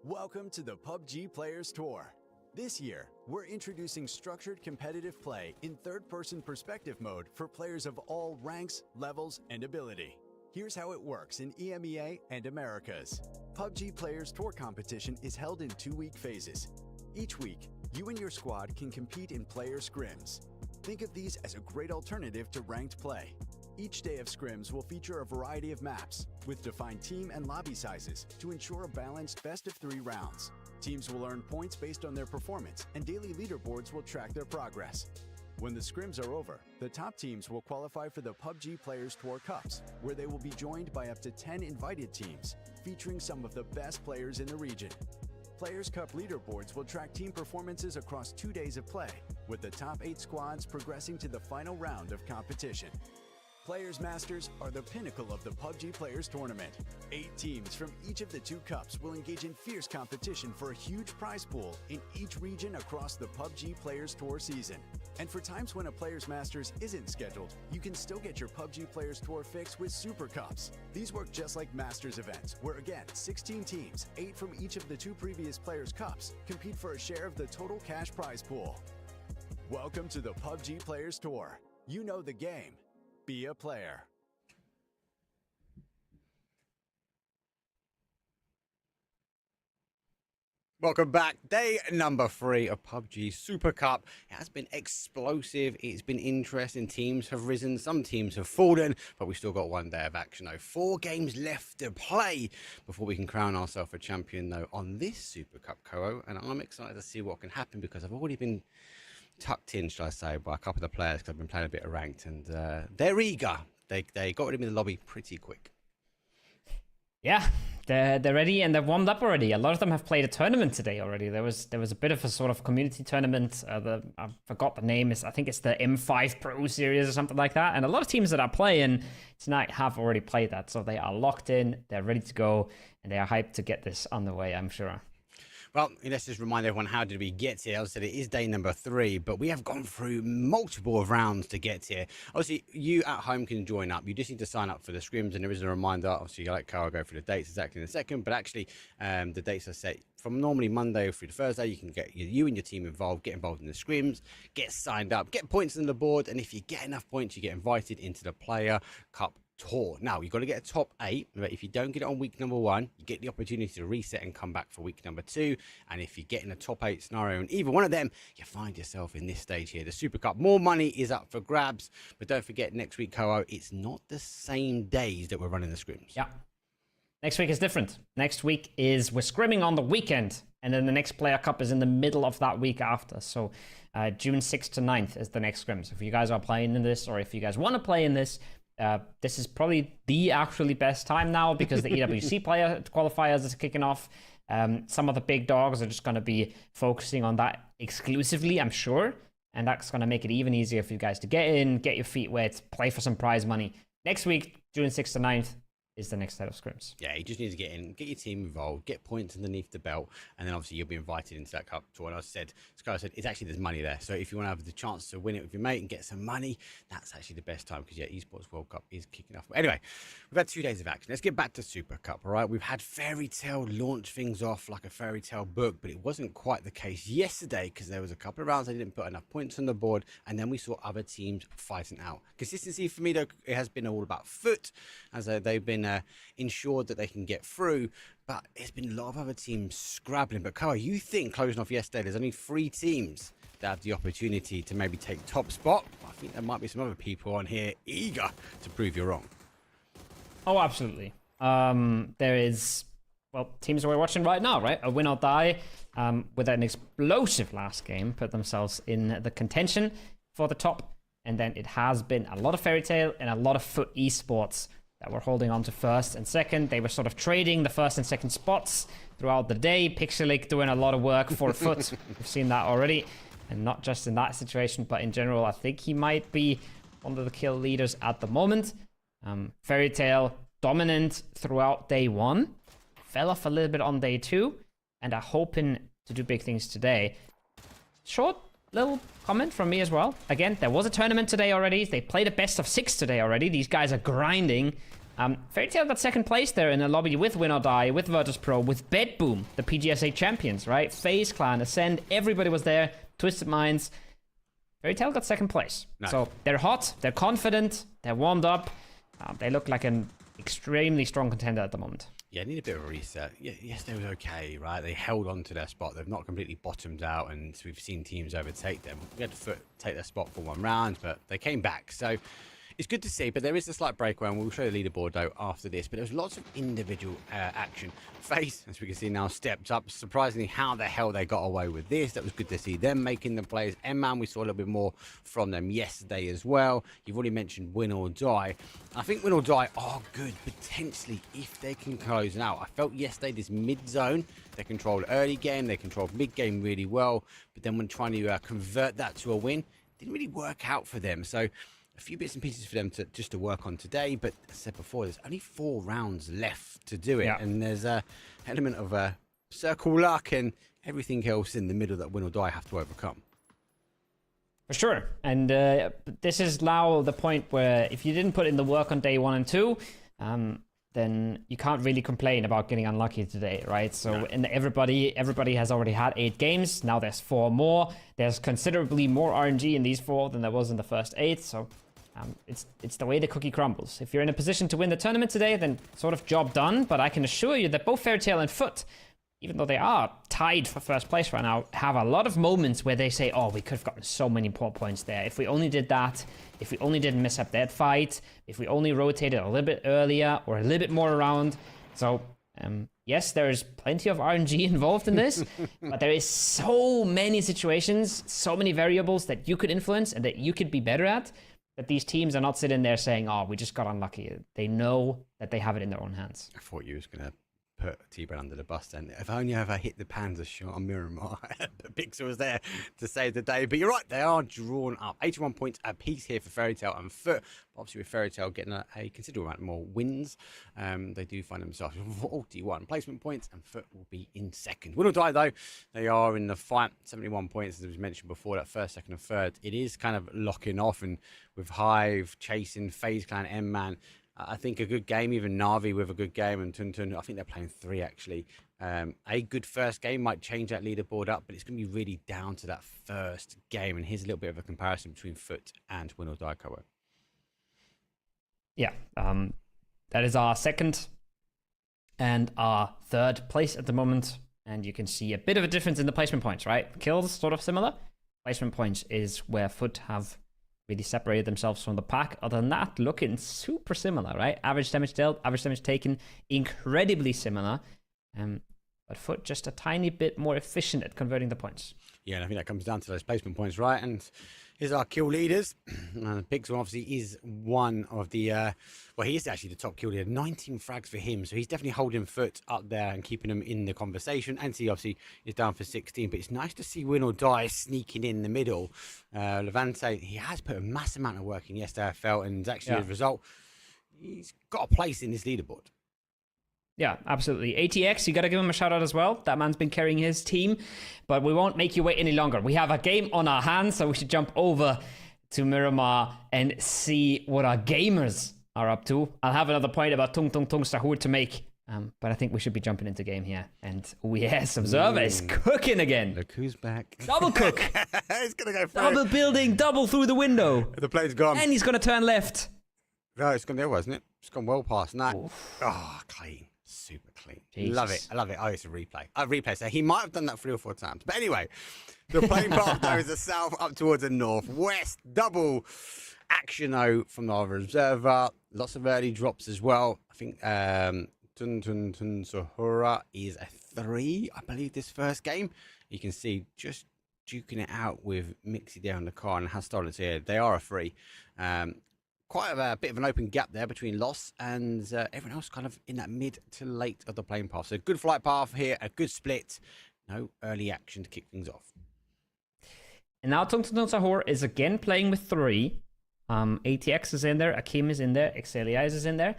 Welcome to the PUBG Players Tour. This year, we're introducing structured competitive play in third-person perspective mode for players of all ranks, levels, and ability. Here's how it works in EMEA and Americas. PUBG Players Tour competition is held in 2-week phases. Each week, you and your squad can compete in player scrims. Think of these as a great alternative to ranked play. Each day of scrims will feature a variety of maps, with defined team and lobby sizes to ensure a balanced best-of-3 rounds. Teams will earn points based on their performance, and daily leaderboards will track their progress. When the scrims are over, the top teams will qualify for the PUBG Players Tour Cups, where they will be joined by up to 10 invited teams, featuring some of the best players in the region. Players' Cup leaderboards will track team performances across 2 days of play, with the top 8 squads progressing to the final round of competition. Players Masters are the pinnacle of the PUBG Players Tournament. 8 teams from each of the 2 cups will engage in fierce competition for a huge prize pool in each region across the PUBG Players Tour season. And for times when a Players Masters isn't scheduled, you can still get your PUBG Players Tour fix with Super Cups. These work just like Masters events, where again, 16 teams, 8 from each of the 2 previous Players Cups, compete for a share of the total cash prize pool. Welcome to the PUBG Players Tour. You know the game. Be a player. Welcome back. Day number 3 of PUBG Super Cup. It has been explosive. It's been interesting. Teams have risen. Some teams have fallen, but we've still got 1 day of action, though. 4 games left to play before we can crown ourselves a champion, though, on this Super Cup, Koho. And I'm excited to see what can happen because I've already been tucked in, should I say, by a couple of the players because I've been playing a bit of ranked, and they're eager. They got rid of me in the lobby pretty quick. Yeah, they're ready and they're warmed up already. A lot of them have played a tournament today already. There was a bit of a sort of community tournament. I forgot the name. I think it's the M5 Pro Series or something like that. And a lot of teams that are playing tonight have already played that. So they are locked in, they're ready to go, and they are hyped to get this on the way, I'm sure. Well, let's just remind everyone, how did we get here? As I said, it is day number 3, but we have gone through multiple of rounds to get here. Obviously, you at home can join up. You just need to sign up for the scrims, and there is a reminder. Obviously, like Carl, go through the dates exactly in a second, but actually, the dates are set from normally Monday through to Thursday. You can get you and your team involved, get involved in the scrims, get signed up, get points on the board, and if you get enough points, you get invited into the Player Cup Tour. Now, you've got to get a top 8, but if you don't get it on week number 1, you get the opportunity to reset and come back for week number 2. And if you get in a top 8 scenario in either one of them, you find yourself in this stage here, the Super Cup. More money is up for grabs, but don't forget, next week, Koho, it's not the same days that we're running the scrims. Yeah. Next week is different. Next week is we're scrimming on the weekend, and then the next Player Cup is in the middle of that week after. So June 6th to 9th is the next scrim. So if you guys are playing in this, or if you guys want to play in this, this is probably the actually best time now because the EWC player qualifiers is kicking off. Some of the big dogs are just going to be focusing on that exclusively, I'm sure. And that's going to make it even easier for you guys to get in, get your feet wet, play for some prize money. Next week, June 6th to 9th, is the next set of scrims. Yeah, you just need to get in, get your team involved, get points underneath the belt, and then obviously you'll be invited into that cup tour. And as Sky said, it's actually, there's money there. So if you want to have the chance to win it with your mate and get some money, that's actually the best time because, yeah, Esports World Cup is kicking off. But anyway, we've had 2 days of action. Let's get back to Super Cup, all right? We've had Fairy Tail launch things off like a fairy tale book, but it wasn't quite the case yesterday because there was a couple of rounds they didn't put enough points on the board, and then we saw other teams fighting out. Consistency for me, though, it has been all about foot, as they've been ensured that they can get through, but there's been a lot of other teams scrabbling. But Koho, you think closing off yesterday, there's only 3 teams that have the opportunity to maybe take top spot? I think there might be some other people on here eager to prove you wrong. Oh, absolutely. There is, well, teams that we're watching right now, right? A win or die with an explosive last game, put themselves in the contention for the top. And then it has been a lot of Fairy Tail and a lot of Foot Esports that were holding on to first and second. They were sort of trading the first and second spots throughout the day. Pixelic doing a lot of work for Foot. We've seen that already. And not just in that situation, but in general, I think he might be one of the kill leaders at the moment. Fairy Tail dominant throughout day 1. Fell off a little bit on day 2. And are hoping to do big things today. Short little comment from me as well. Again, there was a tournament today already. They played a best of 6 today already. These guys are grinding. Fairy Tail got second place there in the lobby with Win or Die, with Virtus.pro, with Bedboom, the PGSA champions, right? FaZe Clan, Ascend, everybody was there. Twisted Minds. Fairy Tail got second place. Nice. So they're hot, they're confident, they're warmed up. They look like an extremely strong contender at the moment. Yeah, need a bit of a reset. Yeah, yes, they was okay, right? They held on to their spot. They've not completely bottomed out, and we've seen teams overtake them. We had to take their spot for one round, but they came back. So it's good to see, but there is a slight breakaway, and we'll show the leaderboard, though, after this. But there's lots of individual action. FaZe, as we can see now, stepped up. Surprisingly, how the hell they got away with this. That was good to see them making the plays. EMEA, we saw a little bit more from them yesterday as well. You've already mentioned Win or Die. I think Win or Die are good, potentially, if they can close it out. I felt yesterday this mid-zone, they controlled early game, they controlled mid-game really well. But then when trying to convert that to a win, it didn't really work out for them. So a few bits and pieces for them to work on today, but as I said before, there's only 4 rounds left to do it, and there's a element of circle luck and everything else in the middle that Win or Die have to overcome. For sure, and this is now the point where if you didn't put in the work on day 1 and 2, then you can't really complain about getting unlucky today, right? So, and everybody has already had 8 games. Now there's 4 more. There's considerably more RNG in these 4 than there was in the first 8. So it's the way the cookie crumbles. If you're in a position to win the tournament today, then sort of job done. But I can assure you that both Fairy Tail and Foot, even though they are tied for first place right now, have a lot of moments where they say, oh, we could have gotten so many more points there. If we only did that, if we only didn't mess up that fight, if we only rotated a little bit earlier or a little bit more around. So, yes, there is plenty of RNG involved in this, but there is so many situations, so many variables that you could influence and that you could be better at, that these teams are not sitting there saying, oh, we just got unlucky. They know that they have it in their own hands. I thought you was going to put T-Bone under the bus then. If only I ever hit the Panzer shot on Miramar. The Pixel was there to save the day. But you're right, they are drawn up. 81 points apiece here for Fairy Tail and Foot. Obviously with Fairy Tail getting a considerable amount more wins, they do find themselves with 41 placement points, and Foot will be in second. Win or Die, though, they are in the fight. 71 points, as was mentioned before, that first, second and third. It is kind of locking off, and with Hive chasing FaZe Clan, M-Man, I think a good game, even Na'Vi with a good game, and Tuntun, I think they're playing 3 actually. A good first game might change that leaderboard up, but it's going to be really down to that first game. And here's a little bit of a comparison between Foot and Win or Die, Koa. Yeah, that is our second and our third place at the moment. And you can see a bit of a difference in the placement points, right? Kills, sort of similar. Placement points is where Foot have really separated themselves from the pack. Other than that, looking super similar, right? Average damage dealt, average damage taken, incredibly similar. But Foot just a tiny bit more efficient at converting the points. Yeah, and I think that comes down to those placement points, right? And here's our kill leaders. Pixel obviously is one of the, well, he is actually the top kill leader. 19 frags for him, so he's definitely holding Foot up there and keeping him in the conversation. Anti obviously is down for 16, but it's nice to see Win or Die sneaking in the middle. Levante, he has put a massive amount of work in yesterday, I felt, and actually as a result, he's got a place in this leaderboard. Yeah, absolutely. ATX, you got to give him a shout out as well. That man's been carrying his team, but we won't make you wait any longer. We have a game on our hands, so we should jump over to Miramar and see what our gamers are up to. I'll have another point about Tung Tung Tung Sahur to make, but I think we should be jumping into game here. And yes, Observer is cooking again. Look who's back. Double cook. He's going to go through. Double building, double through the window. The plane's gone. And he's going to turn left. No, it's gone the other way, isn't it? It's gone well past that. Oh, clean. Super clean. Jesus. Love it. I love it. Oh, it's a replay. A replay. So he might have done that 3 or 4 times. But anyway, the plane path there is the south up towards the northwest. Double action, though, from the Observer. Lots of early drops as well. I think Tun Sohura is a 3, I believe, this first game. You can see just duking it out with Mixie there on the car and Hastolets here. They are a 3. Quite a bit of an open gap there between Loss and everyone else kind of in that mid to late of the plane path. So good flight path here, a good split. No early action to kick things off. And now Tung Tung Sahur is again playing with 3. ATX is in there, Akim is in there, Exelias is in there.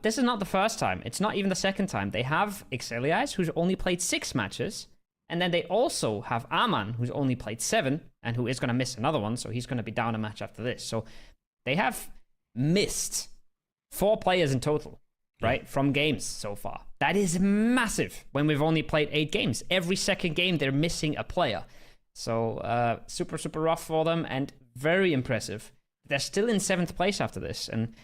This is not the first time. It's not even the second time. They have Exelias, who's only played 6 matches. And then they also have Aman, who's only played 7, and who is going to miss another one. So he's going to be down a match after this. So they have missed 4 players in total, right, from games so far. That is massive when we've only played 8 games. Every second game, they're missing a player. So super, super rough for them and very impressive. They're still in 7th place after this. And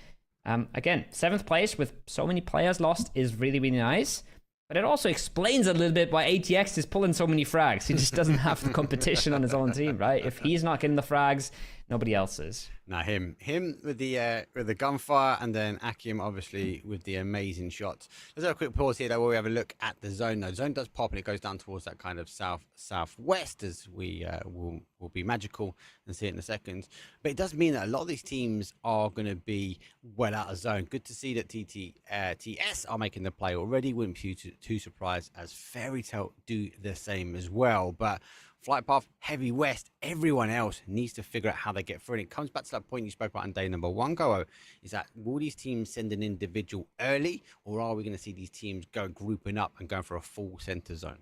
again, 7th place with so many players lost is really, really nice. But it also explains a little bit why ATX is pulling so many frags. He just doesn't have the competition on his own team, right? If he's not getting the frags, nobody else is. Now him with the gunfire, and then Akim obviously with the amazing shots. Let's have a quick pause here though, where we have a look at the zone. The zone does pop and it goes down towards that kind of southwest, as we will be magical and see it in a second. But it does mean that a lot of these teams are going to be well out of zone. Good to see that TS are making the play already. Wouldn't be too surprised as Fairy Tail do the same as well. But Flight Path, Heavy West, everyone else needs to figure out how they get through. And it comes back to that point you spoke about on day number 1, Go, is that will these teams send an individual early, or are we going to see these teams go grouping up and going for a full center zone?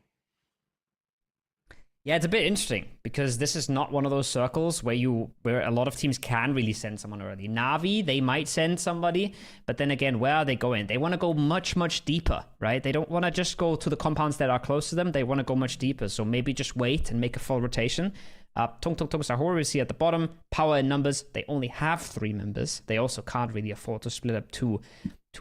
Yeah, it's a bit interesting because this is not one of those circles where a lot of teams can really send someone early. Na'Vi, they might send somebody, but then again, where are they going? They want to go much, much deeper, right? They don't want to just go to the compounds that are close to them. They want to go much deeper. So maybe just wait and make a full rotation. Tung Tung Tung Sahur, we see at the bottom, power in numbers. They only have 3 members. They also can't really afford to split up too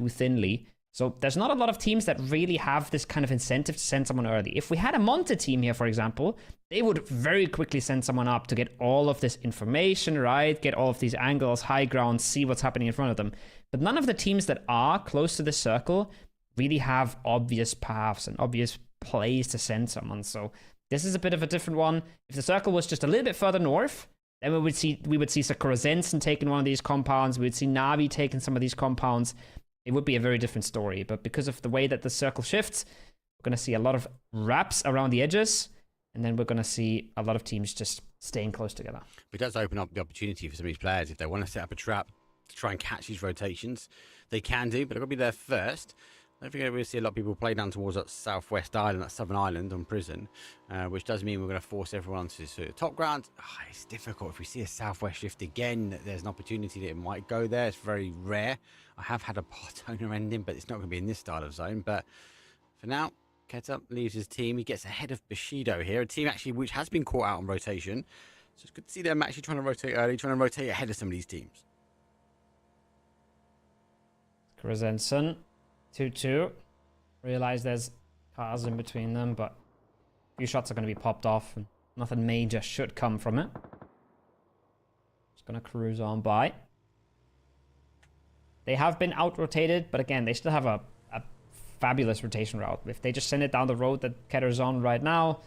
thinly. So there's not a lot of teams that really have this kind of incentive to send someone early. If we had a Monte team here, for example, they would very quickly send someone up to get all of this information, right? Get all of these angles, high ground, see what's happening in front of them. But none of the teams that are close to this circle really have obvious paths and obvious plays to send someone. So this is a bit of a different one. If the circle was just a little bit further north, then we would see Sakura Zensen taking one of these compounds. We would see Na'Vi taking some of these compounds. It would be a very different story. But because of the way that the circle shifts, we're going to see a lot of wraps around the edges, and then we're going to see a lot of teams just staying close together. It does open up the opportunity for some of these players. If they want to set up a trap to try and catch these rotations, they can do, but they've got to be there first. Don't forget, we see a lot of people play down towards that southwest island, that southern island on Prison, which does mean we're going to force everyone to the top ground. It's difficult. If we see a southwest shift again, there's an opportunity that it might go there. It's very rare. I have had a Partona ending, but it's not going to be in this style of zone. But for now, Keta leaves his team. He gets ahead of Bushido here, a team actually which has been caught out on rotation. So it's good to see them actually trying to rotate early, trying to rotate ahead of some of these teams. Krasensen, 2-2. Realize there's cars in between them, but a few shots are going to be popped off, and nothing major should come from it. Just going to cruise on by. They have been out-rotated, but again, they still have a fabulous rotation route. If they just send it down the road that Ketter's on right now,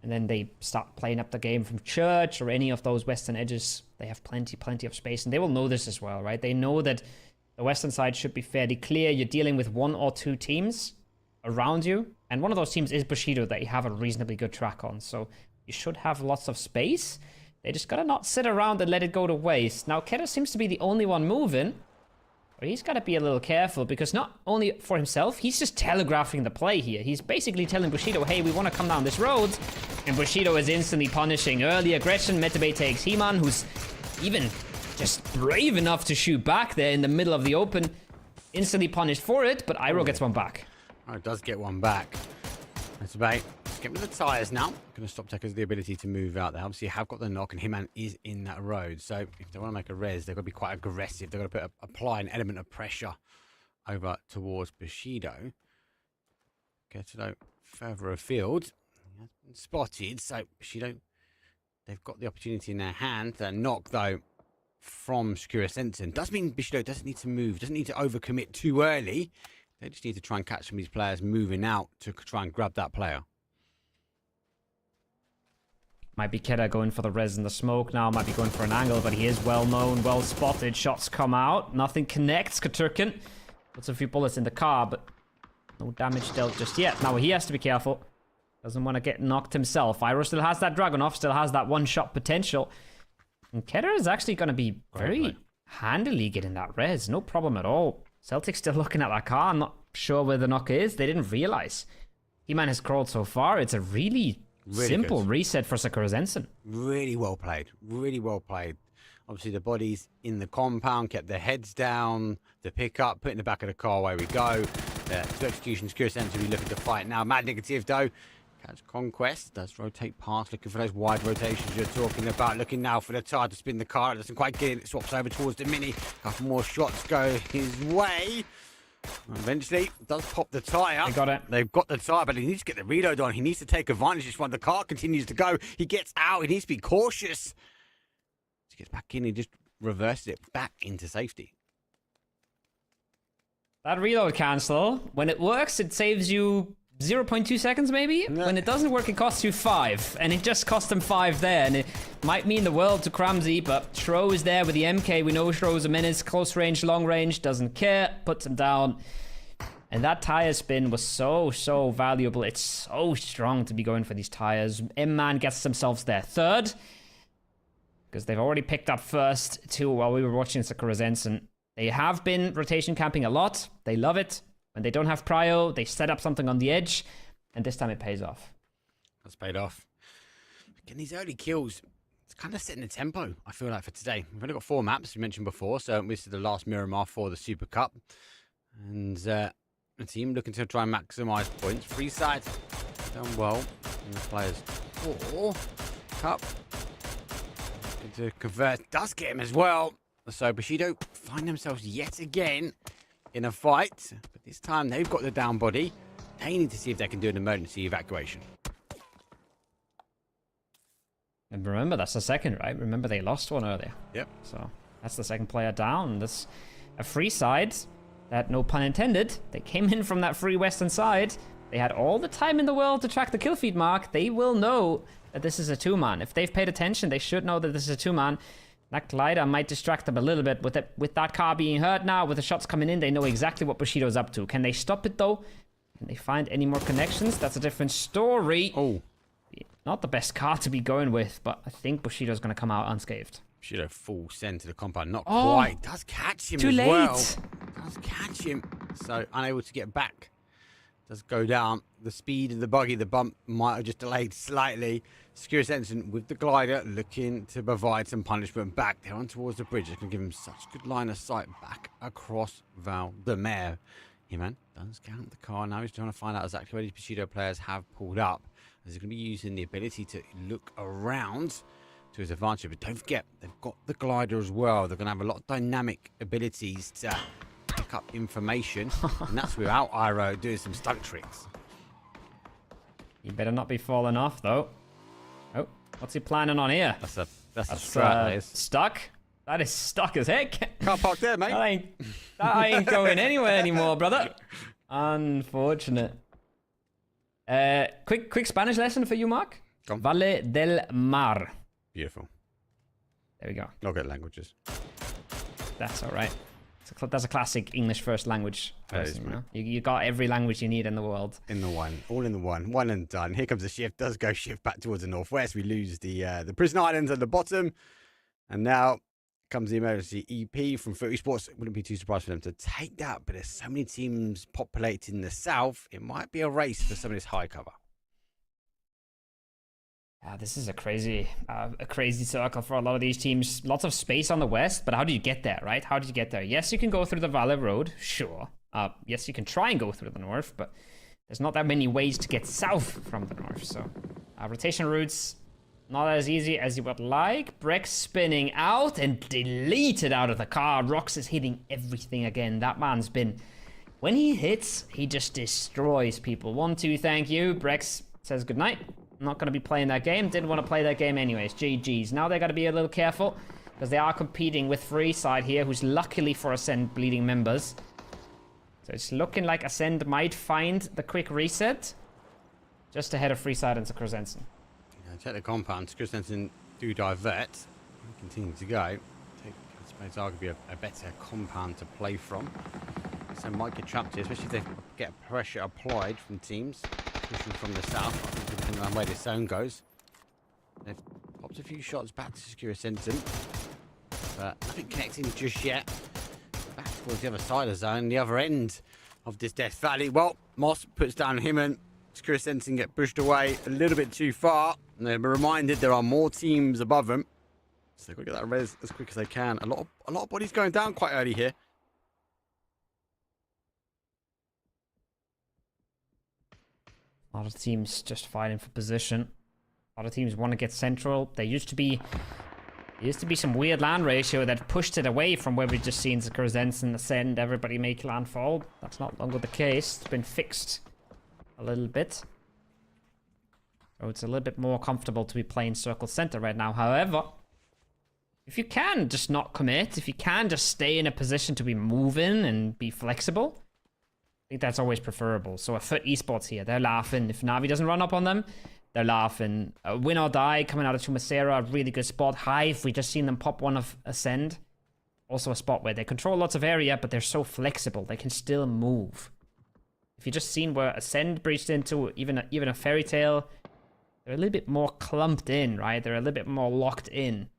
and then they start playing up the game from Church or any of those western edges, they have plenty of space, and they will know this as well, right? They know that the western side should be fairly clear. You're dealing with 1 or 2 teams around you, and one of those teams is Bushido that you have a reasonably good track on, so you should have lots of space. They just gotta not sit around and let it go to waste. Now, Ketter seems to be the only one moving, but he's got to be a little careful, because not only for himself, he's just telegraphing the play here. He's basically telling Bushido, hey, we want to come down this road, and Bushido is instantly punishing. Early aggression, Metabay takes He-Man, who's even just brave enough to shoot back there in the middle of the open. Instantly punished for it, but Iroh gets one back. Oh, it does get one back. Metabay, get with the tires now. Going to stop Tekka's the ability to move out there. Obviously, you have got the knock, and He-Man is in that road. So if they want to make a res, they've got to be quite aggressive. They've got to apply an element of pressure over towards Bushido. Get it out further afield. He has been spotted. So Bushido, they've got the opportunity in their hand. That knock, though, from Sakura Sensen does mean Bushido doesn't need to move, doesn't need to overcommit too early. They just need to try and catch some of these players moving out to try and grab that player. Might be Keta going for the res in the smoke now. Might be going for an angle, but he is well known, well spotted. Shots come out. Nothing connects. Katurkin puts a few bullets in the car, but no damage dealt just yet. Now he has to be careful. Doesn't want to get knocked himself. Iroh still has that Dragunov, still has that one-shot potential. And Keter is actually going to be very handily getting that res. No problem at all. Celtic's still looking at that car. I'm not sure where the knock is. They didn't realize. He-Man has crawled so far. It's a really simple reset for Sakura Zensen. Really well played. Really well played. Obviously, the bodies in the compound kept their heads down. The pickup, put in the back of the car, away we go. To execution, secure center, we looking to fight now. Mad negative, though. Catch Conquest, does rotate past, looking for those wide rotations you're talking about. Looking now for the tire to spin the car. It doesn't quite get it. It swaps over towards the Mini. A couple more shots go his way. Eventually, does pop the tyre. They got it. They've got the tyre, but he needs to get the reload on. He needs to take advantage of this one. The car continues to go. He gets out. He needs to be cautious. He gets back in. He just reverses it back into safety. That reload cancel, when it works, it saves you 0.2 seconds maybe. Yeah. When it doesn't work, it costs you 5. And it just cost him 5 there. And it might mean the world to Cramsey, but Shro is there with the MK. We know Shro's a menace. Close range, long range, doesn't care. Puts him down. And that tire spin was so valuable. It's so strong to be going for these tires. M-Man gets themselves their third. Because they've already picked up first, too, while we were watching Sakura Zensen. They have been rotation camping a lot. They love it. When they don't have prio, they set up something on the edge. And this time it pays off. That's paid off. Again, these early kills, it's kind of setting the tempo, I feel like, for today. We've only got 4 maps, we mentioned before. So this is the last Miramar for the Super Cup. And the team looking to try and maximise points. Free side, done well. And the players 4. Cup. To convert, does get him as well. So Bushido find themselves yet again in a fight, but this time they've got the down body. They need to see if they can do an emergency evacuation. And remember, that's the second, right? Remember, they lost one earlier. Yep. So that's the second player down. That's a free side that, no pun intended, they came in from that free western side. They had all the time in the world to track the kill feed mark. They will know that this is a 2-man. If they've paid attention, they should know that this is a 2-man. That glider might distract them a little bit with that car being hurt now, with the shots coming in. They know exactly what Bushido's up to. Can they stop it, though? Can they find any more connections? That's a different story. Oh. Not the best car to be going with, but I think Bushido's going to come out unscathed. Bushido full send to the compound. Not quite. Does catch him too as late. well. Does catch him. So unable to get back. Does go down. The speed of the buggy, the bump might have just delayed slightly. Secure Sensen with the glider looking to provide some punishment back. They're on towards the bridge. It's going to give him such good line of sight back across Val the Mare. E-Man does count the car. Now he's trying to find out exactly where these Bushido players have pulled up. He's going to be using the ability to look around to his advantage. But don't forget, they've got the glider as well. They're going to have a lot of dynamic abilities to pick up information. And that's without Iro doing some stunt tricks. You better not be falling off, though. Oh, what's he planning on here? That's a strat, that is. Stuck? That is stuck as heck. Can't park there, mate. That ain't going anywhere anymore, brother. Unfortunate. Quick Spanish lesson for you, Mark. Valle del Mar. Beautiful. There we go. Not good languages. That's all right. That's a classic English first language person, you got every language you need in the world. In the one. All in the one. One and done. Here comes the shift. Does go shift back towards the northwest. We lose the prison islands at the bottom. And now comes the emergency EP from Esports. It wouldn't be too surprised for them to take that. But there's so many teams populating the south. It might be a race for some of this high cover. This is a crazy circle for a lot of these teams. Lots of space on the west, but how do you get there, right? How did you get there? Yes, you can go through the Valle Road, sure. Yes, you can try and go through the north, but there's not that many ways to get south from the north. So, rotation routes, not as easy as you would like. Brex spinning out and deleted out of the car. Rox is hitting everything again. That man's been... When he hits, he just destroys people. 1-2, thank you. Brex says goodnight. Not going to be playing that game. Didn't want to play that game anyways. GG's. Now they got to be a little careful because they are competing with Freeside here, who's luckily for Ascend bleeding members. So it's looking like Ascend might find the quick reset just ahead of Freeside and Sakura-Zensen. Check the compound. Sakura-Zensen do divert. Continue to go. It's arguably a better compound to play from. So might get trapped here, especially if they get pressure applied from teams. Pushing from the south, depending on where the zone goes. They've popped a few shots back to secure Sensen, but nothing connecting just yet. Back towards the other side of the zone, the other end of this Death Valley. Well, Moss puts down him and secure Sensen get pushed away a little bit too far. And they're reminded there are more teams above them. So they've got to get that res as quick as they can. A lot of bodies going down quite early here. A lot of teams just fighting for position. A lot of teams want to get central. There used to be some weird land ratio that pushed it away from where we just seen Zakarzens ascend, everybody make landfall. That's not longer the case. It's been fixed a little bit. So it's a little bit more comfortable to be playing circle center right now. However, if you can just not commit, if you can just stay in a position to be moving and be flexible, I think that's always preferable. So a Foot Esports here, they're laughing. If Na'Vi doesn't run up on them, they're laughing. Win or Die coming out of Chumacera, a really good spot. Hive, we just seen them pop one of Ascend. Also a spot where they control lots of area, but they're so flexible. They can still move. If you just seen where Ascend breached into even a Fairy Tale, they're a little bit more clumped in, right? They're a little bit more locked in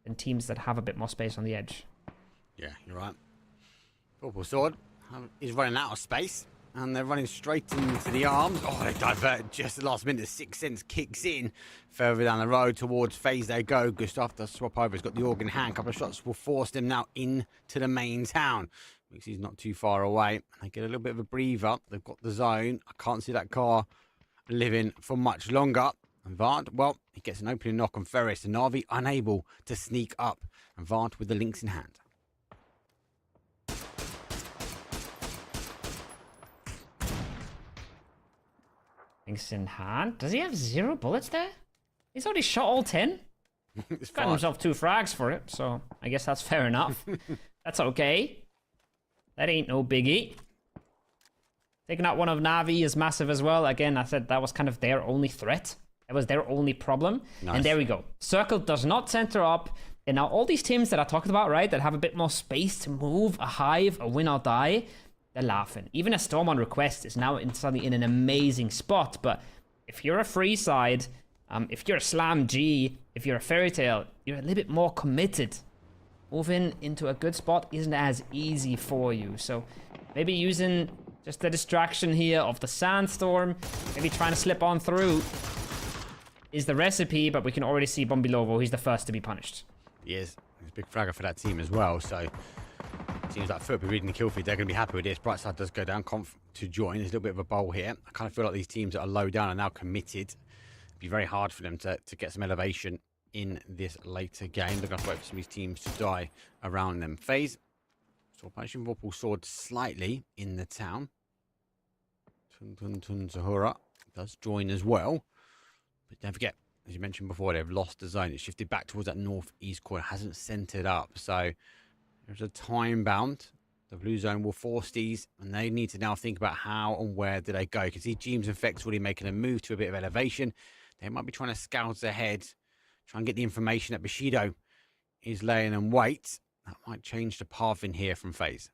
than teams that have a bit more space on the edge. Yeah, you're right. Purple Sword is running out of space. And they're running straight into the arms. Oh, they divert just the last minute. 6 Sense kicks in. Further down the road towards FaZe they go. Gustav does swap over. He's got the organ hand. A couple of shots will force them now into the main town. Because he's not too far away. They get a little bit of a breather. They've got the zone. I can't see that car living for much longer. And Vant, well, he gets an opening knock on Ferris. And Na'Vi unable to sneak up. And Vant with the links in hand. Links in hand. Does he have 0 bullets there? He's already shot all 10. He's got himself 2 frags for it, so I guess that's fair enough. That's okay. That ain't no biggie. Taking out one of Na'Vi is massive as well. Again, I said that was kind of their only threat. That was their only problem. Nice. And there we go. Circle does not center up. And now all these teams that I talked about, right, that have a bit more space to move, a Hive, a Win or Die, they're laughing. Even a Storm on request is now suddenly in an amazing spot. But if you're a free side, if you're a Slam G, if you're a Fairy Tale, you're a little bit more committed. Moving into a good spot isn't as easy for you. So maybe using just the distraction here of the Sandstorm, maybe trying to slip on through is the recipe, but we can already see Bombilovo. He's the first to be punished. He is. He's a big fragger for that team as well, so seems like Foot be reading the kill feed. They're going to be happy with this. Brightside does go down. Conf to join. There's a little bit of a bowl here. I kind of feel like these teams that are low down are now committed. It'd be very hard for them to get some elevation in this later game. They're going to wait for some of these teams to die around them. FaZe, so punishing Vorpal Sword slightly in the town. Tun Zahura does join as well. But don't forget, as you mentioned before, they've lost the zone. It's shifted back towards that northeast corner. It hasn't centered up. So there's a time bound. The blue zone will force these, and they need to now think about how and where do they go. You can see Jeems and Fex already making a move to a bit of elevation. They might be trying to scout ahead, try and get the information that Bushido is laying in wait. That might change the path in here from FaZe.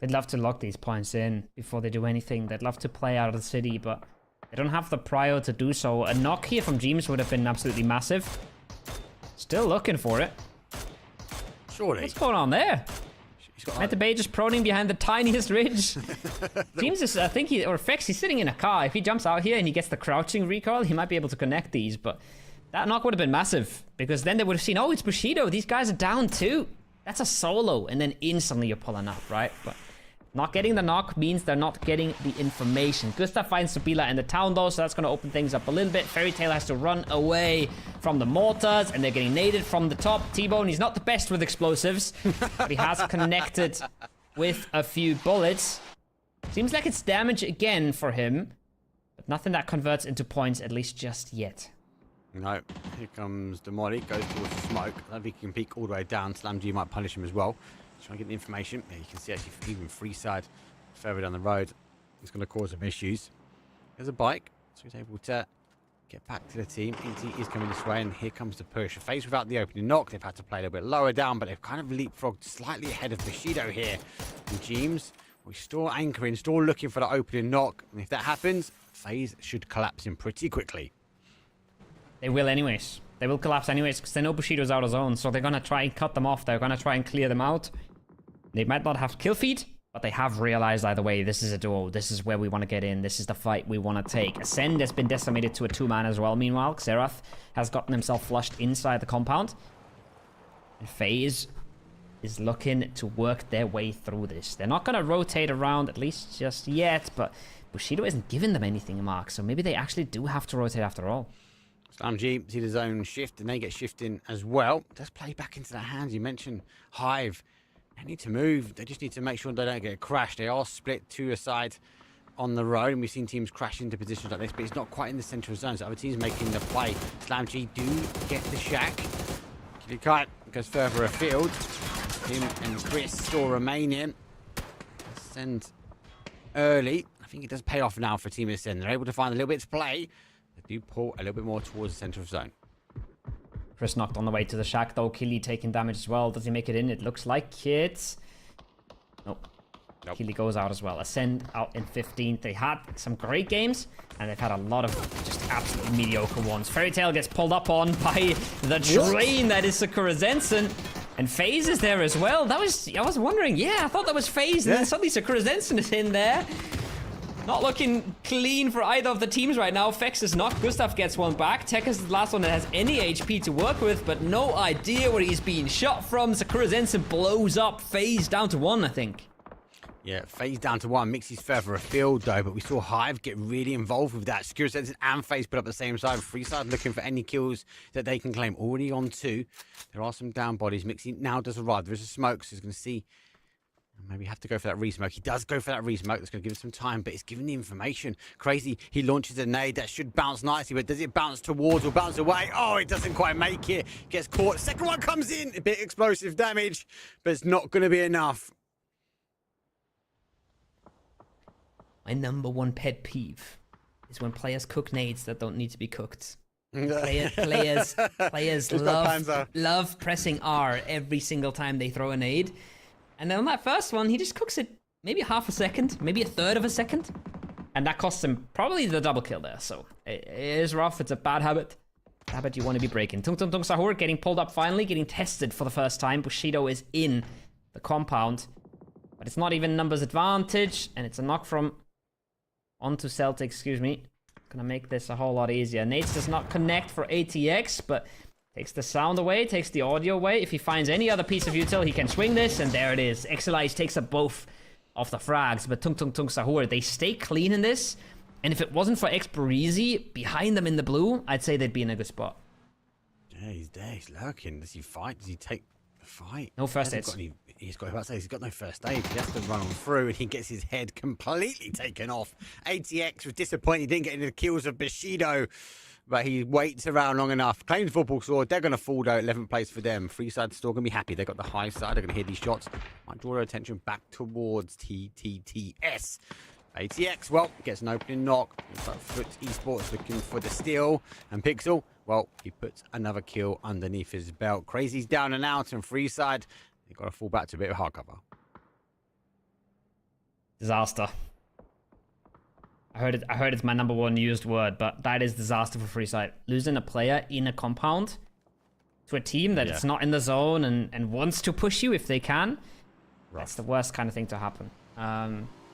They'd love to lock these points in before they do anything. They'd love to play out of the city, but they don't have the prio to do so. A knock here from Jeems would have been absolutely massive. Still looking for it. Surely. What's going on there? Metabay just proning behind the tiniest ridge. Jeems is, I think or Fex, he's sitting in a car. If he jumps out here and he gets the crouching recoil, he might be able to connect these, but that knock would have been massive, because then they would have seen, oh, it's Bushido. These guys are down too. That's a solo, and then instantly you're pulling up, right? But not getting the knock means they're not getting the information. Gustav finds Sabila in the town though, so that's going to open things up a little bit. Fairy Tale has to run away from the mortars, and they're getting naded from the top. T-Bone, he's not the best with explosives, but he has connected with a few bullets. Seems like it's damage again for him, but nothing that converts into points, at least just yet. No, here comes Demoli, goes towards the smoke. I don't know if he can peek all the way down. Slam G might punish him as well. Trying to get the information. Yeah, you can see actually even Freeside further down the road. It's going to cause some issues. There's a bike, so he's able to get back to the team. ET is coming this way, and here comes the push. FaZe without the opening knock. They've had to play a little bit lower down, but they've kind of leapfrogged slightly ahead of Bushido here. And Jeems, we're still anchoring, still looking for the opening knock. And if that happens, FaZe should collapse him pretty quickly. They will anyways. They will collapse anyways, because they know Bushido's out of zone, so they're going to try and cut them off. They're going to try and clear them out. They might not have kill feed, But they have realized either way, this is a duo. This is where we want to get in. This is the fight we want to take. Ascend has been decimated to a 2-man as well. Meanwhile, Xerath has gotten himself flushed inside the compound. And FaZe is looking to work their way through this. They're not going to rotate around, at least just yet. But Bushido isn't giving them anything, Mark. So maybe they actually do have to rotate after all. SlamG see the zone shift, and they get shifting as well. Does play back into their hands. You mentioned Hive. They need to move. They just need to make sure they don't get crashed. They are split to a side on the road, and we've seen teams crash into positions like this, but it's not quite in the central zone, so other teams making the play. SlamG do get the shack. Kite goes further afield. Him and Chris still remaining. Ascend early. I think it does pay off now for Team Ascend. They're able to find a little bit to play. They do pull a little bit more towards the center of zone. Chris knocked on the way to the shack, though. Killy taking damage as well. Does he make it in? It looks like it. Nope. Killy goes out as well. Ascend out in 15th. They had some great games, and they've had a lot of just absolutely mediocre ones. Fairy Tail gets pulled up on by the train that is Sakura Zenson. And FaZe is there as well. I was wondering, I thought that was FaZe, and then suddenly Sakura Zenson is in there. Not looking clean for either of the teams right now. Fex is knocked. Gustav gets one back. Tek is the last one that has any HP to work with, but no idea where he's being shot from. Sakura Zenson blows up. FaZe down to 1, I think. Yeah, FaZe down to 1. Mixie's further afield, though, but we saw Hive get really involved with that. Sakura Zenson and FaZe put up the same side. Freeside looking for any kills that they can claim. Already on 2. There are some down bodies. Mixie now does arrive. There is a smoke, so he's going to see. Maybe have to go for that re-smoke. He does go for that re-smoke. That's going to give him some time, but it's giving the information. Crazy. He launches a nade. That should bounce nicely, but does it bounce towards or bounce away? Oh, it doesn't quite make it. Gets caught. Second one comes in. A bit explosive damage, but it's not going to be enough. My number one pet peeve is when players cook nades that don't need to be cooked. Players love pressing R every single time they throw a nade. And then on that first one, he just cooks it maybe half a second, maybe a third of a second. And that costs him probably the double kill there. So it is rough. It's a bad habit. Habit you want to be breaking. Tung Tung Tung Sahur getting pulled up finally, getting tested for the first time. Bushido is in the compound. But it's not even numbers advantage. And it's a knock from onto Celtic, excuse me. Gonna make this a whole lot easier. Nades does not connect for ATX, but takes the sound away, takes the audio away. If he finds any other piece of util, he can swing this, and there it is. Exelize takes up both of the frags, but Tung Tung Tung Sahur, they stay clean in this, and if it wasn't for Experizi behind them in the blue, I'd say they'd be in a good spot. Yeah, he's there, he's lurking. Does he fight? Does he take the fight? No first aids. He's got no first aid. He has to run on through, and he gets his head completely taken off. ATX was disappointed he didn't get any kills of Bushido. But he waits around long enough. Claims football sword. They're going to fall though. 11th place for them. Freeside still going to be happy. They've got the high side. They're going to hear these shots. Might draw their attention back towards TTTS. ATX, well, gets an opening knock. Foot Esports looking for the steal. And Pixel, well, he puts another kill underneath his belt. Crazy's down and out. And Freeside, they've got to fall back to a bit of hard cover. Disaster. I heard it's my number one used word, but that is disaster for Freeside. Losing a player in a compound to a team that it's not in the zone and wants to push you if they can. Rough. That's the worst kind of thing to happen.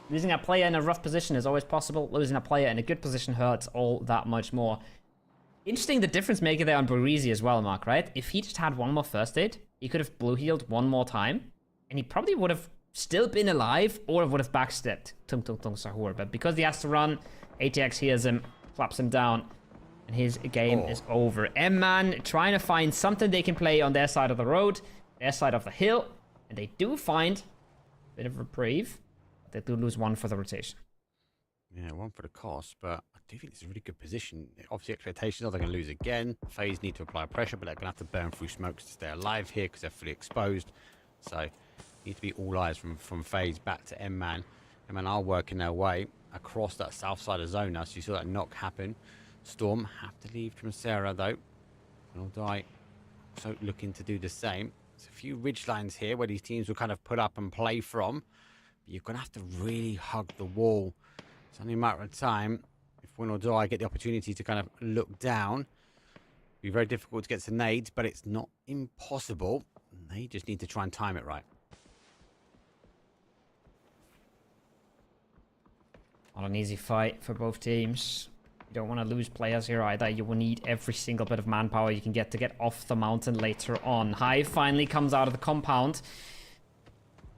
Losing a player in a rough position is always possible. Losing a player in a good position hurts all that much more. Interesting the difference maker there on Burizi as well, Mark, right? If he just had one more first aid, he could have blue healed one more time, and he probably would have still been alive, or would have backstepped Tung Tung Tung Sahur. But because he has to run, ATX hears him, claps him down, and his game is over. M-Man trying to find something they can play on their side of the road, their side of the hill, and they do find a bit of reprieve, but they do lose one for the rotation. Yeah, one for the cost, but I do think it's a really good position. Obviously, expectations are they're going to lose again. FaZe need to apply pressure, but they're going to have to burn through smokes to stay alive here because they're fully exposed. So need to be all eyes from FaZe back to M-Man. M-Man are working their way across that south side of zone now, so you saw that knock happen. Storm have to leave from Sarah though. Will die. So looking to do the same. There's a few ridge lines here where these teams will kind of put up and play from. But you're going to have to really hug the wall. It's only a matter of time. If Win or Die get the opportunity to kind of look down, it'll be very difficult to get to nades, but it's not impossible. They just need to try and time it right. Not an easy fight for both teams. You don't want to lose players here either. You will need every single bit of manpower you can get to get off the mountain later on. Hive finally comes out of the compound.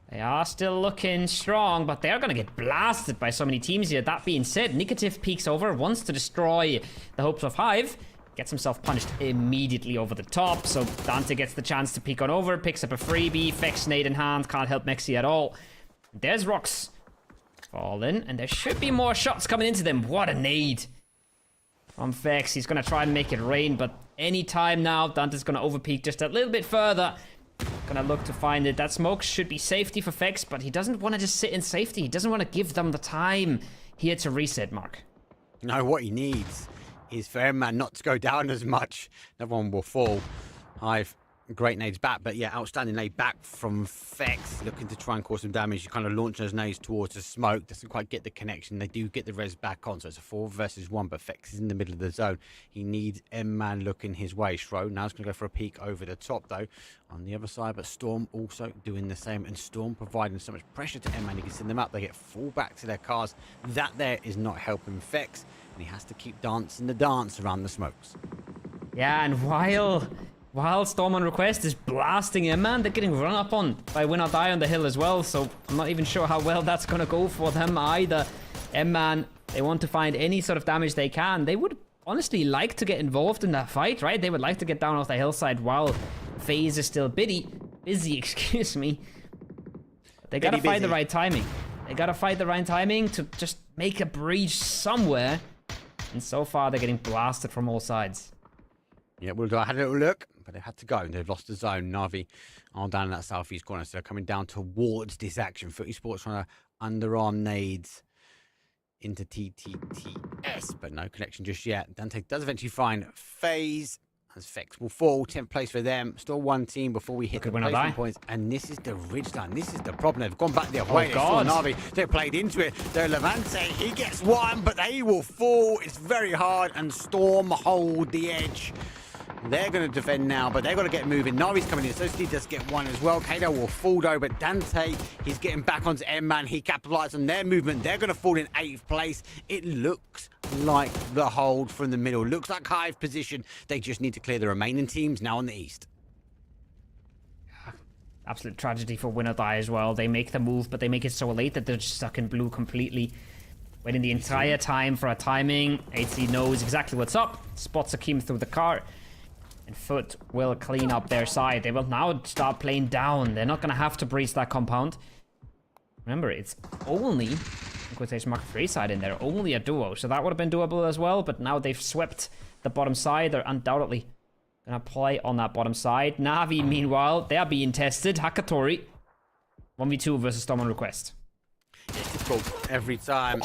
They are still looking strong, but they're going to get blasted by so many teams here. That being said, Nicative peeks over, wants to destroy the hopes of Hive. Gets himself punished immediately over the top. So Dante gets the chance to peek on over, picks up a freebie, Fex nade in hand, can't help Mexi at all. There's Rocks falling, and there should be more shots coming into them. What a nade from Fex. He's going to try and make it rain, but any time now, Dante's going to overpeak just a little bit further. Gonna look to find it. That smoke should be safety for Fex, but he doesn't want to just sit in safety. He doesn't want to give them the time here to reset, Mark. No, what he needs is for Emman not to go down as much. Another one will fall. Hive, great nades back, but yeah, outstanding nade back from Fex, looking to try and cause some damage. You kind of launch those nades towards the smoke, doesn't quite get the connection. They do get the res back on, so it's a 4 versus 1, but Fex is in the middle of the zone. He needs Emman looking his way. Shro now is going to go for a peek over the top, though, on the other side, but Storm also doing the same, and Storm providing so much pressure to Emman. He can send them up, they get full back to their cars. That there is not helping Fex, and he has to keep dancing the dance around the smokes. Yeah, and while Storm on request is blasting Emman, they're getting run up on by Win or Die on the hill as well, so I'm not even sure how well that's going to go for them either. Emman, they want to find any sort of damage they can. They would honestly like to get involved in that fight, right? They would like to get down off the hillside while FaZe is still busy, excuse me. They gotta find the right timing. They gotta find the right timing to just make a breach somewhere, and so far they're getting blasted from all sides. Yeah, I had a little look, but they've had to go. They've lost the zone. Na'Vi all down in that southeast corner, so they're coming down towards this action. Esports trying to underarm nades into TTTS, but no connection just yet. Dante does eventually find FaZe, as Fex will fall. 10th place for them. Still one team before we hit the placement points. And this is the ridgeline. This is the problem. They've gone back the other way. They saw Na'Vi. They played into it. They're Levante. He gets one, but they will fall. It's very hard, and Storm hold the edge. They're going to defend now, but they've got to get moving. Na'Vi's coming in, so he does get one as well. Kato will fall though, but Dante, he's getting back onto Emman. He capitalized on their movement. They're going to fall in 8th place. It looks like the hold from the middle. Looks like Hive position. They just need to clear the remaining teams now on the east. Absolute tragedy for Win or Die as well. They make the move, but they make it so late that they're just stuck in blue completely. Waiting the entire time for a timing. HC knows exactly what's up. Spots Akeem through the car. And Foot will clean up their side. They will now start playing down. They're not going to have to breach that compound. Remember, it's only, in quotation mark, free side in there. Only a duo. So that would have been doable as well. But now they've swept the bottom side. They're undoubtedly going to play on that bottom side. Na'Vi, meanwhile, they are being tested. Hakatori. 1v2 versus Storm on request. It's difficult every time.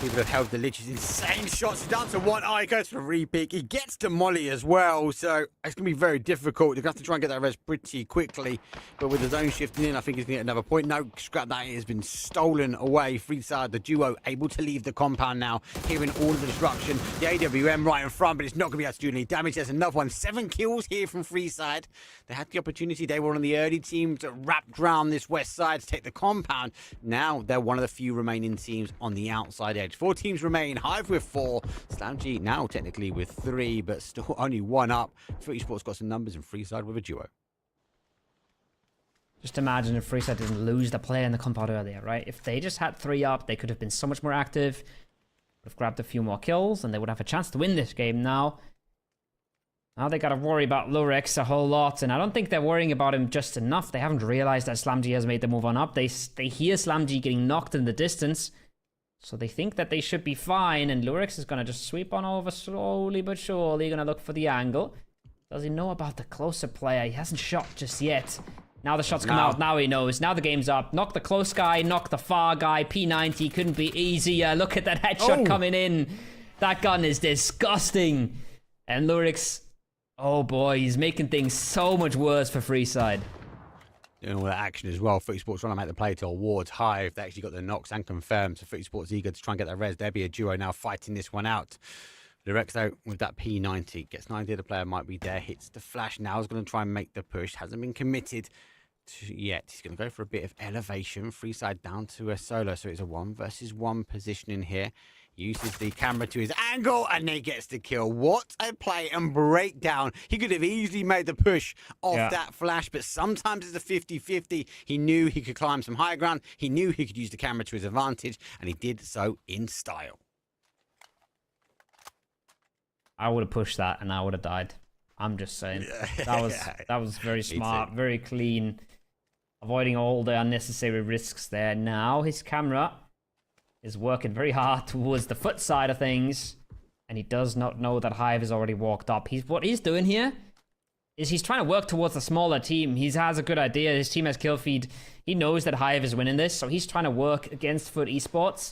People have held the liches. Insane shots. Down to one eye. Goes for a repick. He gets to Molly as well. So it's going to be very difficult. They're going to have to try and get that res pretty quickly. But with the zone shifting in, I think he's going to get another point. No, scrap that. It has been stolen away. Freeside, the duo, able to leave the compound now. Hearing all of the destruction. The AWM right in front, but it's not going to be able to do any damage. There's another one. 7 kills here from Freeside. They had the opportunity. They were on the early team to wrap around this west side to take the compound. Now they're one of the few remaining teams on the outside edge. 4 teams remain. Hive with 4. SlamG now technically with 3, but still only 1 up. Esports got some numbers, and Freeside with a duo. Just imagine if Freeside didn't lose the player in the compound earlier, right? If they just had 3 up, they could have been so much more active. Would have grabbed a few more kills, and they would have a chance to win this game now. Now they gotta worry about Lurex a whole lot, and I don't think they're worrying about him just enough. They haven't realized that SlamG has made the move on up. They hear SlamG getting knocked in the distance, so they think that they should be fine, and Lurex is gonna just sweep on over slowly but surely, gonna look for the angle. Does he know about the closer player? He hasn't shot just yet. Now the shots come out, now he knows. Now the game's up. Knock the close guy, knock the far guy. P90 couldn't be easier. Look at that headshot coming in. That gun is disgusting. And Lurex, oh boy, he's making things so much worse for Freeside. Doing all that action as well. Esports trying to make the play towards Hive. They actually got the knocks and confirmed. So Esports eager to try and get that res. There'll be a duo now fighting this one out. Lurex, though, with that P90, gets an idea the player might be there. Hits the flash. Now is going to try and make the push. Hasn't been committed yet. He's going to go for a bit of elevation, free side down to a solo. So it's a 1 versus 1 positioning here. Uses the camera to his angle and then gets the kill. What a play and breakdown. He could have easily made the push off that flash, but sometimes it's a 50-50. He knew he could climb some higher ground. He knew he could use the camera to his advantage, and he did so in style. I would have pushed that and I would have died. I'm just saying. That was very smart, very clean. Avoiding all the unnecessary risks there. Now his camera is working very hard towards the foot side of things, and he does not know that Hive has already walked up. What he's doing here is he's trying to work towards a smaller team. He has a good idea. His team has kill feed. He knows that Hive is winning this, so he's trying to work against Foot Esports,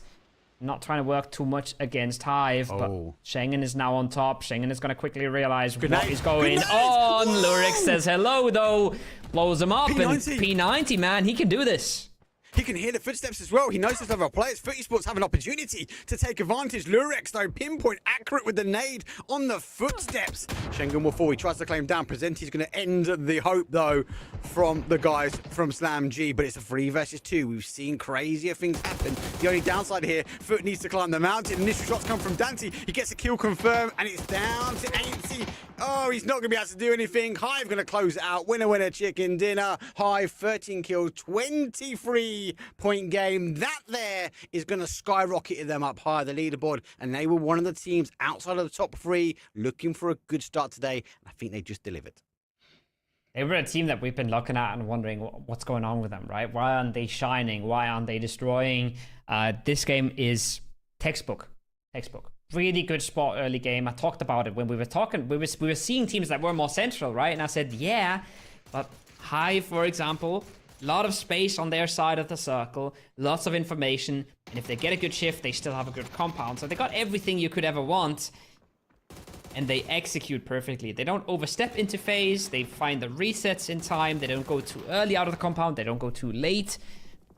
not trying to work too much against Hive. But Schengen is now on top. Schengen is going to quickly realize what is going on. Lurik says hello, though. Blows him up, and P90, man, he can do this. He can hear the footsteps as well. He knows there's other players. Foot Esports have an opportunity to take advantage. Lurex, though, pinpoint accurate with the nade on the footsteps. Schengen will fall. He tries to claim down. Presenti's going to end the hope, though, from the guys from Slam G. But it's a 3 versus 2. We've seen crazier things happen. The only downside here, Foot needs to climb the mountain. Initial shots come from Dante. He gets a kill confirmed, and it's down to Ainty. Oh, he's not going to be able to do anything. Hive going to close it out. Winner, winner, chicken dinner. Hive, 13 kills, 23-point game. That there is going to skyrocket them up higher the leaderboard. And they were one of the teams outside of the top 3 looking for a good start today. I think they just delivered. They were a team that we've been looking at and wondering what's going on with them, right? Why aren't they shining? Why aren't they destroying? This game is textbook. Really good spot early game. I talked about it when we were talking. We were seeing teams that were more central, right? And I said, yeah, but Hive, for example, a lot of space on their side of the circle, lots of information, and if they get a good shift, they still have a good compound. So they got everything you could ever want, and they execute perfectly. They don't overstep into phase. They find the resets in time. They don't go too early out of the compound. They don't go too late.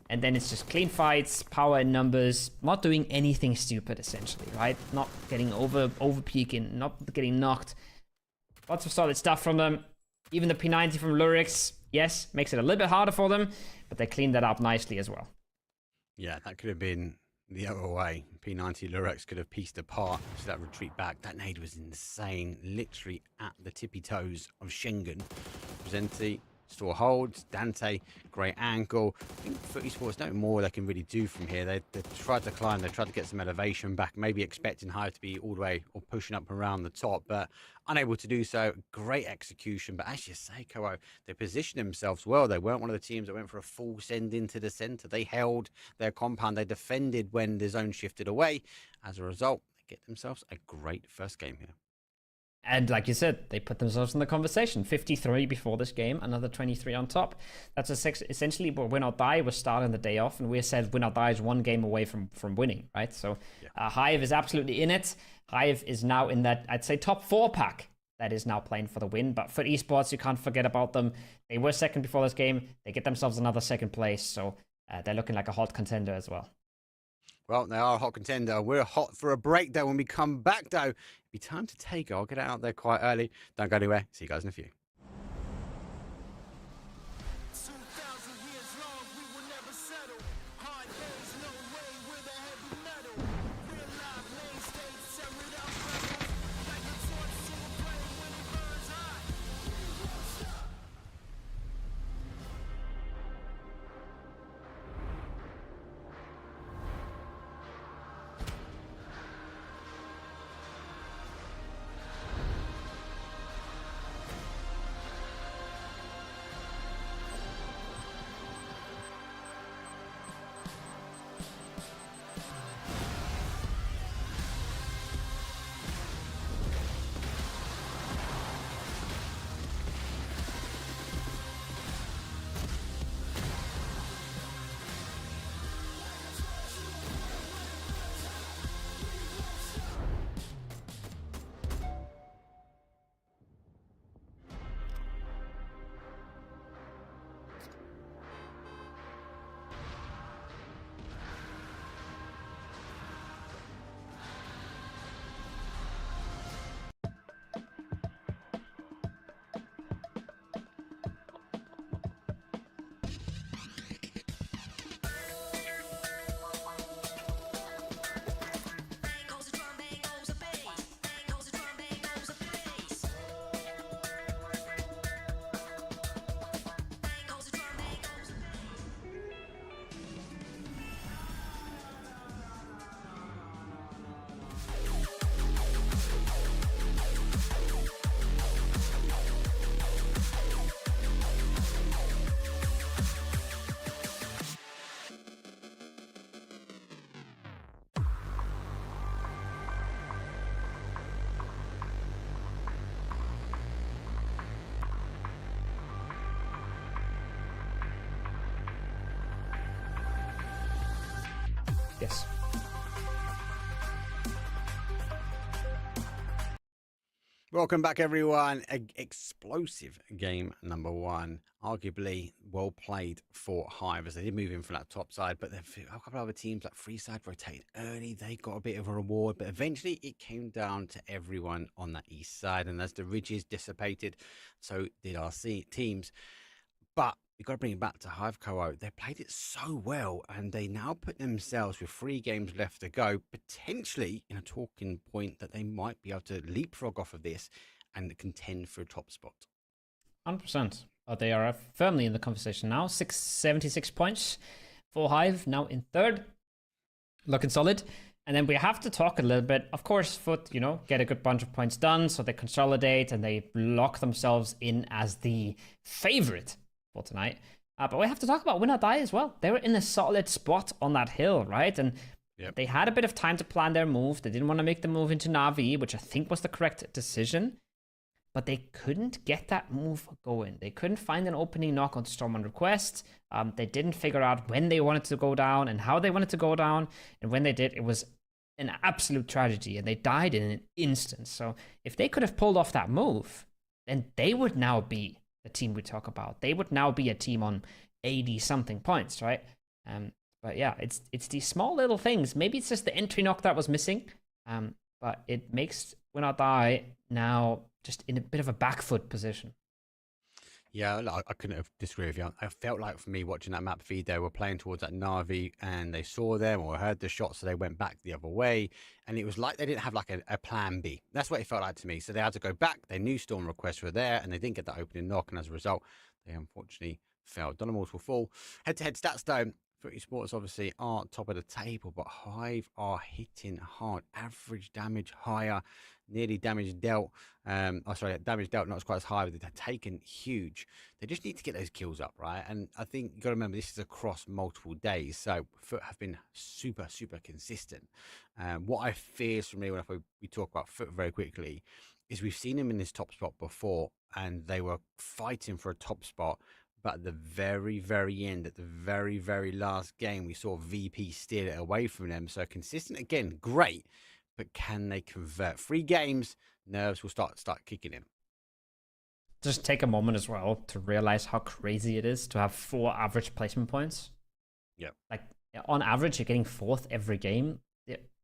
And then it's just clean fights, power in numbers, not doing anything stupid, essentially, right? Not getting over peaking, not getting knocked. Lots of solid stuff from them. Even the P90 from Lurix, yes, makes it a little bit harder for them, but they cleaned that up nicely as well. Yeah, that could have been the other way. P90 Lurix could have pieced apart to that retreat back. That nade was insane, literally at the tippy toes of Schengen. Presenti still holds. Dante, great angle. I think Foot Esports don't more they can really do from here. They tried to climb, they tried to get some elevation back, maybe expecting Hive to be all the way or pushing up around the top, but unable to do so. Great execution, but as you say, Koa, they positioned themselves well. They weren't one of the teams that went for a full send into the center. They held their compound. They defended when the zone shifted away. As a result, they get themselves a great first game here. And like you said, they put themselves in the conversation. 53 before this game, another 23 on top. That's essentially what Win or Die was starting the day off, and we said Win or Die is one game away from winning, right? So Hive is absolutely in it. Hive is now in that, I'd say, top 4 pack that is now playing for the win. But for Esports, you can't forget about them. They were second before this game. They get themselves another second place, so they're looking like a hot contender as well. Well, they are a hot contender. We're hot for a break, though. When we come back, though, it'll be time to take it. I'll get out there quite early. Don't go anywhere. See you guys in a few. Yes. Welcome back, everyone. Explosive game number one. Arguably well played for Hive as they did move in from that top side, but then a couple of other teams like Freeside rotated early. They got a bit of a reward, but eventually it came down to everyone on that east side. And as the ridges dissipated, so did our teams. But you've got to bring it back to Hive Co. They played it so well, and they now put themselves with 3 games left to go, potentially in a talking point that they might be able to leapfrog off of this and contend for a top spot. 100%. They are firmly in the conversation now. 76 points for Hive, now in third. Looking solid. And then we have to talk a little bit, of course, Foot, get a good bunch of points done, so they consolidate and they lock themselves in as the favorite for tonight. But we have to talk about Win or Die as well. They were in a solid spot on that hill, right? And they had a bit of time to plan their move. They didn't want to make the move into Na'Vi, which I think was the correct decision. But they couldn't get that move going. They couldn't find an opening knock on Storm on request. They didn't figure out when they wanted to go down and how they wanted to go down. And when they did, it was an absolute tragedy. And they died in an instant. So if they could have pulled off that move, then they would now be the team we talk about. They would now be a team on 80-something points, right? But yeah, it's these small little things. Maybe it's just the entry knock that was missing. But it makes Win or Die now just in a bit of a back foot position. Yeah, I couldn't have disagreed with you. I felt like for me watching that map feed, they were playing towards that Na'Vi and they saw them or heard the shot, so they went back the other way. And it was like they didn't have like a plan B. That's what it felt like to me. So they had to go back. They knew Storm requests were there and they didn't get that opening knock. And as a result, they unfortunately failed. Donimals will fall. Head-to-head stats though. Esports obviously are top of the table, but Hive are hitting hard. Average damage higher, nearly damage dealt. Damage dealt not quite as high, but they're taken huge. They just need to get those kills up, right? And I think you got to remember this is across multiple days, so Foot have been super consistent. What I fear from me when we talk about Foot very quickly is we've seen them in this top spot before, and they were fighting for a top spot. But at the very, very end, at the very, very last game, we saw VP steal it away from them. So consistent again, great. But can they convert? 3 games, nerves will start kicking in. Just take a moment as well to realize how crazy it is to have 4 average placement points. Yeah. Like on average, you're getting 4th every game.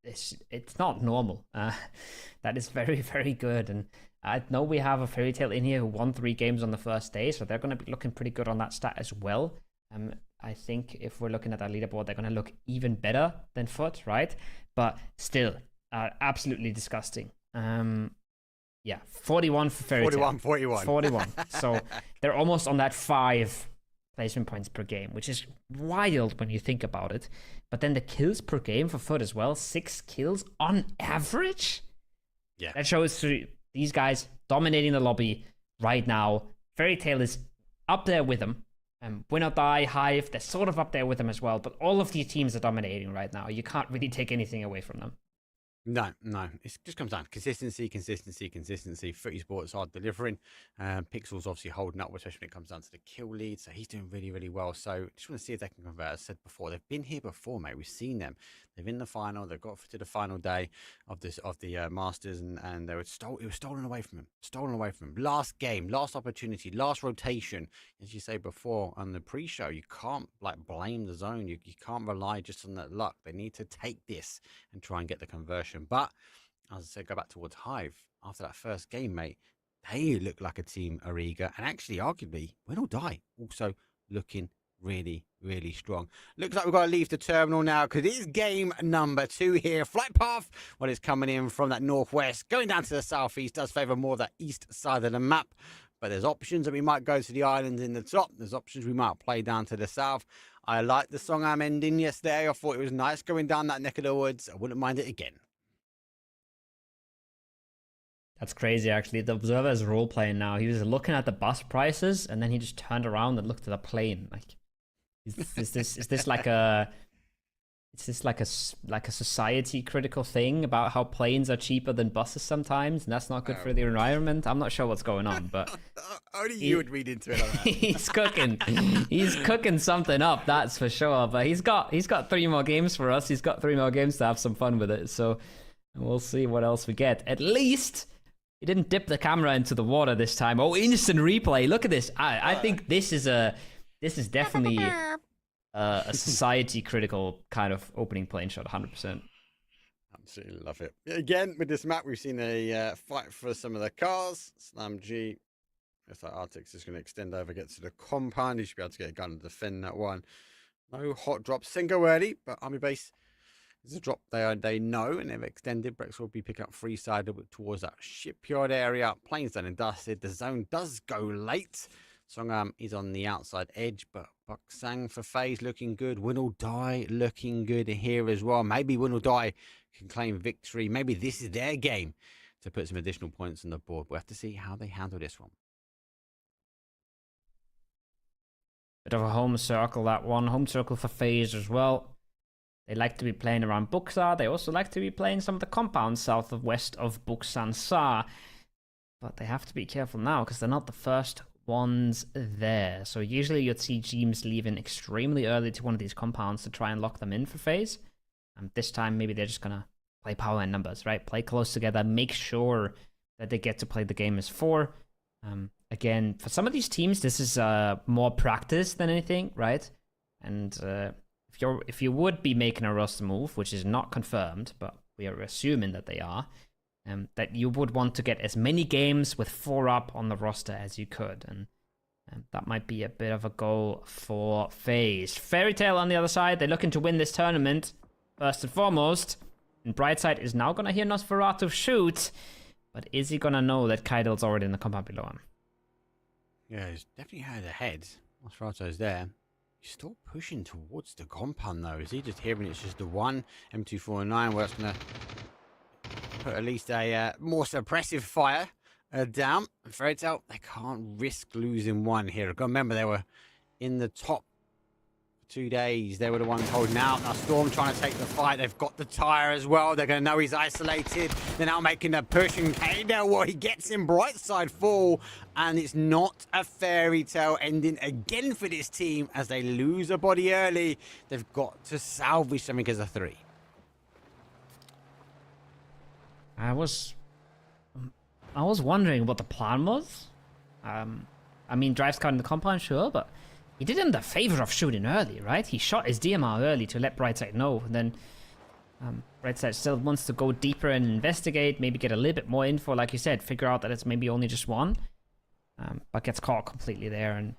It's not normal. That is very, very good. And I know we have a Fairy Tail in here who won 3 games on the first day, so they're going to be looking pretty good on that stat as well. I think if we're looking at that leaderboard, they're going to look even better than Foot, right? But still, absolutely disgusting. 41 for Fairy Tail. 41. So they're almost on that 5 placement points per game, which is wild when you think about it. But then the kills per game for Foot as well, 6 kills on average. Yeah, that shows these guys dominating the lobby right now. Fairy Tail is up there with them. Win or Die, Hive, they're sort of up there with them as well. But all of these teams are dominating right now. You can't really take anything away from them. No. It just comes down to consistency. Foot Esports are delivering. Pixel's obviously holding up, especially when it comes down to the kill lead. So he's doing really, really well. So just want to see if they can convert. As I said before, they've been here before, mate. We've seen them. They've in the final. They've got to the final day of the Masters, and they were it was stolen away from them. Last game, last opportunity, last rotation. As you say before on the pre-show, you can't blame the zone. You can't rely just on that luck. They need to take this and try and get the conversion. But as I said, go back towards Hive after that first game, mate. They look like a team are eager, and actually, arguably, Win or Die also looking really, really strong. Looks like we've got to leave the terminal now because it is game number 2 here. Flight path, well, it's coming in from that northwest, going down to the southeast, does favour more of that east side of the map. But there's options that we might go to the islands in the top. There's options we might play down to the south. I liked the song I'm ending yesterday. I thought it was nice going down that neck of the woods. I wouldn't mind it again. That's crazy, actually. The observer's role playing now. He was looking at the bus prices, and then he just turned around and looked at the plane. Like, is this like a it's just like a society critical thing about how planes are cheaper than buses sometimes, and that's not good for the environment. I'm not sure what's going on, but only you would read into it like that. he's cooking something up, that's for sure. But he's got 3 more games for us. He's got 3 more games to have some fun with it. So we'll see what else we get. At least he didn't dip the camera into the water this time. Oh, instant replay! Look at this. I think this is definitely a society critical kind of opening plane shot, 100%. Absolutely love it. Again, with this map, we've seen a fight for some of the cars. Slam G. Looks like Arctic's just going to extend over, get to the compound. He should be able to get a gun and defend that one. No hot drops. Single early, but Army Base is a drop they know, and they've extended. Brex will be picking up free side towards that shipyard area. Plane's done and dusted. The zone does go late. Songam is on the outside edge, but Buksang for FaZe looking good. Win or Die looking good here as well. Maybe Win or Die can claim victory. Maybe this is their game to put some additional points on the board. We'll have to see how they handle this one. Bit of a home circle, that one. Home circle for FaZe as well. They like to be playing around Buxa. They also like to be playing some of the compounds south of west of Buksan Sa. But they have to be careful now because they're not the first ones there. So usually you'd see teams leaving extremely early to one of these compounds to try and lock them in for FaZe. This time maybe they're just going to play power and numbers, right? Play close together, make sure that they get to play the game as 4. Again, for some of these teams, this is more practice than anything, right? And if you would be making a roster move, which is not confirmed, but we are assuming that they are, that you would want to get as many games with 4 up on the roster as you could. And that might be a bit of a goal for FaZe. Fairy Tail on the other side, they're looking to win this tournament, first and foremost. And Brightside is now going to hear Nosferatu shoot. But is he going to know that Kaidel's already in the compound below him? Yeah, he's definitely had ahead. Nosferatu's there. He's still pushing towards the compound, though. Is he just hearing it's just the one M249 where it's going to put at least a more suppressive fire down? Fairy Tail, they can't risk losing one here. Remember, they were in the top 2 days. They were the ones holding out. Now Storm trying to take the fight. They've got the tire as well. They're going to know he's isolated. They're now making a push, and Kaidel, well, he gets in Brightside full, and it's not a Fairy Tail ending again for this team as they lose a body early. They've got to salvage something as a 3. I was wondering what the plan was. I mean, drive scout in the compound, sure, but he did him the favor of shooting early, right? He shot his DMR early to let Brightside know. And then Brightside still wants to go deeper and investigate, maybe get a little bit more info, like you said, figure out that it's maybe only just one. But gets caught completely there. And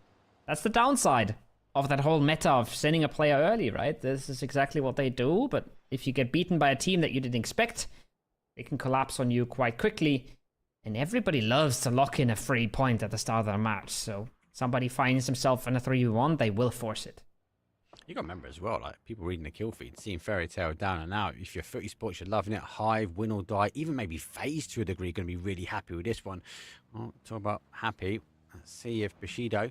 that's the downside of that whole meta of sending a player early, right? This is exactly what they do. But if you get beaten by a team that you didn't expect, they can collapse on you quite quickly. And everybody loves to lock in a free point at the start of their match. So somebody finds himself in a 3v1, they will force it. You got to remember as well, like people reading the kill feed, seeing Fairy Tail down and out. If you're Footy Sports, you're loving it. Hive, Win or Die, even maybe FaZe to a degree, going to be really happy with this one. Well, talk about happy. Let's see if Bushido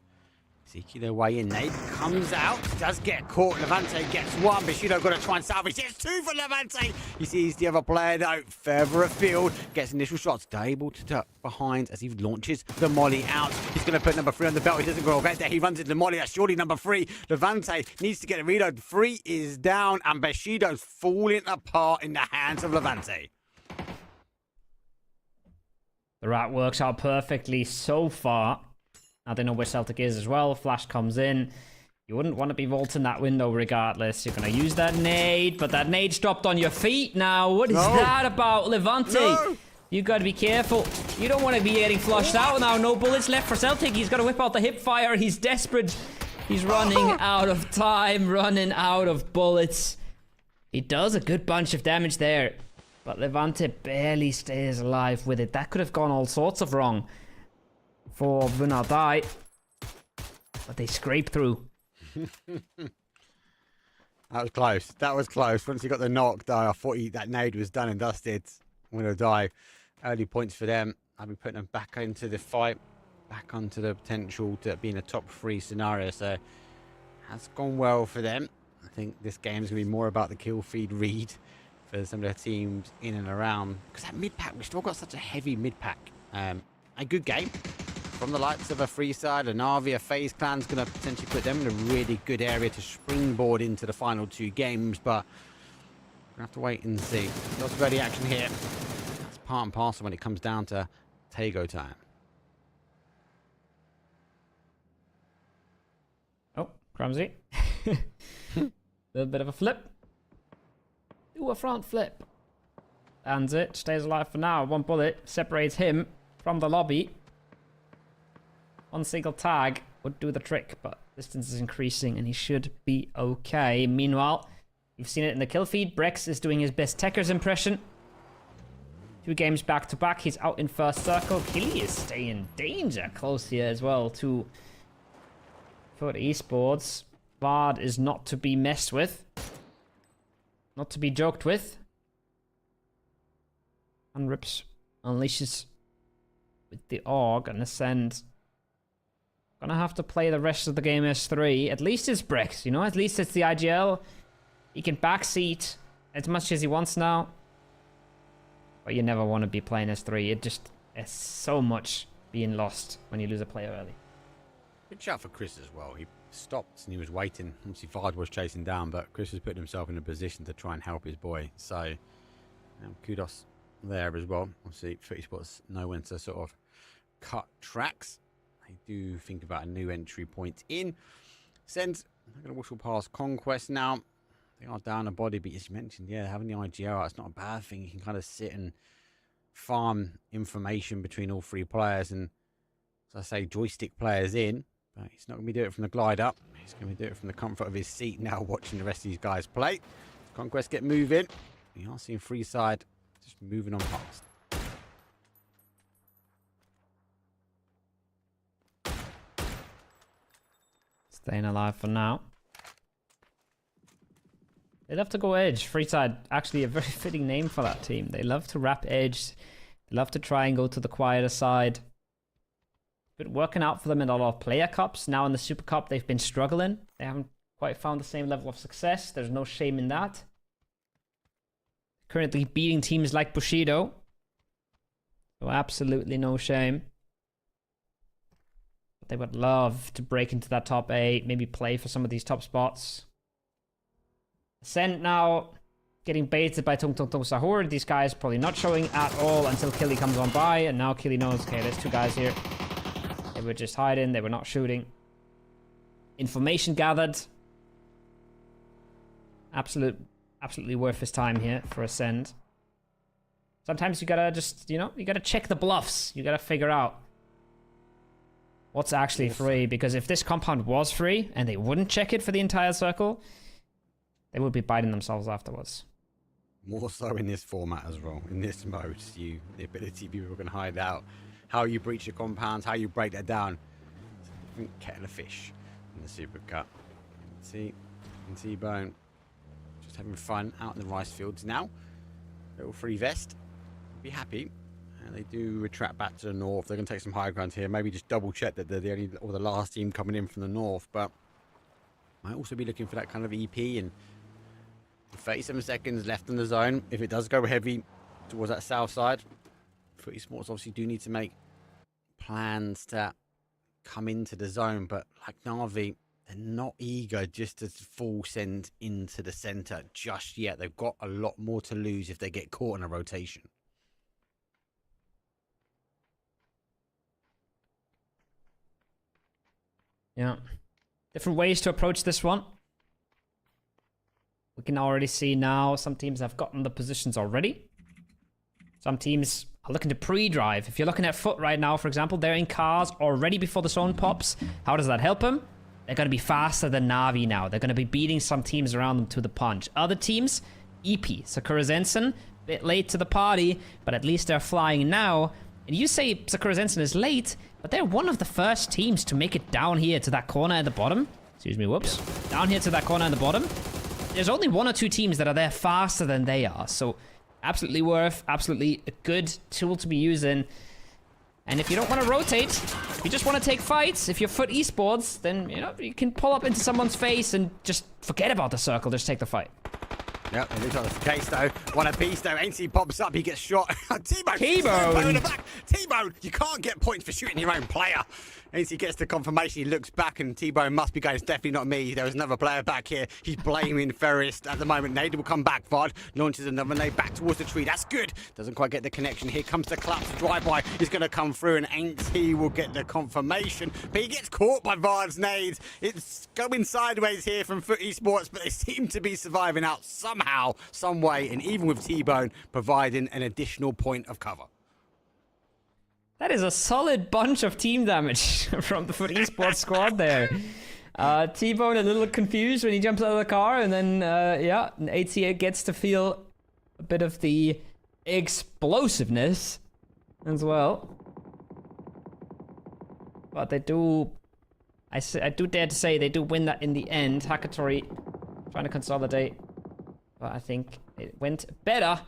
seeking their way in. Nate comes out, does get caught. Levante gets one. Bushido got to try and salvage. It's 2 for Levante. He sees the other player though, further afield, gets initial shots, able to duck behind as he launches the molly out. He's going to put number 3 on the belt. He doesn't go get there. He runs into the molly. That's surely number 3. Levante needs to get a reload. 3 is down, and Bushido's falling apart in the hands of Levante. The rat works out perfectly so far. Now they know where Celtic is as well. Flash comes in. You wouldn't want to be vaulting that window regardless. You're going to use that nade, but that nade's dropped on your feet now. What is that about, Levante? No. You got to be careful. You don't want to be getting flushed out now. No bullets left for Celtic. He's got to whip out the hip fire. He's desperate. He's running out of time, running out of bullets. He does a good bunch of damage there, but Levante barely stays alive with it. That could have gone all sorts of wrong for Win or Die, but they scrape through. That was close. That was close. Once he got the knock, though, I thought that nade was done and dusted. Win or Die. Early points for them. I'll be putting them back into the fight, back onto the potential to be in a top 3 scenario. So has gone well for them. I think this game is going to be more about the kill feed read for some of their teams in and around. Because that mid-pack, we've still got such a heavy mid-pack. A good game from the likes of a Freeside, a Na'Vi, a FaZe Clan's going to potentially put them in a really good area to springboard into the final 2 games. But we're going to have to wait and see. Lots of early action here. That's part and parcel when it comes down to Tago time. Oh, clumsy. Little bit of a flip. Do a front flip. Lands it. Stays alive for now. 1 bullet separates him from the lobby. 1 single tag would do the trick, but distance is increasing and he should be okay. Meanwhile, you've seen it in the kill feed. Brex is doing his best Techers impression. 2 games back to back. He's out in first circle. Killy is staying in danger close here as well too. For Esports, Vard is not to be messed with. Not to be joked with. Unrips, unleashes with the AUG and Ascend. Gonna have to play the rest of the game as 3. At least it's Brex, you know? At least it's the IGL. He can backseat as much as he wants now. But you never want to be playing as 3. It just is so much being lost when you lose a player early. Good shot for Chris as well. He stopped and he was waiting. Obviously, Vard was chasing down, but Chris was putting himself in a position to try and help his boy. So, kudos there as well. Obviously, Footy Sports know when to sort of cut tracks. They do think about a new entry point in. Send, I'm going to whistle past Conquest now. They are down a body, but as you mentioned, yeah, having the IGL, it's not a bad thing. You can kind of sit and farm information between all 3 players. And as I say, joystick players in. But he's not going to be doing it from the glide up. He's going to be doing it from the comfort of his seat now, watching the rest of these guys play. Conquest get moving. You are seeing Freeside just moving on past. Staying alive for now. They love to go edge. Freeside, actually a very fitting name for that team. They love to wrap edge. They love to try and go to the quieter side. Been working out for them in a lot of player cups. Now in the Super Cup, they've been struggling. They haven't quite found the same level of success. There's no shame in that. Currently beating teams like Bushido. So absolutely no shame. But they would love to break into that top 8. Maybe play for some of these top spots. Ascent now getting baited by Tung Tung Tung Sahur. These guys probably not showing at all until Killy comes on by. And now Killy knows, okay, there's 2 guys here. They were just hiding. They were not shooting. Information gathered. Absolutely worth his time here for Ascend. Sometimes you gotta just, you gotta check the bluffs. You gotta figure out what's actually free. Because if this compound was free and they wouldn't check it for the entire circle, they would be biting themselves afterwards. More so in this format as well. In this mode, the ability people can hide out. How you breach your compounds, how you break that down. It's a different kettle of fish in the Super Cup. See, T-Bone just having fun out in the rice fields now. Little free vest. Be happy. And they do retract back to the north. They're going to take some high ground here. Maybe just double check that they're the only or the last team coming in from the north. But might also be looking for that kind of EP. And 37 seconds left in the zone. If it does go heavy towards that south side, Footy Sports obviously do need to make plans to come into the zone, but like Na'Vi, they're not eager just to full send into the center just yet. They've got a lot more to lose if they get caught in a rotation. Yeah. Different ways to approach this one. We can already see now some teams have gotten the positions already. Some teams are looking to pre-drive. If you're looking at Foot right now, for example, they're in cars already before the zone pops. How does that help them? They're going to be faster than Na'Vi now. They're going to be beating some teams around them to the punch. Other teams, EP, Sakura Zensen, bit late to the party, but at least they're flying now. And you say Sakura Zensen is late, but they're one of the first teams to make it down here to that corner at the bottom. Excuse me, whoops. Down here to that corner at the bottom. There's only 1 or 2 teams that are there faster than they are, so absolutely worth, absolutely a good tool to be using. And if you don't want to rotate, if you just want to take fights, if you're Foot Esports, then, you know, you can pull up into someone's face and just forget about the circle, just take the fight. Yep, it looks like that's the case though. One apiece though. Ainsley pops up, he gets shot. T-Bone! T-Bone! You can't get points for shooting your own player. Ainsley gets the confirmation, he looks back and T-Bone must be going, it's definitely not me. There was another player back here. He's blaming Ferris at the moment. Nade will come back. Vard launches another nade back towards the tree. That's good. Doesn't quite get the connection. Here comes the collapse. Drive-by is going to come through and Ainsley will get the confirmation. But he gets caught by Vard's nades. It's going sideways here from Foot Esports, but they seem to be surviving out somehow, some way, and even with T-Bone providing an additional point of cover. That is a solid bunch of team damage from the Foot Esports squad there. T-Bone a little confused when he jumps out of the car, and then, yeah, 88 gets to feel a bit of the explosiveness as well. But they do... I do dare to say they do win that in the end. Hakatori trying to consolidate. But I think it went better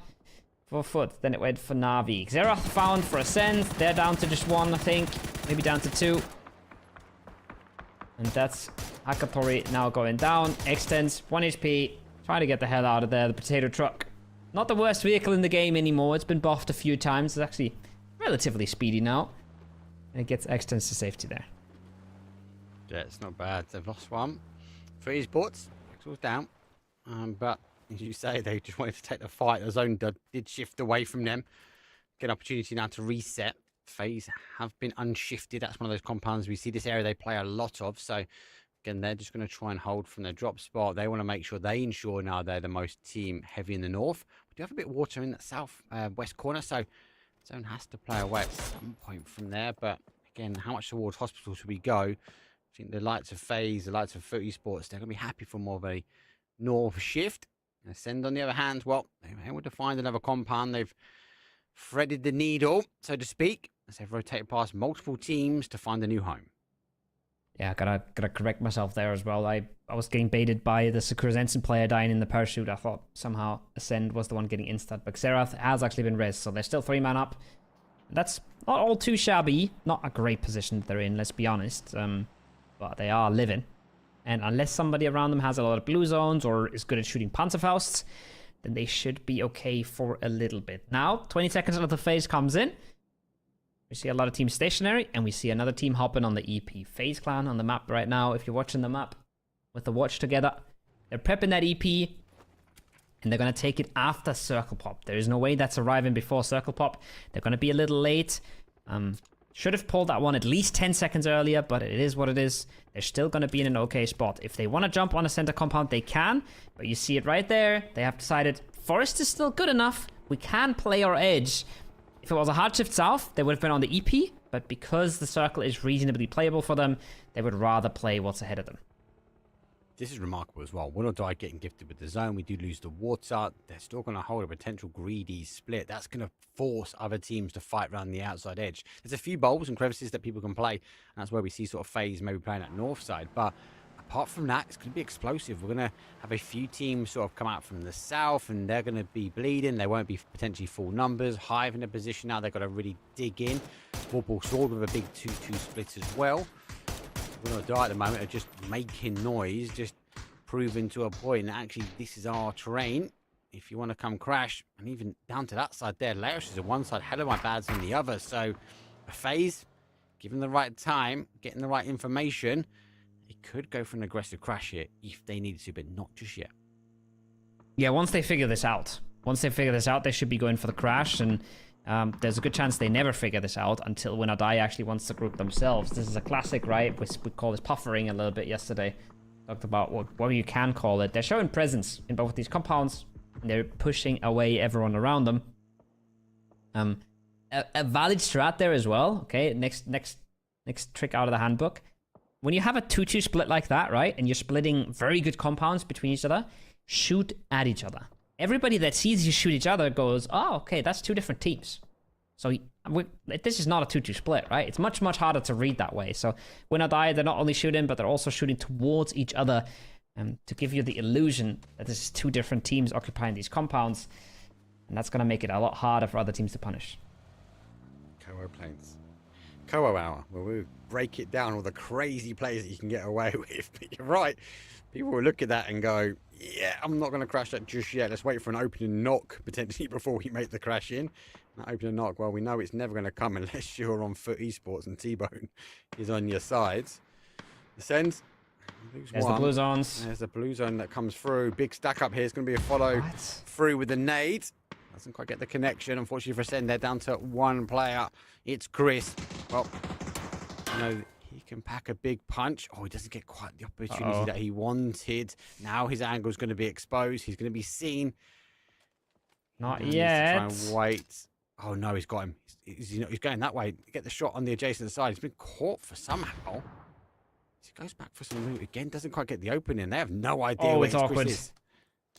for Foot than it went for Na'Vi. Xerath found for Ascend. They're down to just one, I think. Maybe down to two. And that's Hakatori now going down. Extends, 1 HP. Trying to get the hell out of there. The potato truck. Not the worst vehicle in the game anymore. It's been buffed a few times. It's actually relatively speedy now. And it gets Extends to safety there. Yeah, it's not bad. They've lost one. For Esports, Pixel's down. But as you say, they just wanted to take the fight. The zone did shift away from them. Get an opportunity now to reset. FaZe have been unshifted. That's one of those compounds we see this area they play a lot of. So again, they're just going to try and hold from their drop spot. They want to make sure they ensure now they're the most team heavy in the north. We do have a bit of water in that south west corner, so zone has to play away at some point from there. But again, how much towards hospital should we go? I think the likes of FaZe, the likes of Foot Esports, they're going to be happy for more of a north shift. Ascend on the other hand, well, they've been able to find another compound. They've threaded the needle, so to speak, as they've rotated past multiple teams to find a new home. Yeah, gotta correct myself there as well. I was getting baited by the Sakura Zensen player dying in the parachute. I thought somehow Ascend was the one getting instant, but Xerath has actually been res, so they're still 3-man up. That's not all too shabby. Not a great position they're in, let's be honest. But they are living. And unless somebody around them has a lot of blue zones or is good at shooting Panzerfausts, then they should be okay for a little bit. Now, 20 seconds after the phase comes in, we see a lot of teams stationary, and we see another team hopping on the EP. FaZe Clan on the map right now, if you're watching the map with the watch together. They're prepping that EP, and they're going to take it after Circle Pop. There is no way that's arriving before Circle Pop. They're going to be a little late. Should have pulled that one at least 10 seconds earlier, but it is what it is. They're still going to be in an okay spot. If they want to jump on a center compound, they can. But you see it right there. They have decided Forest is still good enough. We can play our edge. If it was a hard shift south, they would have been on the EP. But because the circle is reasonably playable for them, they would rather play what's ahead of them. This is remarkable as well. Win or Die getting gifted with the zone. We do lose the water. They're still going to hold a potential greedy split. That's going to force other teams to fight around the outside edge. There's a few bulbs and crevices that people can play. And that's where we see sort of FaZe maybe playing that north side. But apart from that, it's going to be explosive. We're going to have a few teams sort of come out from the south, and they're going to be bleeding. They won't be potentially full numbers. Hive in a position now. They've got to really dig in. Vorpal Sword with a big 2-2 split as well. Win or Die at the moment are just making noise, just proving to a point that actually this is our terrain. If you want to come crash, and even down to that side there, Laos is on one side, Hello My Bad's on the other. So a FaZe, given the right time, getting the right information, they could go for an aggressive crash here if they needed to, but not just yet. Yeah, once they figure this out, they should be going for the crash, and there's a good chance they never figure this out until Win or Die actually wants to group themselves. This is a classic, right? We call this puffering a little bit yesterday. Talked about what you can call it. They're showing presence in both of these compounds, and they're pushing away everyone around them. A valid strat there as well. Okay, next trick out of the handbook. When you have a 2-2 split like that, right, and you're splitting very good compounds between each other, shoot at each other. Everybody that sees you shoot each other goes, oh, okay, that's two different teams. So this is not a 2-2 split, right? It's much, much harder to read that way. So Win or Die, they're not only shooting, but they're also shooting towards each other to give you the illusion that this is two different teams occupying these compounds. And that's going to make it a lot harder for other teams to punish. Co-planes. co hour where we break it down, all the crazy plays that you can get away with. But you're right. People will look at that and go, yeah, I'm not going to crash that just yet. Let's wait for an opening knock, potentially, before we make the crash in. That opening knock, well, we know it's never going to come unless you're on Foot Esports and T-Bone is on your sides. Descends. There's the blue zones. There's the blue zone that comes through. Big stack up here. It's going to be a follow through with the nade. Doesn't quite get the connection. Unfortunately for Ascend, they're down to one player. It's Chris. Well, you know, he can pack a big punch. Oh, he doesn't get quite the opportunity that he wanted. Now his angle's going to be exposed. He's going to be seen. Not yet. Try and wait. Oh, no, he's got him. He's going that way. Get the shot on the adjacent side. He's been caught for somehow. He goes back for some loot again. Doesn't quite get the opening. They have no idea where it's awkward. Chris is.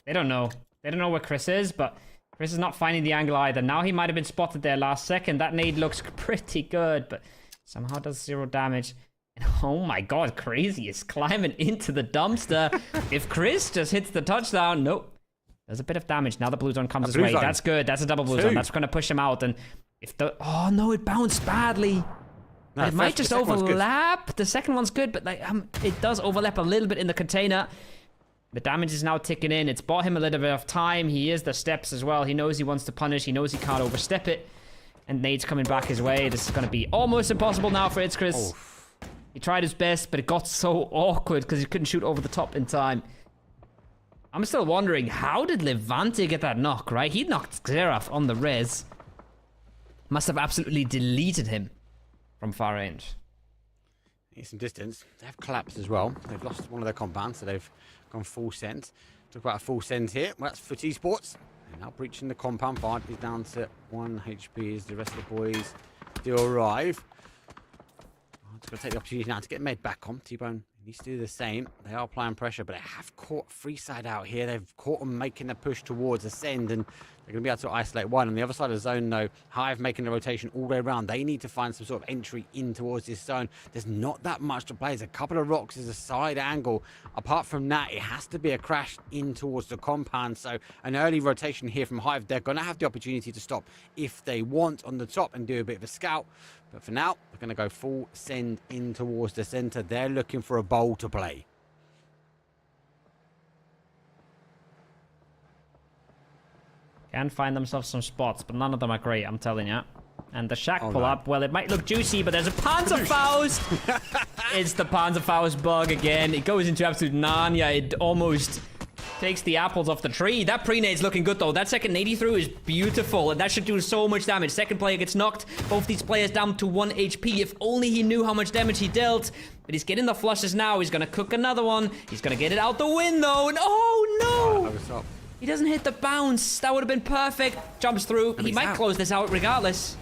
They don't know. They don't know where Chris is, but Chris is not finding the angle either. Now he might have been spotted there last second. That nade looks pretty good, but somehow does 0 damage. And oh my god, Crazy is climbing into the dumpster. If Chris just hits the touchdown, nope. There's a bit of damage. Now the blue zone comes his way. That's good. That's a double blue zone. That's going to push him out. And if the... Oh no, it bounced badly. No, it might just overlap. The second one's good, but like it does overlap a little bit in the container. The damage is now ticking in. It's bought him a little bit of time. He is the steps as well. He knows he wants to punish. He knows he can't overstep it. And nade's coming back his way. This is going to be almost impossible now for Chris. Oh. He tried his best, but it got so awkward because he couldn't shoot over the top in time. I'm still wondering, how did Levante get that knock, right? He knocked Xerath on the res. Must have absolutely deleted him from far range. Need some distance. They have collapsed as well. They've lost one of their compounds, so they've gone full send. Talk about a full send here. Well, that's Foot Esports. They're now breaching the compound. Five is down to 1 HP as the rest of the boys do arrive. It's going to take the opportunity now to get made back on. T-Bone needs to do the same. They are applying pressure, but they have caught Freeside out here. They've caught them making a push towards Ascend, and they're going to be able to isolate one. On the other side of the zone, though, Hive making a rotation all the way around. They need to find some sort of entry in towards this zone. There's not that much to play. There's a couple of rocks. There's a side angle. Apart from that, it has to be a crash in towards the compound. So an early rotation here from Hive. They're going to have the opportunity to stop if they want on the top and do a bit of a scout. But for now, they're going to go full send in towards the center. They're looking for a bowl to play. Can find themselves some spots, but none of them are great, I'm telling you. And the shack pull up, well, it might look juicy, but there's a Panzerfaust! It's the Panzerfaust bug again. It goes into absolute Narnia. It almost takes the apples off the tree. That pre-nade's looking good, though. That second nade he threw is beautiful, and that should do so much damage. Second player gets knocked. Both these players down to 1 HP. If only he knew how much damage he dealt. But he's getting the flushes now. He's going to cook another one. He's going to get it out the window. And oh, no! He doesn't hit the bounce. That would have been perfect. Jumps through. He might close this out regardless.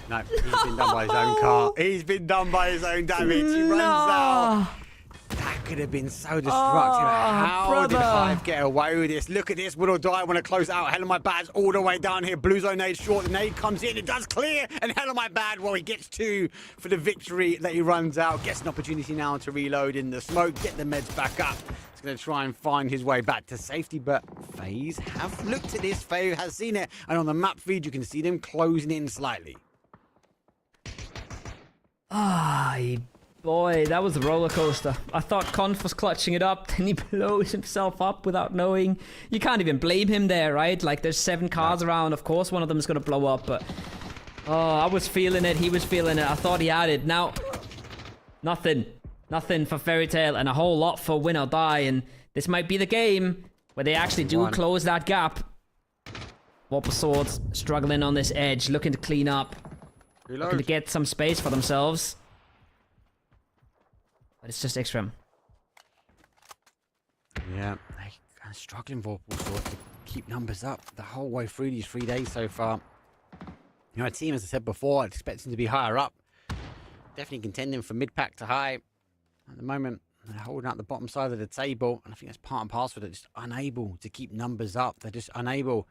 No, he's been done by his own car. He's been done by his own damage. He runs out. That could have been so destructive. How did Hive get away with this? Look at this. Will or die. I want to close out. Hell of my bad's all the way down here. Blue zone nade short. The nade comes in. It does clear. And hell of my bad. Well, he gets 2 for the victory that he runs out. Gets an opportunity now to reload in the smoke. Get the meds back up. He's going to try and find his way back to safety. But FaZe have looked at this. FaZe has seen it. And on the map feed, you can see them closing in slightly. Boy, that was a roller coaster. I thought Conf was clutching it up, then he blows himself up without knowing. You can't even blame him there, right? Like, there's 7 cars around. Of course, one of them is going to blow up, but... Oh, I was feeling it. He was feeling it. I thought he had it. Now, nothing. Nothing for Fairy Tail and a whole lot for Win or Die. And this might be the game where they actually do close that gap. Warper Swords struggling on this edge, looking to clean up. Looking to get some space for themselves. But it's just X-Ram. Yeah, they're kind of struggling for to keep numbers up the whole way through these 3 days so far. You know, a team, as I said before, expecting to be higher up. Definitely contending from mid-pack to high. At the moment, they're holding out the bottom side of the table. And I think that's part and parcel. They're just unable to keep numbers up. They're just unable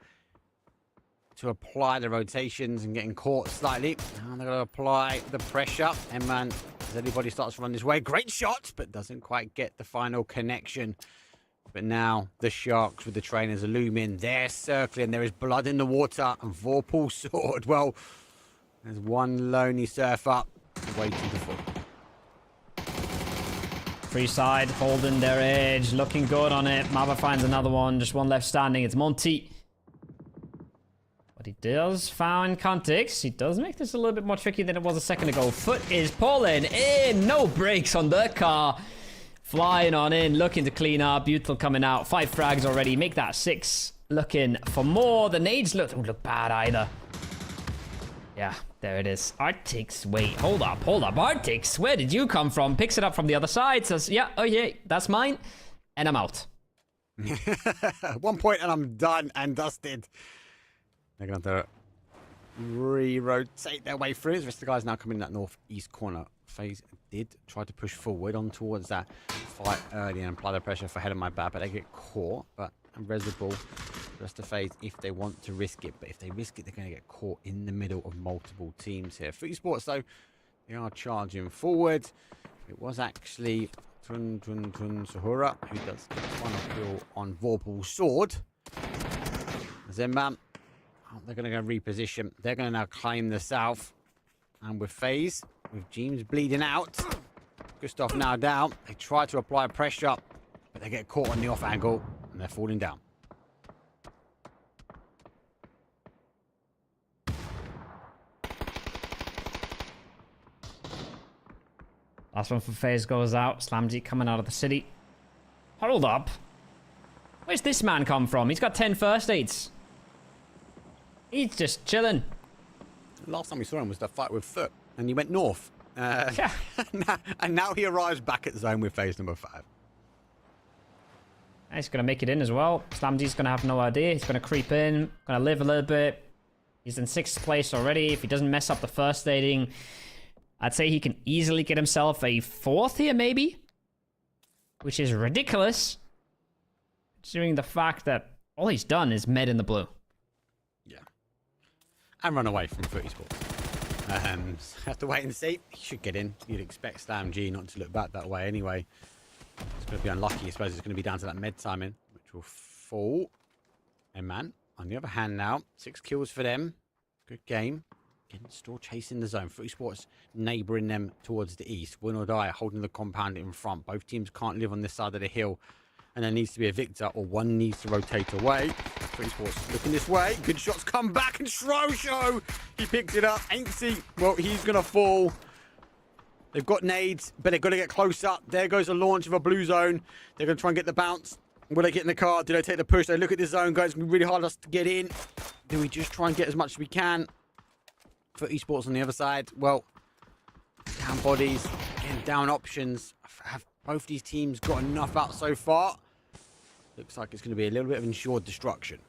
to apply the rotations and getting caught slightly. Now they're going to apply the pressure. And man, as anybody starts to run this way, great shot, but doesn't quite get the final connection. But now the Sharks with the trainers are looming. They're circling. There is blood in the water. And Vorpal's sword. Well, there's one lonely surfer way to the foot. Free side, holding their edge, looking good on it. Mava finds another one, just one left standing. It's Monty. But he does find context. He does make this a little bit more tricky than it was a second ago. Foot is pulling in, no brakes on the car. Flying on in, looking to clean up. Butyl coming out, 5 frags already. Make that 6. Looking for more. The nades don't look bad either. Yeah, there it is. Arctics, wait, hold up. Arctics, where did you come from? Picks it up from the other side, says, yeah, oh yeah, that's mine. And I'm out. 1 point and I'm done and dusted. They're going to have to re-rotate their way through. The rest of the guys now coming in that northeast corner. FaZe did try to push forward on towards that fight early and apply the pressure for head of my back, but they get caught. But Reservoir, the rest of FaZe, if they want to risk it. But if they risk it, they're going to get caught in the middle of multiple teams here. For Esports, though, they are charging forward. It was actually Tun Sahura who does get the final kill on Vorpal's sword. Zenman, they're going to go reposition. They're going to now claim the south. And with FaZe, with James bleeding out, Gustav now down. They try to apply pressure, but they get caught on the off angle and they're falling down. Last one for FaZe goes out. Slamzy coming out of the city. Hold up. Where's this man come from? He's got 10 first aids. He's just chilling. Last time we saw him was the fight with Foot, and he went north. Yeah. And now he arrives back at zone with FaZe number 5. He's going to make it in as well. Slamzy's going to have no idea. He's going to creep in. Going to live a little bit. He's in 6th place already. If he doesn't mess up the first aiding, I'd say he can easily get himself a 4th here, maybe. Which is ridiculous. Considering the fact that all he's done is med in the blue. Yeah. And run away from Foot Esports. Have to wait and see. He should get in. You'd expect Slam G not to look back that way anyway. It's going to be unlucky. I suppose it's going to be down to that med timing, which will fall. And man, on the other hand now, 6 kills for them. Good game. Again, still chasing the zone. Foot Esports neighbouring them towards the east. Win or die, holding the compound in front. Both teams can't live on this side of the hill. And there needs to be a victor, or one needs to rotate away. Foot Esports looking this way. Good shots come back, and Shrosho, he picks it up. Ain't well, he's going to fall. They've got nades, but they've got to get closer. There goes the launch of a blue zone. They're going to try and get the bounce. Will they get in the car? Do they take the push? They look at this zone, guys. It's going to be really hard for us to get in. Do we just try and get as much as we can? For Esports on the other side, well, down bodies, again, down options. Have both these teams got enough out so far? Looks like it's going to be a little bit of ensured destruction.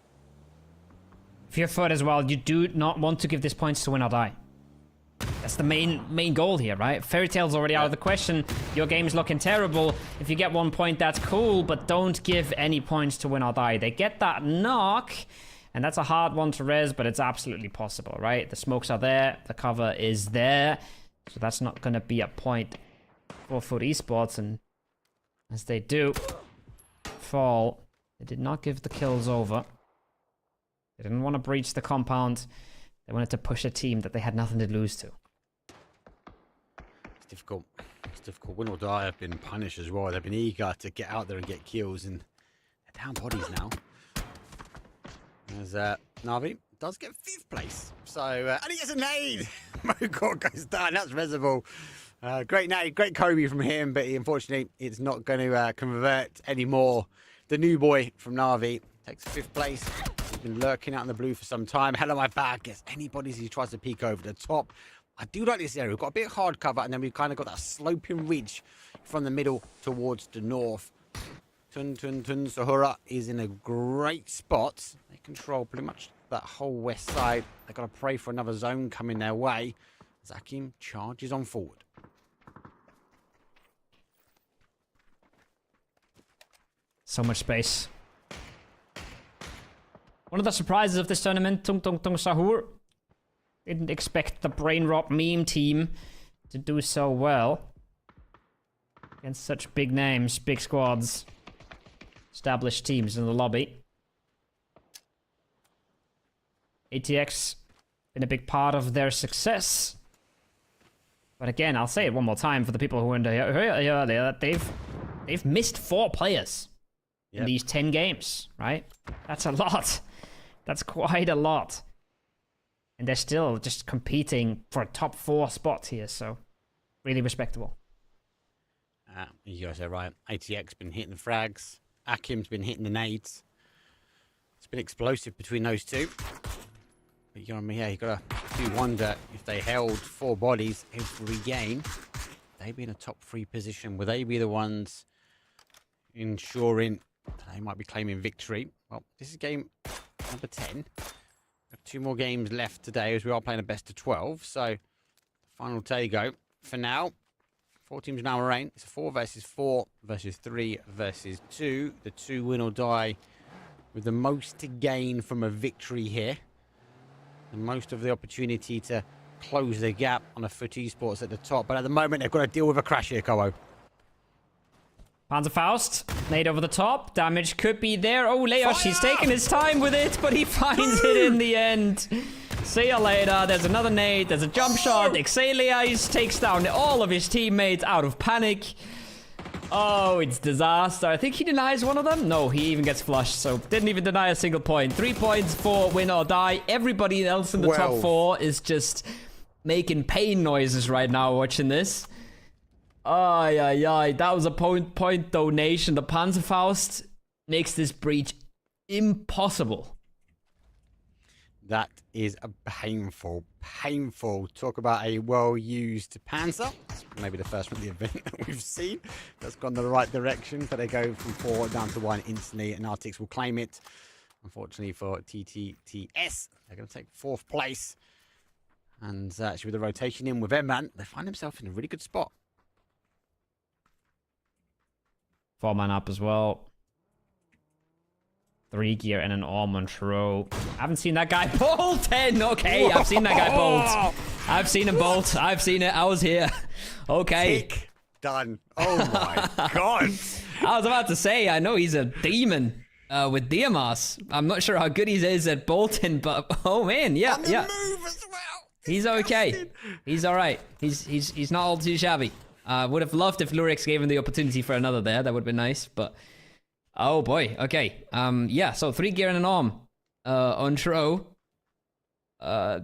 For your Foot as well, you do not want to give this points to win or die. That's the main goal here, right? Fairy Tail's already out of the question. Your game's looking terrible. If you get 1 point, that's cool, but don't give any points to win or die. They get that knock, and that's a hard one to res, but it's absolutely possible, right? The smokes are there, the cover is there, so that's not going to be a point for Foot Esports, and as they do fall, they did not give the kills over. They didn't want to breach the compound. They wanted to push a team that they had nothing to lose to. It's difficult. It's difficult. Win or die have been punished as well. They've been eager to get out there and get kills, and they're down bodies now. As Navi does get 5th place. So, and he gets a nade. Mogor goes down. That's Reservoir. Great nade. Great Kobe from him, but unfortunately, it's not going to convert anymore. The new boy from Navi takes 5th place. He's been lurking out in the blue for some time. Hell on my back. Gets anybody as he tries to peek over the top. I do like this area. We've got a bit of hard cover, and then we've kind of got that sloping ridge from the middle towards the north. Tun Sahura is in a great spot. They control pretty much that whole west side. They've got to pray for another zone coming their way. Zakim charges on forward. So much space. One of the surprises of this tournament, Tung Sahur. Didn't expect the Brain Rot meme team to do so well. Against such big names, big squads, established teams in the lobby. ATX been a big part of their success. But again, I'll say it one more time for the people who weren't here earlier, that they've missed 4 players in these 10 games, right? That's a lot. That's quite a lot. And they're still just competing for a top 4 spot here, so really respectable. You guys are right. ATX been hitting the frags. Akim's been hitting the nades. It's been explosive between those two. But you know, yeah, you gotta do wonder if they held 4 bodies every game, they'd be in a top 3 position. Would they be the ones ensuring they might be claiming victory? Well, this is game number 10. We have 2 more games left today as we are playing a best of 12. So, final Tago for now. 4 teams now reign. It's a 4 versus 4 versus 3 versus 2. The 2 win or die with the most to gain from a victory here. And most of the opportunity to close the gap on a Foot Esports at the top. But at the moment, they've got to deal with a crash here, Kowo. Panzerfaust, nade over the top. Damage could be there. Oh, Leosh, he's taking his time with it, but he finds it in the end. See you later. There's another nade. There's a jump shot. Exelias takes down all of his teammates out of panic. Oh, it's disaster. I think he denies one of them. No, he even gets flushed, so didn't even deny a single point. 3 points for win or die. Everybody else in the top 4 is just making pain noises right now watching this. Ay, ay, ay. That was a point donation. The Panzerfaust makes this breach impossible. That is a painful. Talk about a well-used Panzer. It's maybe the first one of the event that we've seen. That's gone the right direction, but they go from 4 down to 1 instantly, and Artix will claim it. Unfortunately for TTTS, they're going to take 4th place. And actually with the rotation in with Emman, they find themselves in a really good spot. 4-man up as well. 3 gear and an almond throw. I haven't seen that guy bolt 10. Okay, I've seen that guy bolt. I've seen him bolt. I've seen it. I was here. Okay. Tick. Done. Oh my god. I was about to say, I know he's a demon with Diamas. I'm not sure how good he is at bolting, but oh man, yeah, On the move as well. He's okay. He's all right. He's not all too shabby. Would have loved if Lurix gave him the opportunity for another there. That would have been nice, but oh boy. Okay. Yeah. So 3 gear and an arm on Shro.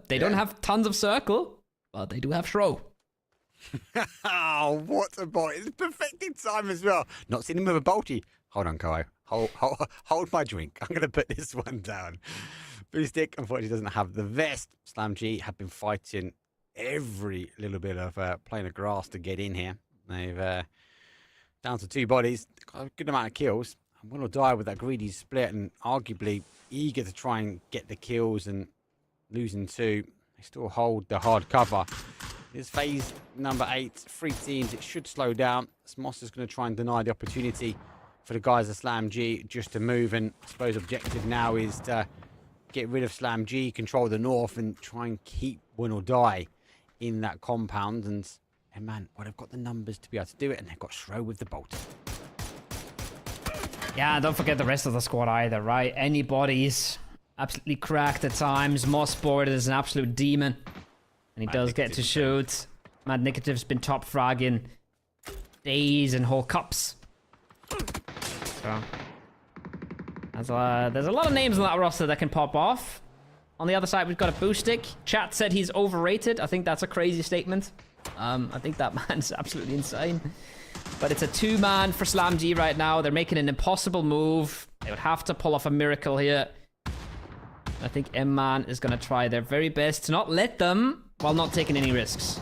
They don't have tons of circle, but they do have Shro. Oh, what a boy. It's perfected time as well. Not seen him with a bolty. Hold on, Kowo. Hold my drink. I'm going to put this one down. Boostic, unfortunately, doesn't have the vest. Slam G have been fighting every little bit of playing of grass to get in here. They've down to 2 bodies. Got a good amount of kills. And Will or Die with that greedy split and arguably eager to try and get the kills and losing 2. They still hold the hard cover. This phase number 8, 3 teams. It should slow down. Smoss is going to try and deny the opportunity for the guys at Slam G just to move. And I suppose objective now is to get rid of Slam G, control the north, and try and keep Win or Die in that compound. And man, well, they've got the numbers to be able to do it, and they've got Shro with the bolt. Yeah, don't forget the rest of the squad either, right? Anybody's absolutely cracked at times. Mossboard is an absolute demon. And he does get to shoot. Mad Negative's been top fragging days and whole cups. So there's a lot of names on that roster that can pop off. On the other side, we've got a Boostic. Chat said he's overrated. I think that's a crazy statement. I think that man's absolutely insane. But it's a 2-man for Slam G right now. They're making an impossible move. They would have to pull off a miracle here. I think M-Man is going to try their very best to not let them while not taking any risks.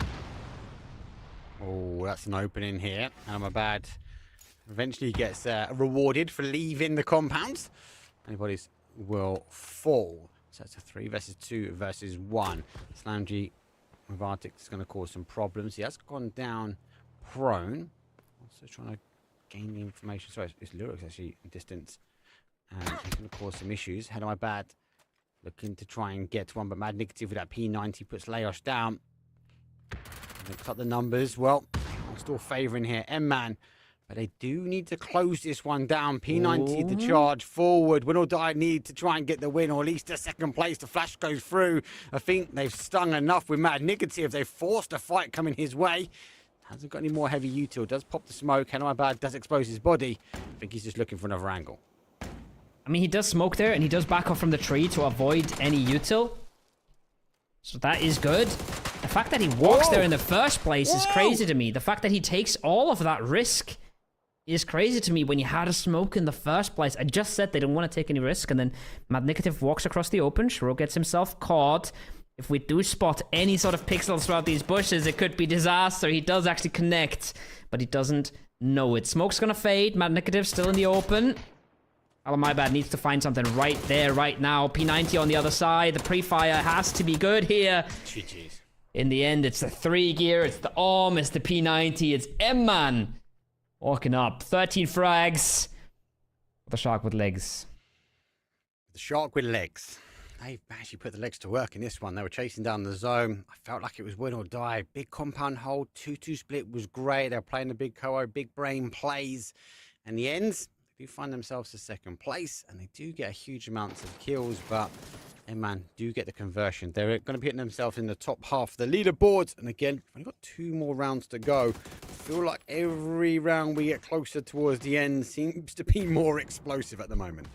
Oh, that's an opening here. And Amabad eventually gets rewarded for leaving the compound. Anybody's will fall. So it's a 3 versus 2 versus 1. Slam G with Arctic is going to cause some problems. He has gone down prone. Also trying to gain the information. Sorry, it's Lurix actually in distance. And he's going to cause some issues. Head on my bad. Looking to try and get one, but Mad Negative with that P90 puts Leosh down. They cut the numbers. Well, I'm still favouring here. M-Man But they do need to close this one down. P90 the charge forward. Win or die need to try and get the win, or at least a second place. The flash goes through. I think they've stung enough with Mad Negative. They've forced a fight coming his way. Hasn't got any more heavy util. Does pop the smoke. How bad does expose his body. I think he's just looking for another angle. I mean, he does smoke there, and he does back off from the tree to avoid any util. So that is good. The fact that he walks there in the first place is crazy to me. The fact that he takes all of that risk is crazy to me when you had a smoke in the first place. I just said they don't want to take any risk, and then Mad Negative walks across the open. Shiro gets himself caught. If we do spot any sort of pixels throughout these bushes, it could be disaster. He does actually connect, but he doesn't know it. Smoke's gonna fade. Mad Negative still in the open. Oh, my bad. Needs to find something right there, right now. P90 on the other side. The pre-fire has to be good here. GG's. In the end, it's the 3 gear. It's the ARM. It's the P90. It's M-Man. Walking up. 13 frags. The shark with legs. The shark with legs. They actually put the legs to work in this one. They were chasing down the zone. I felt like it was win or die. Big compound hold. 2-2 split was great. They were playing the big co big brain plays. And the end, they do find themselves to second place. And they do get a huge amount of kills. But, man, do get the conversion. They're going to be hitting themselves in the top half of the leaderboard. And again, we've only got 2 more rounds to go. I feel like every round we get closer towards the end seems to be more explosive at the moment.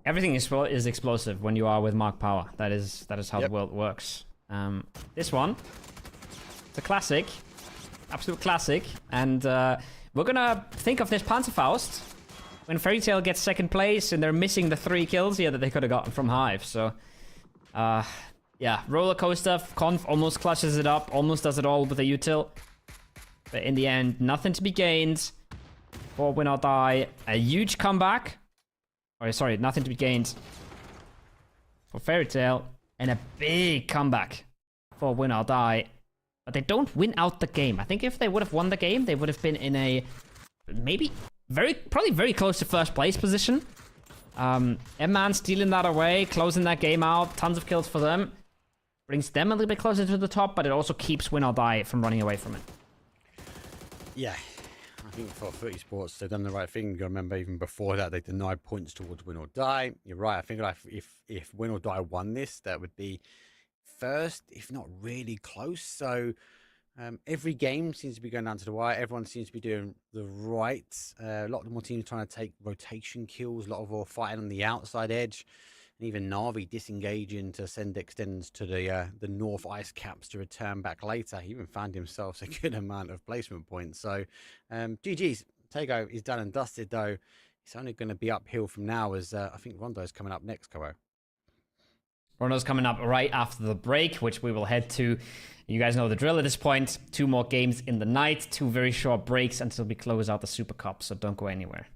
Everything is explosive when you are with Mark Power. That is how the world works. This one, it's a classic, absolute classic, and we're gonna think of this Panzerfaust when Fairy Tail gets second place and they're missing the 3 kills here that they could have gotten from Hive. So, yeah, roller coaster. Conf almost clutches it up, almost does it all with a util, but in the end, nothing to be gained for win or die. A huge comeback. Oh, sorry, nothing to be gained for Fairy Tail, and a big comeback for win or die. But they don't win out the game. I think if they would have won the game, they would have been in a probably very close to first place position. M-Man stealing that away, closing that game out. Tons of kills for them. Brings them a little bit closer to the top, but it also keeps win or die from running away from it. Yeah. I think for Esports, they've done the right thing. You gotta remember, even before that, they denied points towards win or die. You're right. I think like if win or die won this, that would be first, if not really close. So every game seems to be going down to the wire. Everyone seems to be doing the right. A lot of more teams trying to take rotation kills. A lot of them fighting on the outside edge. And even Na'Vi disengaging to send extends to the North Ice Caps to return back later. He even found himself a good amount of placement points. So, GG's. Tego is done and dusted, though. It's only going to be uphill from now as I think Rondo's coming up next, Koa. Rondo's coming up right after the break, which we will head to. You guys know the drill at this point. 2 more games in the night. 2 very short breaks until we close out the Super Cup, so don't go anywhere.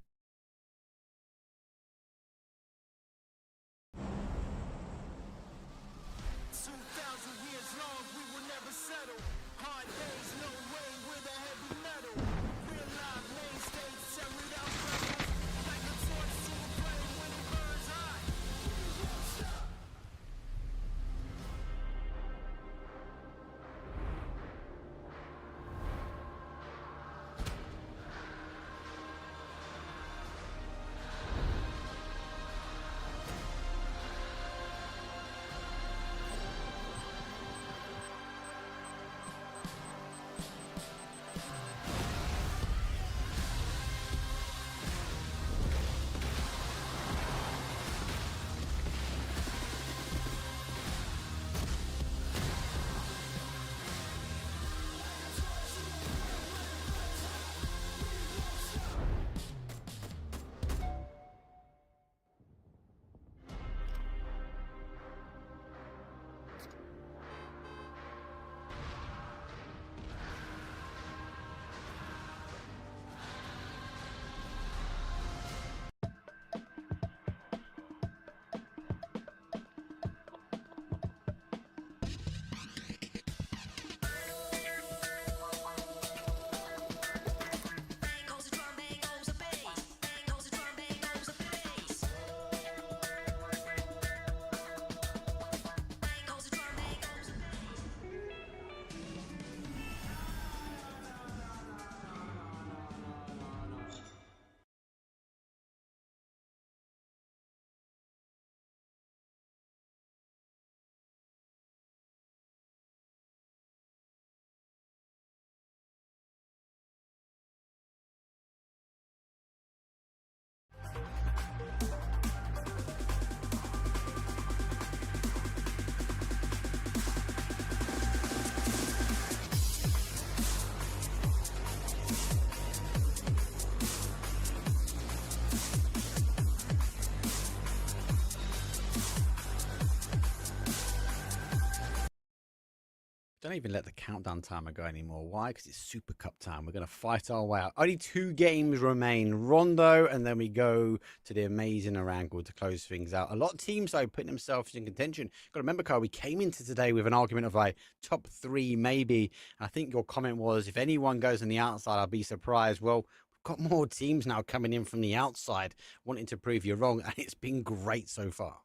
Don't even let the countdown timer go anymore. Why? Because it's Super Cup time. We're going to fight our way out. Only 2 games remain. Rondo, and then we go to the amazing Orangle to close things out. A lot of teams, though, putting themselves in contention. Got to remember, Carl, we came into today with an argument of like top 3, maybe. And I think your comment was, if anyone goes on the outside, I'll be surprised. Well, we've got more teams now coming in from the outside, wanting to prove you wrong, and it's been great so far.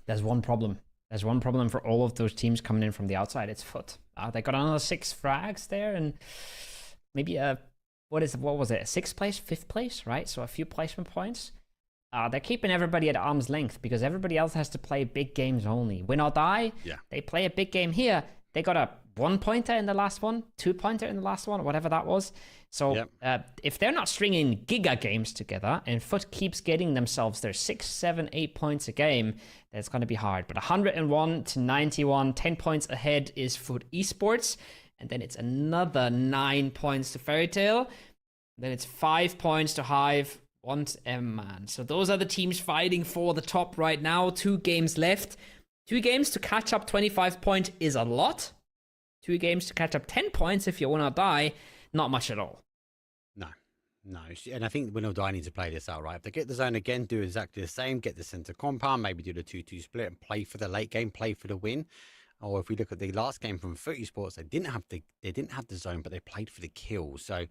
There's one problem. There's one problem for all of those teams coming in from the outside. It's Foot. They got another 6 frags there, and maybe what was it? A 6th place, 5th place, right? So a few placement points. They're keeping everybody at arm's length because everybody else has to play big games only. Win or die. Yeah. They play a big game here. They got a 1-pointer in the last one, 2-pointer in the last one, whatever that was. So if they're not stringing giga games together and Foot keeps getting themselves their 6, 7, 8 points a game, then it's going to be hard. But 101 to 91, 10 points ahead is Foot Esports. And then it's another 9 points to Fairy Tail. Then it's 5 points to Hive, 1 to M-Man. So those are the teams fighting for the top right now. 2 games left. 2 games to catch up 25 points is a lot. 2 games to catch up 10 points if you want to die, not much at all. No, and I think Win or Die need to play this out, right? If they get the zone again, do exactly the same, get the center compound, maybe do the 2-2 split and play for the late game, play for the win. Or if we look at the last game from Foot Esports, they didn't have the zone, but they played for the kill. So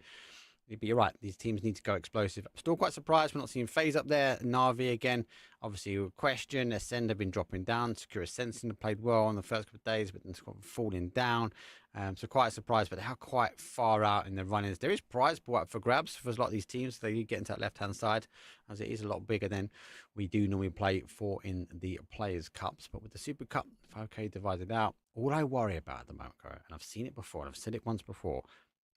you're right, these teams need to go explosive. I'm still quite surprised we're not seeing FaZe up there. Na'Vi again, obviously a question. Ascend have been dropping down. Secure Sensing played well on the first couple of days, but then it's got falling down. So quite surprised, but they are quite far out in the runnings. There is prize pool up for grabs for a lot of these teams. They get into that left-hand side, as it is a lot bigger than we do normally play for in the Players' Cups. But with the Super Cup, 5K divided out, all I worry about at the moment, and I've seen it before, and I've said it once before,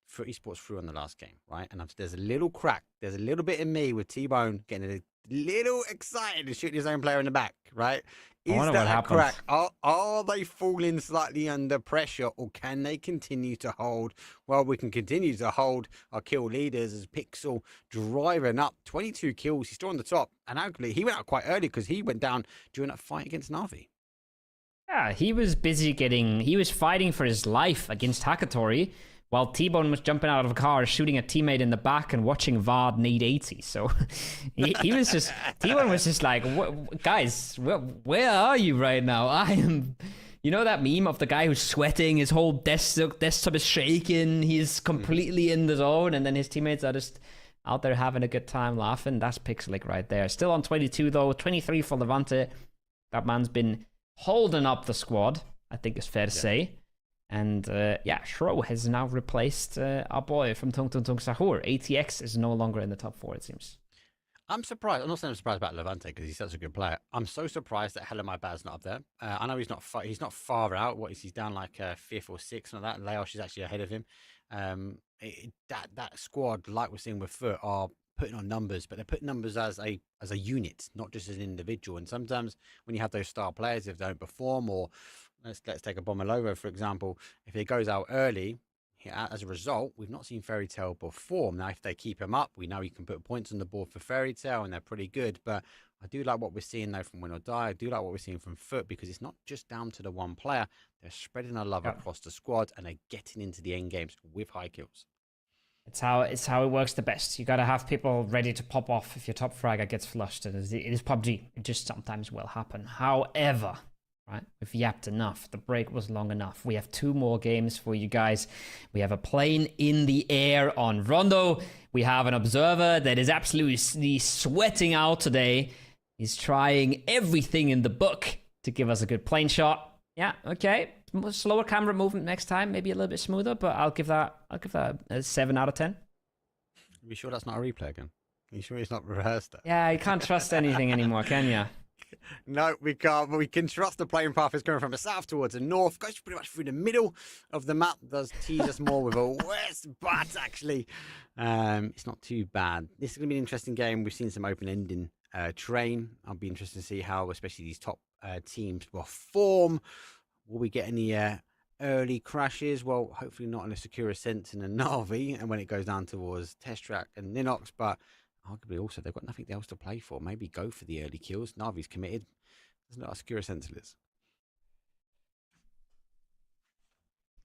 for Esports through on the last game, right? And there's a little crack. There's a little bit in me with T-Bone getting a little excited and shooting his own player in the back, right? Is that a crack? Are they falling slightly under pressure, or can they continue to hold? Well, we can continue to hold our kill leaders as Pixel driving up 22 kills. He's still on the top. And actually, he went out quite early because he went down during that fight against Na'Vi. Yeah, he was he was fighting for his life against Hakatori, while T-Bone was jumping out of a car, shooting a teammate in the back and watching Vard need 80. So he was just, T-Bone was just like, guys, where are you right now? I am, you know that meme of the guy who's sweating, his whole desktop is shaking, he's completely in the zone, and then his teammates are just out there having a good time laughing. That's Pixelic right there. Still on 22 though, 23 for Levante. That man's been holding up the squad, I think it's fair to say. And Shro has now replaced our boy from Tung Tung Tung Sahur. ATX is no longer in the top 4, it seems. I'm surprised. I'm not saying I'm surprised about Levante because he's such a good player. I'm so surprised that Hello My Bad's not up there. I know he's not far out. What is he's down like 5th or 6th and that. Laosh is actually ahead of him. That squad, like we're seeing with Foot, are putting on numbers, but they're putting numbers as a unit, not just as an individual. And sometimes when you have those star players, if they don't perform, or let's take a Bomber, for example, if it goes out early, as a result, we've not seen Fairy Tail perform. Now, if they keep him up, we know he can put points on the board for Fairy Tail, and they're pretty good. But I do like what we're seeing, though, from Win or Die. I do like what we're seeing from Foot, because it's not just down to the one player. They're spreading our love across the squad, and they're getting into the end games with high kills. It's how it works the best. You got to have people ready to pop off if your top fragger gets flushed. It is PUBG. It just sometimes will happen. However, right, we've yapped enough. The break was long enough. We have 2 more games for you guys. We have a plane in the air on Rondo. We have an observer that is absolutely sweating out today. He's trying everything in the book to give us a good plane shot. Yeah, okay. Slower camera movement next time, maybe a little bit smoother, but I'll give that a 7 out of 10. Are you sure that's not a replay again? Are you sure it's not rehearsed? Yeah, you can't trust anything anymore, can you? No, we can't, but we can trust the plane path is going from the south towards the north, goes pretty much through the middle of the map, does tease us more with a west, but actually, it's not too bad. This is going to be an interesting game. We've seen some open-ending terrain. I'll be interested to see how, especially these top teams, perform. Will we get any early crashes? Well, hopefully not in a Secure Ascent and a Na'Vi, and when it goes down towards Test Track and Ninox, but arguably also they've got nothing else to play for. Maybe go for the early kills. Na'Vi's committed. Doesn't look like Secure Ascent is.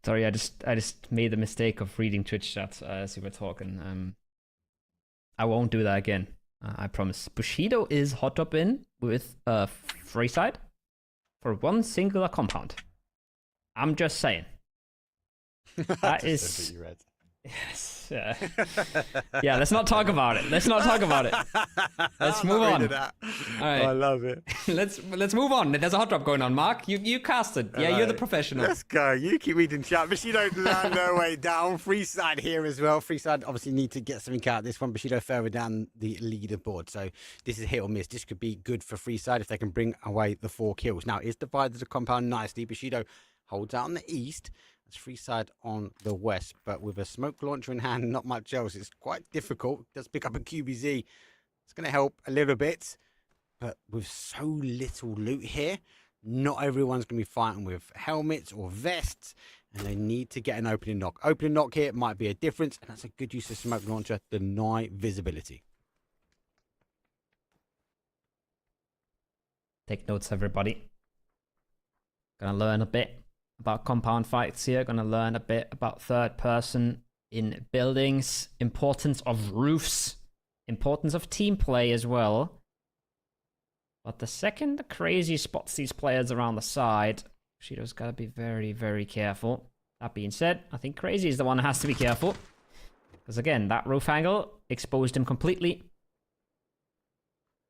Sorry, I just made the mistake of reading Twitch chat as you were talking. I won't do that again. I promise. Bushido is hot up in with Freeside for one singular compound. I'm just saying. That is. What you read. Yes. Yeah, let's not talk about it. Let's move on. All right. I love it. let's move on. There's a hot drop going on, Mark. You casted. Yeah, you're the professional. Let's go. You keep reading chat, but you don't land no way down. Freeside here as well. Freeside obviously need to get something out of this one. Bushido further down the leaderboard. So this is hit or miss. This could be good for Freeside if they can bring away the 4 kills. Now, it's divided the compound nicely. Bushido holds out on the east. It's Freeside on the west, but with a smoke launcher in hand, not much else. It's quite difficult. Just pick up a QBZ. It's going to help a little bit, but with so little loot here, not everyone's going to be fighting with helmets or vests, and they need to get an opening knock. Opening knock here might be a difference, and that's a good use of smoke launcher. Deny visibility. Take notes, everybody. Gonna learn a bit about compound fights here. Gonna learn a bit about third person in buildings, importance of roofs, importance of team play as well. But the second the Crazy spots these players around the side, Bushido's gotta be very, very careful. That being said, I think Crazy is the one that has to be careful. Because again, that roof angle exposed him completely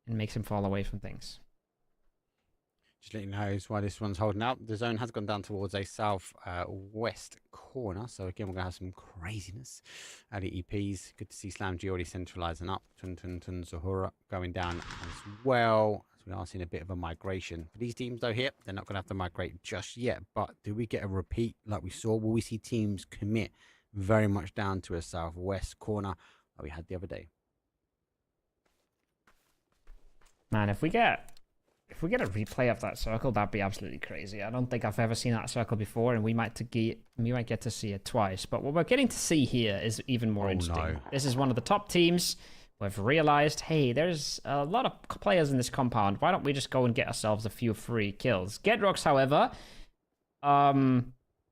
and makes him fall away from things. Just letting you know why this one's holding out. The zone has gone down towards a south-west corner. So again, we're going to have some craziness at the EPs. Good to see Slam G already centralizing up. Tun Zahura going down as well. As we are seeing a bit of a migration. For these teams though here, they're not going to have to migrate just yet. But do we get a repeat like we saw? Will we see teams commit very much down to a southwest corner like we had the other day? Man, if we get a replay of that circle, that'd be absolutely crazy. I don't think I've ever seen that circle before, and we might get to see it twice. But what we're getting to see here is even more interesting. No. This is one of the top teams who have realized, hey, there's a lot of players in this compound. Why don't we just go and get ourselves a few free kills? Gedrox, however,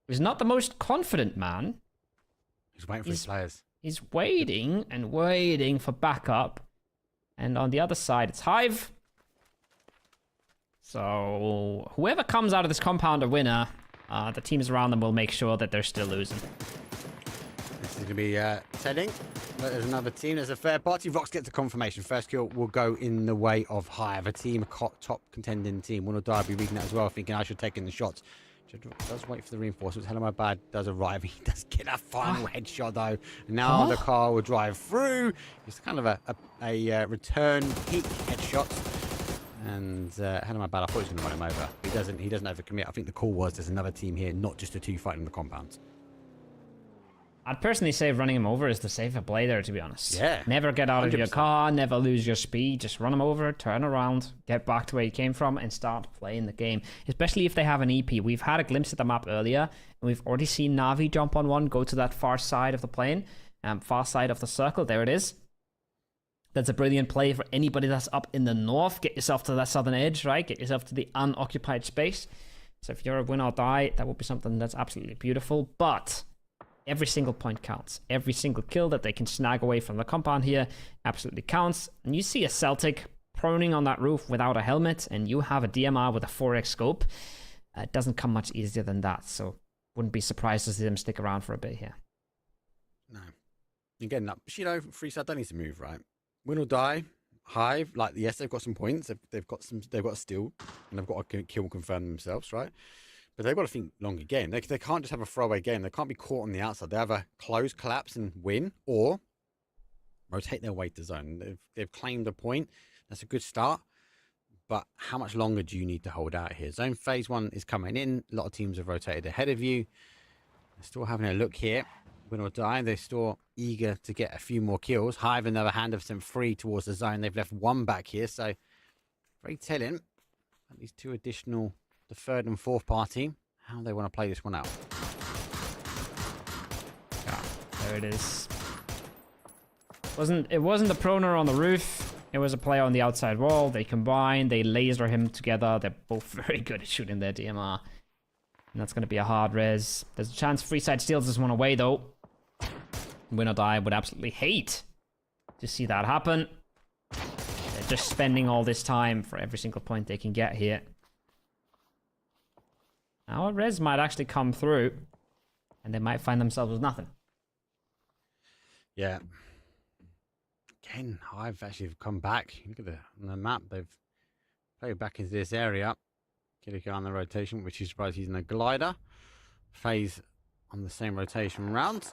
is not the most confident man. He's waiting for his players. He's waiting and waiting for backup. And on the other side, it's Hive. So whoever comes out of this compound a winner, the teams around them will make sure that they're still losing. This is going to be telling. There's another team. There's a third party. Vox gets a confirmation. First kill will go in the way of Hive, a team, a top contending team. Will die be reading that as well, thinking I should take in the shots. Does wait for the reinforcements. Hell of my bad does arrive. He does get a final headshot though. And now the car will drive through. It's kind of a return peak headshot. And hell of my bad. I thought he was going to run him over. He doesn't overcommit. I think the call was there's another team here, not just the 2 fighting in the compound. I'd personally say running him over is the safer play there, to be honest. Yeah. Never get out 100%. of your car, never lose your speed. Just run him over, turn around, get back to where you came from, and start playing the game. Especially if they have an EP. We've had a glimpse at the map earlier, and we've already seen Na'Vi jump on one, go to that far side of the plane, far side of the circle. There it is. That's a brilliant play for anybody that's up in the north. Get yourself to that southern edge, right? Get yourself to the unoccupied space. So if you're a win or die, that would be something that's absolutely beautiful. But every single point counts. Every single kill that they can snag away from the compound here absolutely counts. And you see a Celtic proning on that roof without a helmet, and you have a DMR with a 4x scope. It doesn't come much easier than that. So wouldn't be surprised to see them stick around for a bit here. No. Again, Freeside don't need to move, right? Win or die, Hive, like, yes, they've got some points. They've got a steal, and they've got a kill confirm themselves, right? But they've got to think long again. They can't just have a throwaway game. They can't be caught on the outside. They have a close, collapse, and win, or rotate their way to zone. They've claimed a point. That's a good start. But how much longer do you need to hold out here? Zone phase 1 is coming in. A lot of teams have rotated ahead of you. They're still having a look here. Win or die, they're still eager to get a few more kills. Hive, on the other hand, have sent 3 towards the zone. They've left 1 back here, so very telling. At least 2 additional, the third and fourth party, how they want to play this one out. Yeah, there it is. It wasn't the proner on the roof. It was a player on the outside wall. They combine, they laser him together. They're both very good at shooting their DMR. And that's going to be a hard res. There's a chance Freeside steals this one away, though. Win or Die would absolutely hate to see that happen. They're just spending all this time for every single point they can get here. Now a res might actually come through, and they might find themselves with nothing. Yeah. Again, Hive actually come back. Look at the map. They've played back into this area. Kilika on the rotation, which is surprised he's in a glider. FaZe on the same rotation round.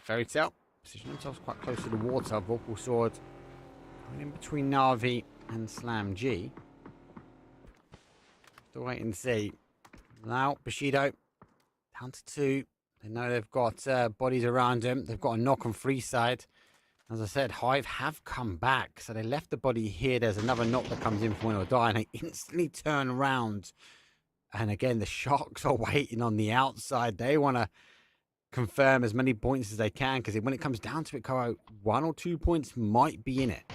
Fairy Tale position themselves quite close to the water. Vorpal Sword going in between Na'Vi and Slam G. To wait and see. Now Bushido down to 2. They know they've got bodies around them. They've got a knock on Freeside. As I said, Hive have come back. So they left the body here. There's another knock that comes in for Win or Die. And they instantly turn around. And again, the Sharks are waiting on the outside. They want to confirm as many points as they can. Because when it comes down to it, Koro, 1 or 2 points might be in it.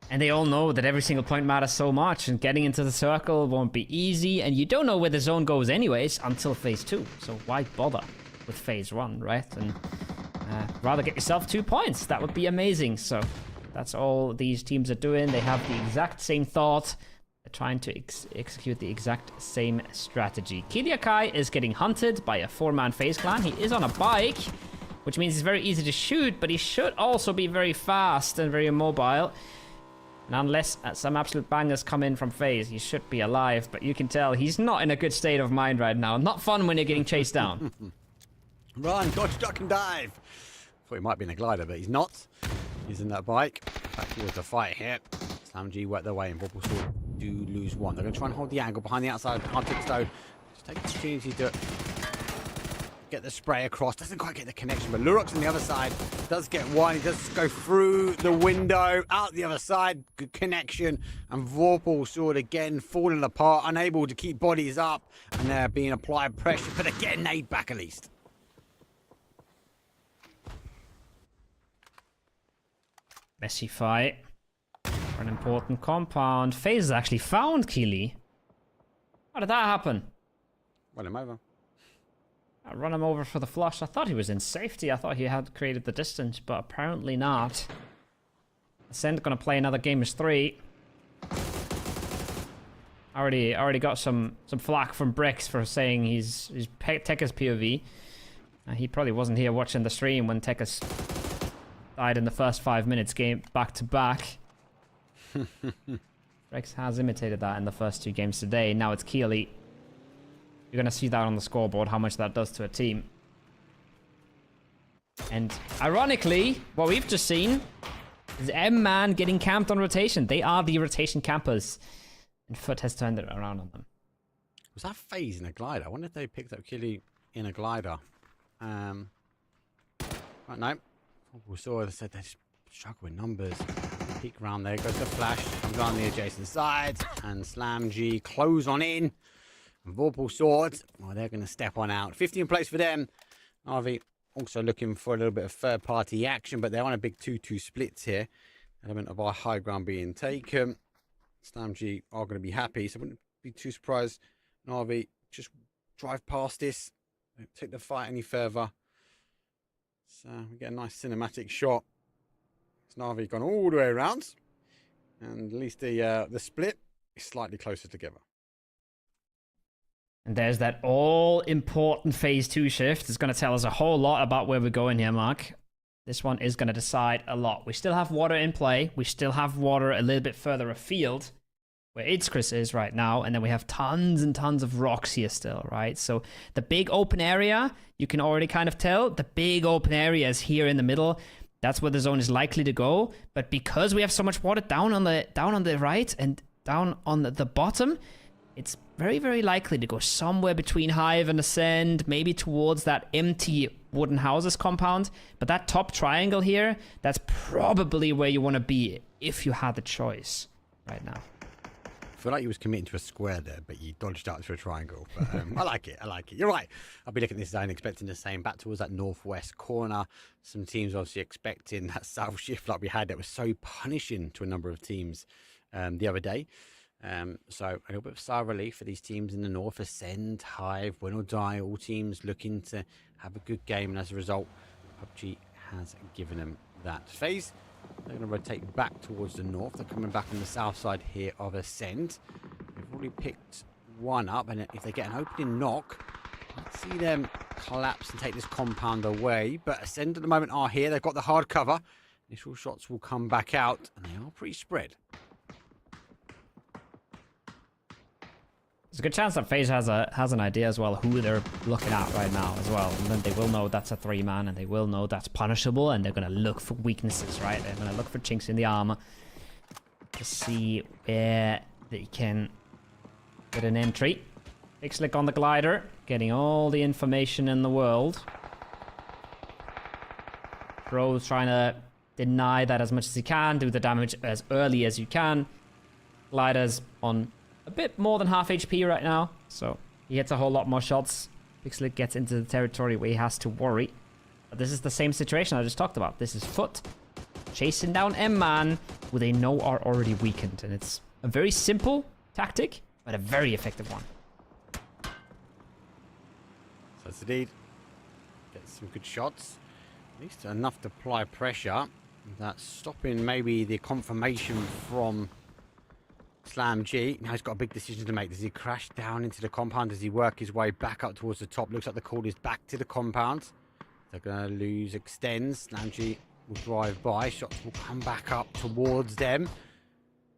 And they all know that every single point matters so much. And getting into the circle won't be easy. And you don't know where the zone goes anyways until phase 2. So why bother with phase 1, right? And rather get yourself 2 points. That would be amazing. So that's all these teams are doing. They have the exact same thought. They're trying to execute the exact same strategy. Kiliakai is getting hunted by a 4-man FaZe clan. He is on a bike, which means it's very easy to shoot, but he should also be very fast and very mobile. And unless some absolute bangers come in from FaZe, he should be alive. But you can tell he's not in a good state of mind right now. Not fun when you're getting chased down. Run, dodge, duck, and dive. Thought he might be in a glider, but he's not. He's in that bike. Back towards the fight here. Slam G work their way, and Vorpal Sword do lose one. They're going to try and hold the angle behind the outside. Arctic Stone. Just take the opportunity to get the spray across. Doesn't quite get the connection, but Lurok's on the other side. Does get one. He does go through the window, out the other side. Good connection. And Vorpal Sword again falling apart, unable to keep bodies up. And they're being applied pressure, but again, nade back at least. Messy fight for an important compound. FaZe has actually found Keely. How did that happen? Run him over. I run him over for the flush. I thought he was in safety. I thought he had created the distance, but apparently not. Ascent gonna play another game as 3. Already got some flack from Bricks for saying he's Tekka's POV. He probably wasn't here watching the stream when Tekka's died in the first 5 minutes game back to back. Rex has imitated that in the first 2 games today. Now it's Keely. You're going to see that on the scoreboard, how much that does to a team. And ironically, what we've just seen is M-Man getting camped on rotation. They are the rotation campers. And Foot has turned it around on them. Was that FaZe in a glider? I wonder if they picked up Keely in a glider. Right, no. We saw they said they just struggle with numbers. Peek around there, goes the flash, comes on the adjacent side, and Slam G close on in. And Vorpal Sword, well, they're going to step on out. 50 in place for them. Na'Vi also looking for a little bit of third-party action, but they're on a big 2-2 split here. Element of our high ground being taken. Slam G are going to be happy, so I wouldn't be too surprised. Na'Vi just drive past this, don't take the fight any further. So we get a nice cinematic shot. Na'Vi gone all the way around, and at least the split is slightly closer together. And there's that all-important phase 2 shift. It's going to tell us a whole lot about where we're going here, Mark. This one is going to decide a lot. We still have water in play. We still have water a little bit further afield, where Chris is right now, and then we have tons and tons of rocks here still, right? So the big open area, you can already kind of tell, the big open area is here in the middle. That's where the zone is likely to go. But because we have so much water down on the right and down on the bottom, it's very, very likely to go somewhere between Hive and Ascend, maybe towards that empty wooden houses compound. But that top triangle here, that's probably where you want to be if you had the choice right now. I feel like you was committing to a square there, but you dodged out to a triangle. But I like it. I like it. You're right. I'll be looking at this zone, expecting the same. Back towards that northwest corner. Some teams obviously expecting that south shift like we had that was so punishing to a number of teams the other day. So a little bit of sigh of relief for these teams in the north. Ascend, Hive, Win or Die, all teams looking to have a good game, and as a result, PUBG has given them that. FaZe, they're going to rotate back towards the north. They're coming back on the south side here of Ascend. They've already picked one up, and if they get an opening knock, let's see them collapse and take this compound away. But Ascend at the moment are here. They've got the hard cover. Initial shots will come back out, and they are pretty spread. There's a good chance that FaZe has an idea as well who they're looking at right now as well. And then they will know that's a 3-man, and they will know that's punishable, and they're going to look for weaknesses, right? They're going to look for chinks in the armor to see where they can get an entry. Big slick on the glider, getting all the information in the world. Bro's trying to deny that as much as he can, do the damage as early as you can. Glider's on a bit more than half HP right now, so he hits a whole lot more shots. Big Slick gets into the territory where he has to worry. But this is the same situation I just talked about. This is Foot chasing down M-Man, who they know are already weakened. And it's a very simple tactic, but a very effective one. So Sadid gets some good shots. At least enough to apply pressure. That's stopping maybe the confirmation from Slam G. Now he's got a big decision to make. Does he crash down into the compound? Does he work his way back up towards the top? Looks like the call is back to the compound. They're going to lose extends. Slam G will drive by. Shots will come back up towards them.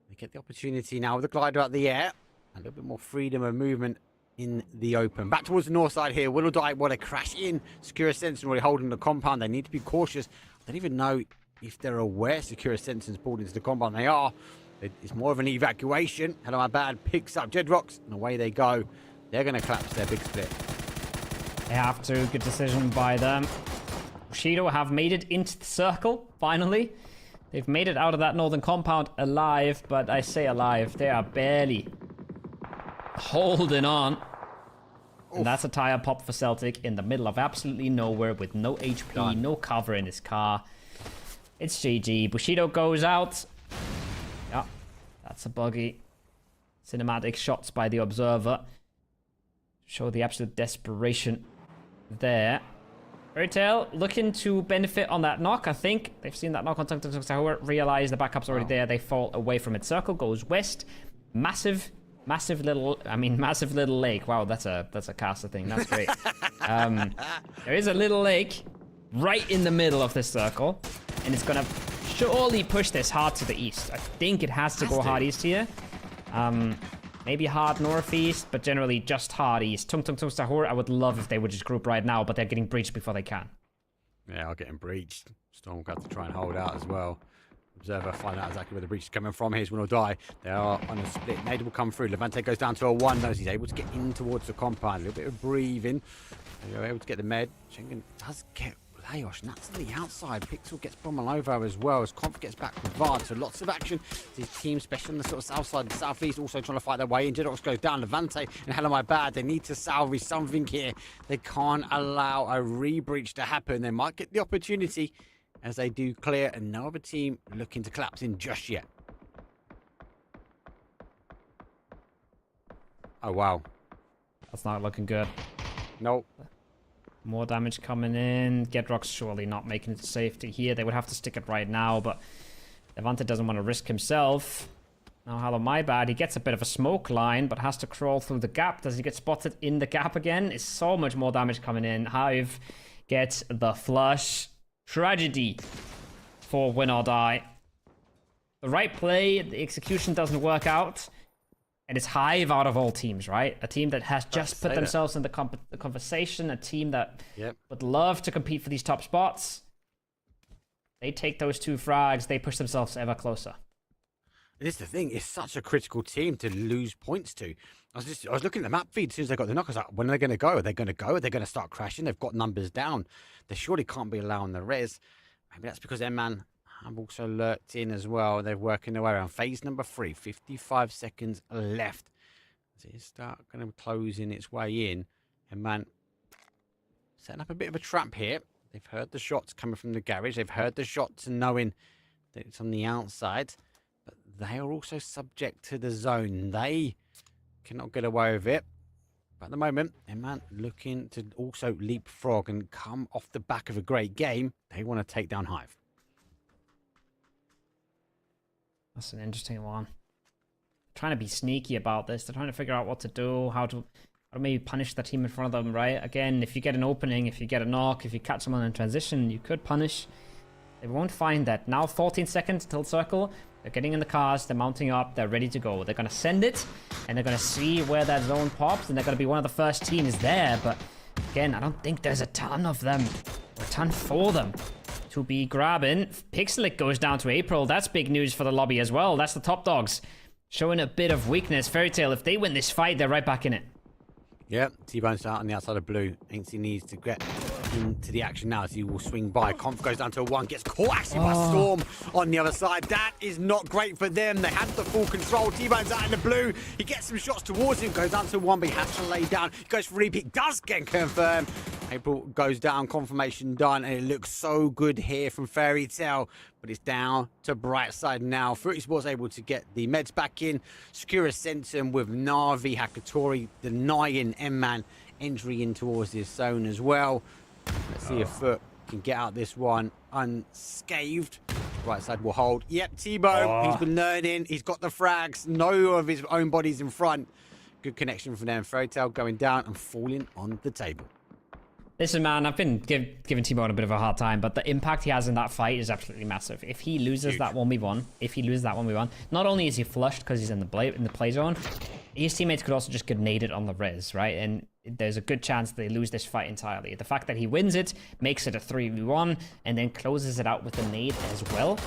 They get the opportunity now with the glider out the air. A little bit more freedom of movement in the open. Back towards the north side here. Will or Die want to crash in. Secure Sentinel already holding the compound. They need to be cautious. I don't even know if they're aware Secure Sentinel's pulled into the compound. They are. It's more of an evacuation. Hello, my bad. Picks up Jedrocks, and away they go. They're going to collapse their big split. They have to. Good decision by them. Bushido have made it into the circle, finally. They've made it out of that northern compound alive, but I say alive. They are barely holding on. Oof. And that's a tire pop for Celtic in the middle of absolutely nowhere with no HP, Done. no cover in his car. It's GG. Bushido goes out. Yeah, that's a buggy. Cinematic shots by the observer. Show the absolute desperation there. Fairytale looking to benefit on that knock, I think. They've seen that knock on Tung Tung Tung Tower, realize the backup's already there. They fall away from it. Circle goes west. Massive little lake. Wow, that's a caster thing. That's great. There is a little lake right in the middle of this circle, and it's gonna surely push this hard to the east. I think it has to go hard east here. Maybe hard northeast, but generally just hard east. Tung Tung Tung Sahur, I would love if they would just group right now, but they're getting breached before they can. Yeah, I'll get him breached. Storm will have to try and hold out as well. Observer, find out exactly where the breach is coming from. Here's Win or Die. They are on a split. Nade will come through. Levante goes down to a 1. Knows he's able to get in towards the compound. A little bit of breathing. They're able to get the med. Schengen does get Layosh, and that's on the outside. Pixel gets Bommel over as well as Conf gets back with Vard. So lots of action. These teams, especially on the sort of south side and southeast, also trying to fight their way in. Jedrox goes down. Levante and Hello My Bad. They need to salvage something here. They can't allow a re-breach to happen. They might get the opportunity as they do clear, and no other team looking to collapse in just yet. Oh, wow. That's not looking good. Nope. More damage coming in. Gedrock's surely not making it to safety here. They would have to stick it right now, but Levante doesn't want to risk himself. Now, Hello My Bad. He gets a bit of a smoke line, but has to crawl through the gap. Does he get spotted in the gap again? It's so much more damage coming in. Hive gets the flush. Tragedy for Win or Die. The right play, the execution doesn't work out. And it's Hive out of all teams, right? A team that has just put themselves in the conversation. A team that would love to compete for these top spots. They take those 2 frags. They push themselves ever closer. This is the thing. It's such a critical team to lose points to. I was looking at the map feed as soon as they got the knock. I was like, when are they going to go? Are they going to go? Are they going to start crashing? They've got numbers down. They surely can't be allowing the res. Maybe that's because M-Man have also lurked in as well. They're working their way around. Phase number 3, 55 seconds left. As it start kind of closing its way in. M-Man setting up a bit of a trap here. They've heard the shots coming from the garage. They've heard the shots and knowing that it's on the outside. but they are also subject to the zone. They cannot get away with it. But at the moment, EMEA looking to also leapfrog and come off the back of a great game. They want to take down Hive. That's an interesting one. Trying to be sneaky about this. They're trying to figure out what to do, how to maybe punish the team in front of them, right? Again, if you get an opening, if you get a knock, if you catch someone in transition, you could punish. They won't find that. Now 14 seconds till circle. They're getting in the cars, they're mounting up, they're ready to go. They're going to send it, and they're going to see where that zone pops, and they're going to be one of the first teams there. But again, I don't think there's a ton of them, or a ton for them to be grabbing. Pixelic goes down to April. That's big news for the lobby as well. That's the top dogs showing a bit of weakness. Fairy Tail, if they win this fight, they're right back in it. Yeah, T-Bone's out on the outside of blue. Ainsley needs to get into the action now as he will swing by. Conf goes down to a 1, gets caught actually by Storm on the other side. That is not great for them. They had the full control. T-Bone's out in the blue. He gets some shots towards him, goes down to 1, but he has to lay down. He goes for repeat, does get confirmed. April goes down, confirmation done, and it looks so good here from Fairy Tail. But it's down to Brightside now. Fruity Sports able to get the meds back in. Secure Centum with Na'Vi, Hakatori denying M-Man entry in towards this zone as well. Let's see if Foot can get out this one unscathed. Brightside will hold. Yep, T-Bone, he's been learning. He's got the frags. No of his own bodies in front. Good connection from them. Fairy Tail going down and falling on the table. Listen, man, I've been giving T-Bone a bit of a hard time, but the impact he has in that fight is absolutely massive. If he loses that 1v1, not only is he flushed because he's in the play zone, his teammates could also just get naded on the res, right? And there's a good chance they lose this fight entirely. The fact that he wins it, makes it a 3v1, and then closes it out with a nade as well.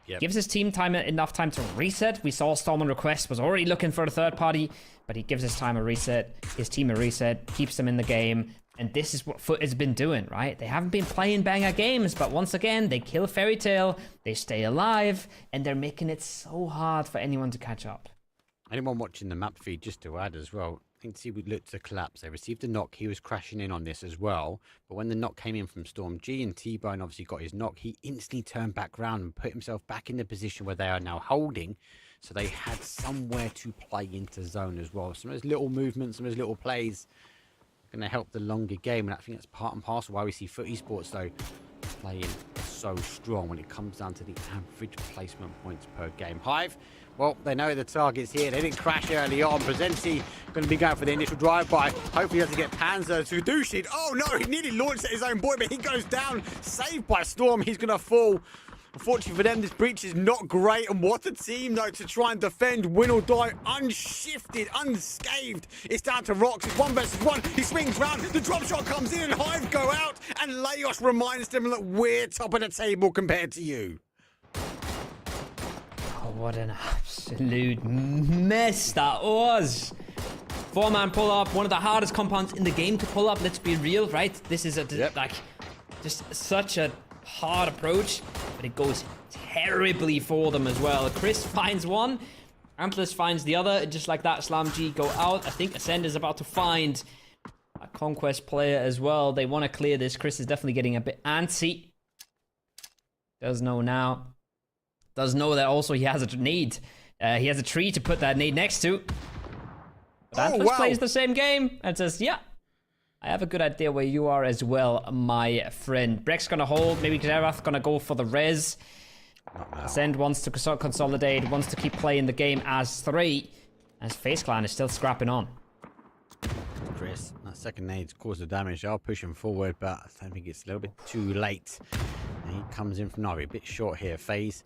Yep. Gives his team enough time to reset. We saw Storm on request was already looking for a third party, but he gives his team a reset, keeps them in the game. And this is what Foot has been doing, right? They haven't been playing banger games, but once again, they kill Fairy Tail, they stay alive, and they're making it so hard for anyone to catch up. Anyone watching the map feed, just to add as well, I think T would look to collapse. They received a knock. He was crashing in on this as well. But when the knock came in from Storm G and T-Bone obviously got his knock, he instantly turned back around and put himself back in the position where they are now holding. So they had somewhere to play into zone as well. Some of those little movements, some of those little plays going to help the longer game. And I think that's part and parcel why we see Foot Esports, though, playing so strong when it comes down to the average placement points per game. Hive, well, they know the target's here. They didn't crash early on. Presenti going to be going for the initial drive-by. Hopefully he doesn't get Panzer to Dushid. Oh, no, he nearly launched at his own boy, but he goes down. Saved by Storm. He's going to fall. Unfortunately for them, this breach is not great. And what a team, though, to try and defend, win or die, unshifted, unscathed. It's down to Rox. It's 1 versus 1. He swings round. The drop shot comes in and Hive go out. And Laos reminds them that we're top of the table compared to you. Oh, what an absolute mess that was. 4-man pull up, one of the hardest compounds in the game to pull up. Let's be real, right? This is just such a hard approach, but it goes terribly for them as well. Chris finds one, Antlers finds the other, just like that. Slam G go out. I think Ascend is about to find a Conquest player as well. They want to clear this. Chris is definitely getting a bit antsy. Does know now. Does know that also he has a nade. He has a tree to put that nade next to. But Antlers plays the same game and says, yeah, I have a good idea where you are as well, my friend. Breck's gonna hold. Maybe Xerath gonna go for the res. Ascend wants to consolidate, wants to keep playing the game as 3. As FaZe Clan is still scrapping on. Chris, that second nade's caused the damage. I'll push him forward, but I think it's a little bit too late. And he comes in from Na'Vi, a bit short here. FaZe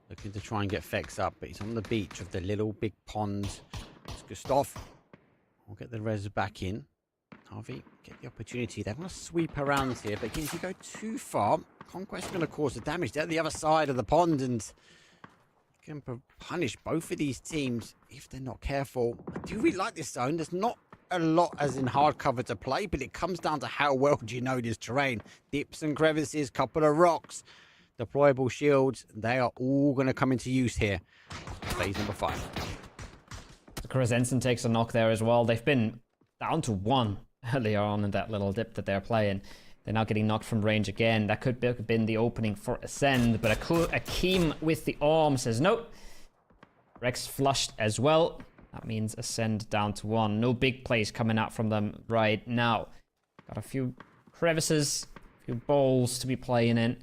looking to try and get Fex up, but he's on the beach of the little big pond. It's Gustav. We'll get the res back in. Harvey, get the opportunity. They want to sweep around here, but again, if you go too far, Conquest is going to cause the damage. They're at the other side of the pond and can punish both of these teams if they're not careful. I do really like this zone. There's not a lot as in hard cover to play, but it comes down to how well do you know this terrain. Dips and crevices, couple of rocks, deployable shields. They are all going to come into use here. Phase number 5. Chris Ensign takes a knock there as well. They've been down to 1 earlier on in that little dip that they're playing. They're now getting knocked from range again. That could have been the opening for Ascend, but Akeem with the arm says, nope, Rex flushed as well. That means Ascend down to 1. No big plays coming out from them right now. Got a few crevices, a few balls to be playing in.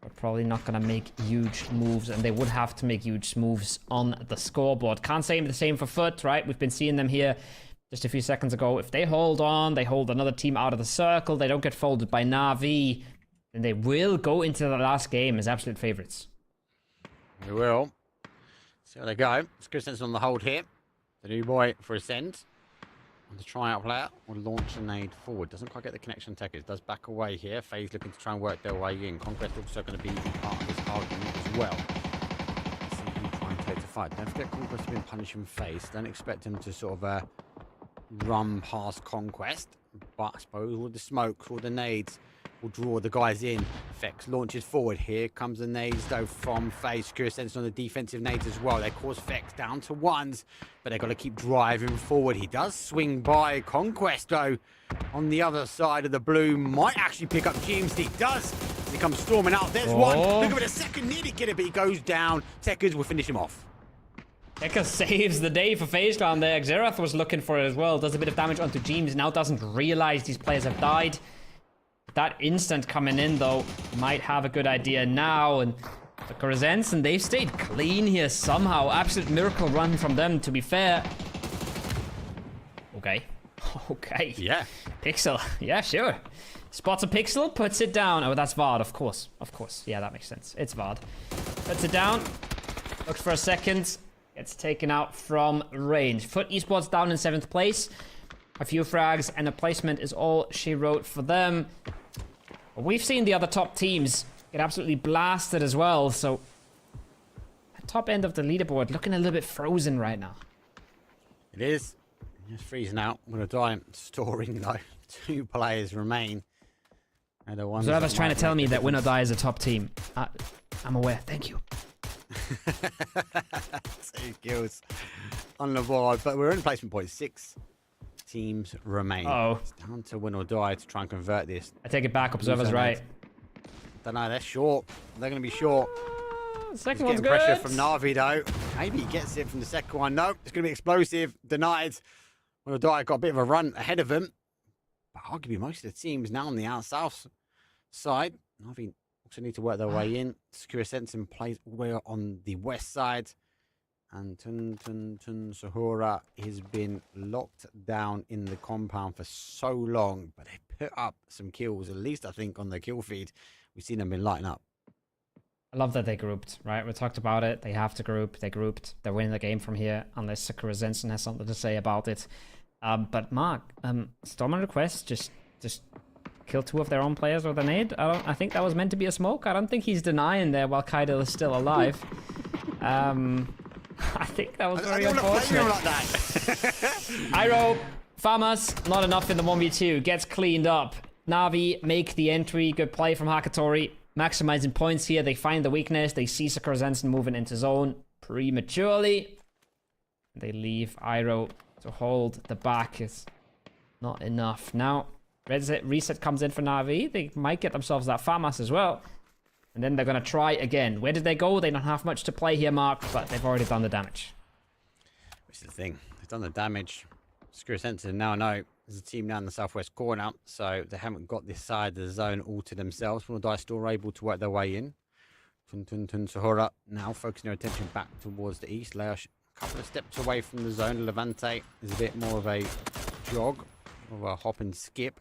But probably not going to make huge moves, and they would have to make huge moves on the scoreboard. Can't say the same for Foot, right? We've been seeing them here just a few seconds ago. If they hold on, they hold another team out of the circle, they don't get folded by Na'Vi, then they will go into the last game as absolute favorites. They will. See how they go. skirmishes on the hold here. The new boy for Ascend. On the tryout player will launch a nade forward. Doesn't quite get the connection Techers. Does back away here. FaZe looking to try and work their way in. Conquest also going to be part of this argument as well. Let's see who try and take the fight. Don't forget Conquest have been punishing FaZe. Don't expect them to sort of run past Conquest. But I suppose all the smoke, all the nades will draw the guys in. Fex launches forward. Here comes the nades though from FaZe. skirmishes on the defensive nades as well. They cause Fex down to 1s, but they've got to keep driving forward. He does swing by Conquest though on the other side of the blue. Might actually pick up James. He does. He comes storming out. There's one. Look at it. A second. Nearly get it, but he goes down. Techers will finish him off. Tekka saves the day for FaZe Clan there. Xerath was looking for it as well. Does a bit of damage onto James. Now doesn't realize these players have died. That instant coming in, though, might have a good idea now. And the Korazensen, and they've stayed clean here somehow. Absolute miracle run from them, to be fair. Okay. Okay. Yeah. Pixel. Yeah, sure. Spots a Pixel, puts it down. Oh, that's Vard, of course. Of course. Yeah, that makes sense. It's Vard. Puts it down. Looks for a second. Gets taken out from range. Foot Esports down in 7th place. A few frags and a placement is all she wrote for them. We've seen the other top teams get absolutely blasted as well, so top end of the leaderboard looking a little bit frozen right now. It is. It's freezing out. I'm going to die. Storing though. 2 players remain. And the ones Zerva's trying to tell me that Win or Die is a top team. I'm aware. Thank you. 2 kills on the board, but we're in placement point. 6 teams remain. It's down to Win or Die to try and convert this. I take it back. Observer's right. Don't know. They're short. They're going to be short. Second one's good. good. Pressure from Na'Vi though. Maybe he gets it from the second one. No, it's going to be explosive. Denied. Win or Die got a bit of a run ahead of him. But arguably most of the teams now on the out-south side. Na'Vi also need to work their way in. skirmishes plays all the way on the west side. And Tun Sahura has been locked down in the compound for so long. But they put up some kills, at least I think on the kill feed. We've seen them been lighting up. I love that they grouped, right? We talked about it. They have to group. They grouped. They're winning the game from here, unless Sakura Zensen has something to say about it. But Mark, Storm and Request just kill 2 of their own players with a nade. I think that was meant to be a smoke. I don't think he's denying there while Kaidel is still alive. I think that was very unfortunate. Like that. Iroh, Farmers, not enough in the 1v2. Gets cleaned up. Na'Vi make the entry. Good play from Hakatori. Maximizing points here. They find the weakness. They see Sakura Zensen moving into zone prematurely. They leave Iroh to hold the back. It's not enough. Now, reset comes in for Na'Vi. They might get themselves that Farmas as well. And then they're going to try again. Where did they go? They don't have much to play here, Mark, but they've already done the damage. Which is the thing. They've done the damage. skirmishes now know there's a team now in the southwest corner, so they haven't got this side of the zone all to themselves. Win or Die still able to work their way in. Tun Sahura now focusing their attention back towards the east. Leosh a couple of steps away from the zone. Levante is a bit more of a jog, of a hop and skip,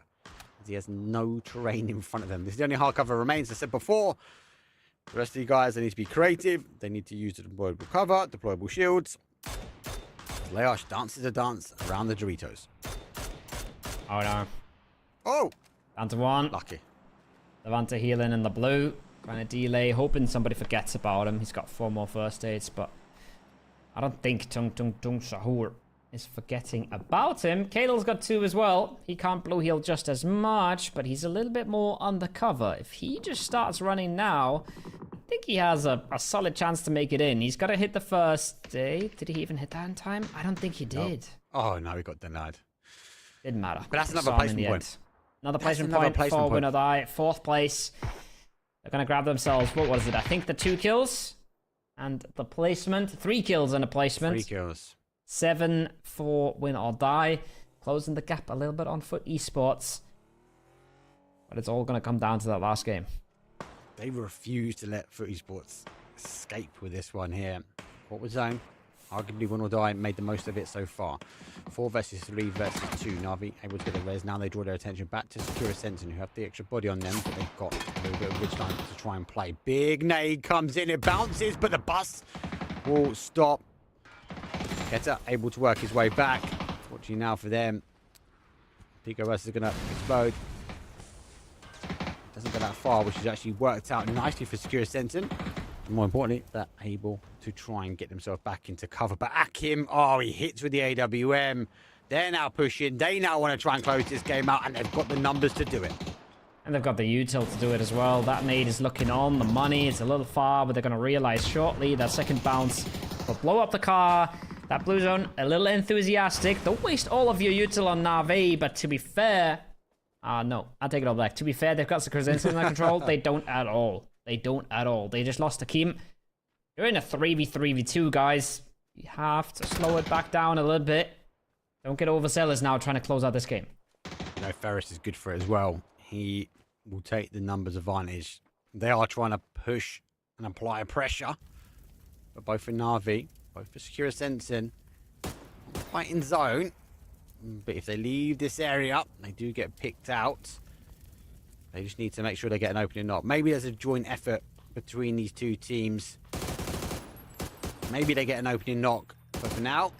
as he has no terrain in front of them. This is the only hard cover remains. As I said before, the rest of the guys, they need to be creative. They need to use the deployable cover, deployable shields. Leosh dances a dance around the Doritos. Oh no. Oh! Down to 1. Lucky. Levante healing in the blue. Trying to delay, hoping somebody forgets about him. He's got 4 more first aids, but I don't think Tung Sahur is forgetting about him. Kadel's got 2 as well. He can't blue heal just as much, but he's a little bit more undercover. If he just starts running now, I think he has a solid chance to make it in. He's got to hit the first aid. Did he even hit that in time? I don't think he did. No. Oh no, he got denied. Didn't matter. But that's another placement point. Another placement point for Win or Die. 4th place. They're going to grab themselves, what was it? I think the 2 kills. And the placement, 3 kills and a placement. 3 kills. 7 for win or die. Closing the gap a little bit on Foot Esports. But it's all going to come down to that last game. They refuse to let Foot Esports escape with this one here. What was zone? Arguably win or die, made the most of it so far. 4 versus 3 versus 2. Na'Vi able to get the res. Now they draw their attention back to Secure Sentinel, who have the extra body on them, but they've got a little bit of ridge line to try and play. Big nade comes in, it bounces, but the bus will stop. Keta able to work his way back. Fortunately now for them, Pico is going to explode. Doesn't go that far, which has actually worked out nicely for Secure Sentinel. More importantly, they're able to try and get themselves back into cover. But Akim, oh, he hits with the AWM. They're now pushing. They now want to try and close this game out, and they've got the numbers to do it. And they've got the util to do it as well. That nade is looking on the money. It's a little far, but they're going to realize shortly that second bounce will blow up the car. That blue zone, a little enthusiastic. Don't waste all of your util on Na'Vi, but to be fair... no, I'll take it all back. To be fair, they've got Sakurazensen in their control. They don't at all. They don't at all. They just lost to Keem. You're in a 3v3v2, guys. You have to slow it back down a little bit. Don't get overzealous now trying to close out this game. No, Ferris is good for it as well. He will take the numbers advantage. They are trying to push and apply pressure. But both for Na'Vi, both for Secure Sensen, fighting zone. But if they leave this area up, they do get picked out. They just need to make sure they get an opening knock. Maybe there's a joint effort between these two teams. Maybe they get an opening knock. But for now,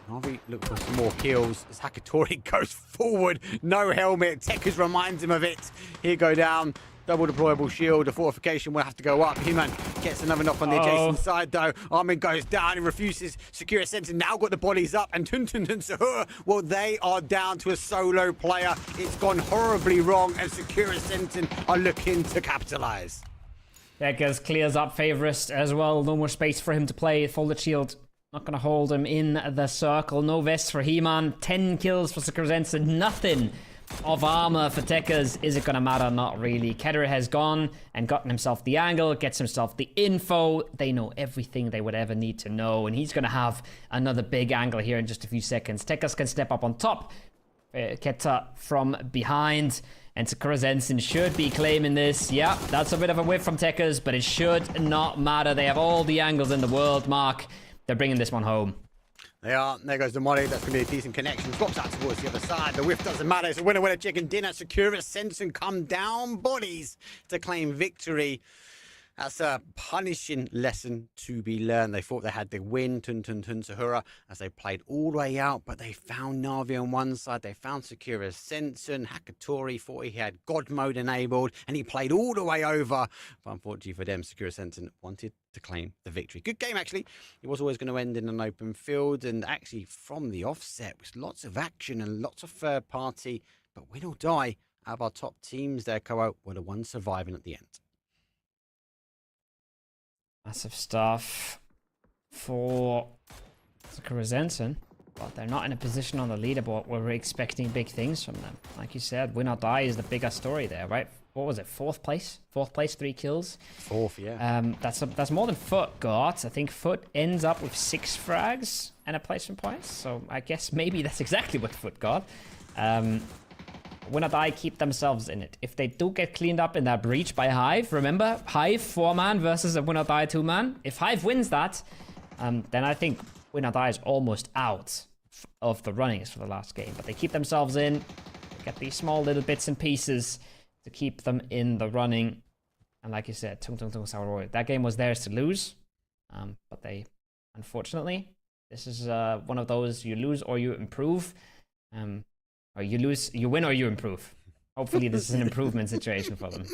Na'Vi look for some more kills as Hakatori goes forward. No helmet. Tekers reminds him of it. Here go down. Double deployable shield. The fortification will have to go up. He-Man gets another knock on the adjacent side, though. Armin goes down and refuses. Secure Sentinel now got the bodies up. And Sahur, well, they are down to a solo player. It's gone horribly wrong. And Secure Sentinel are looking to capitalize. Tekers clears up Favorist as well. No more space for him to play. Folded shield. Not going to hold him in the circle. No vest for He-Man. 10 kills for Secure Sentinel. Nothing of armor for Tekers. Is it going to matter? Not really. Keter has gone and gotten himself the angle, gets himself the info. They know everything they would ever need to know, and he's going to have another big angle here in just a few seconds. Tekers can step up on top. Keta from behind, and Sakurazensen should be claiming this. Yeah, that's a bit of a whiff from Tekers, but it should not matter. They have all the angles in the world, Mark. They're bringing this one home. They are. There goes the molly. That's going to be a decent connection. Drops out towards the other side. The whiff doesn't matter. It's a winner, chicken dinner. Secure Sensen come down bodies to claim victory. That's a punishing lesson to be learned. They thought they had the win, Sahura, as they played all the way out, but they found Na'Vi on one side. They found Secure Sensen. Hakatori thought he had God mode enabled, and he played all the way over. But unfortunately for them, Secure Sensen wanted to claim the victory. Good game, actually. It was always going to end in an open field, and actually from the offset, with lots of action and lots of third party. But win or die, out of our top teams there, Koa, were the ones surviving at the end. Massive stuff for Sakurazensen, but they're not in a position on the leaderboard where we're expecting big things from them. Like you said, win or die is the bigger story there, right? What was it? Fourth place, 3 kills. Fourth, yeah. That's more than Foot got. I think Foot ends up with 6 frags and a placement point. So I guess maybe that's exactly what Foot got. Win or die, keep themselves in it. If they do get cleaned up in that breach by Hive, remember, Hive 4-man versus a win or die 2-man. If Hive wins that, then I think win or die is almost out of the runnings for the last game. But they keep themselves in, they get these small little bits and pieces to keep them in the running. And like you said, that game was theirs to lose. But they, unfortunately, this is one of those you lose or you improve. Or you lose, you win or you improve. Hopefully this is an improvement situation for them.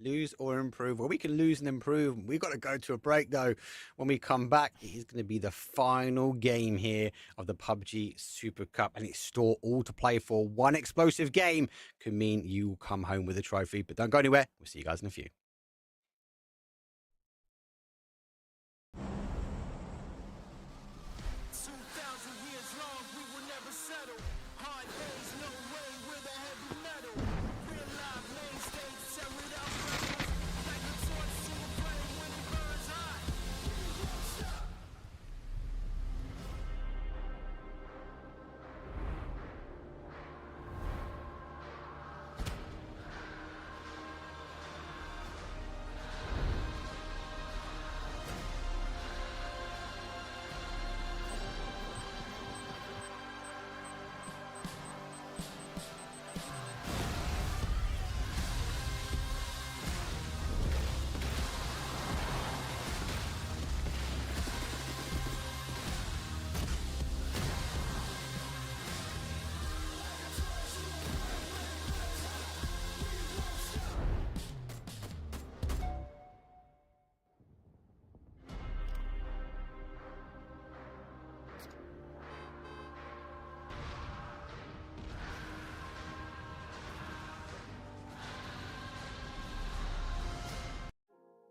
Lose or improve. Well, we can lose and improve. We've got to go to a break, though. When we come back, it is going to be the final game here of the PUBG Super Cup. And it's still all to play for. One explosive game could mean you will come home with a trophy. But don't go anywhere. We'll see you guys in a few.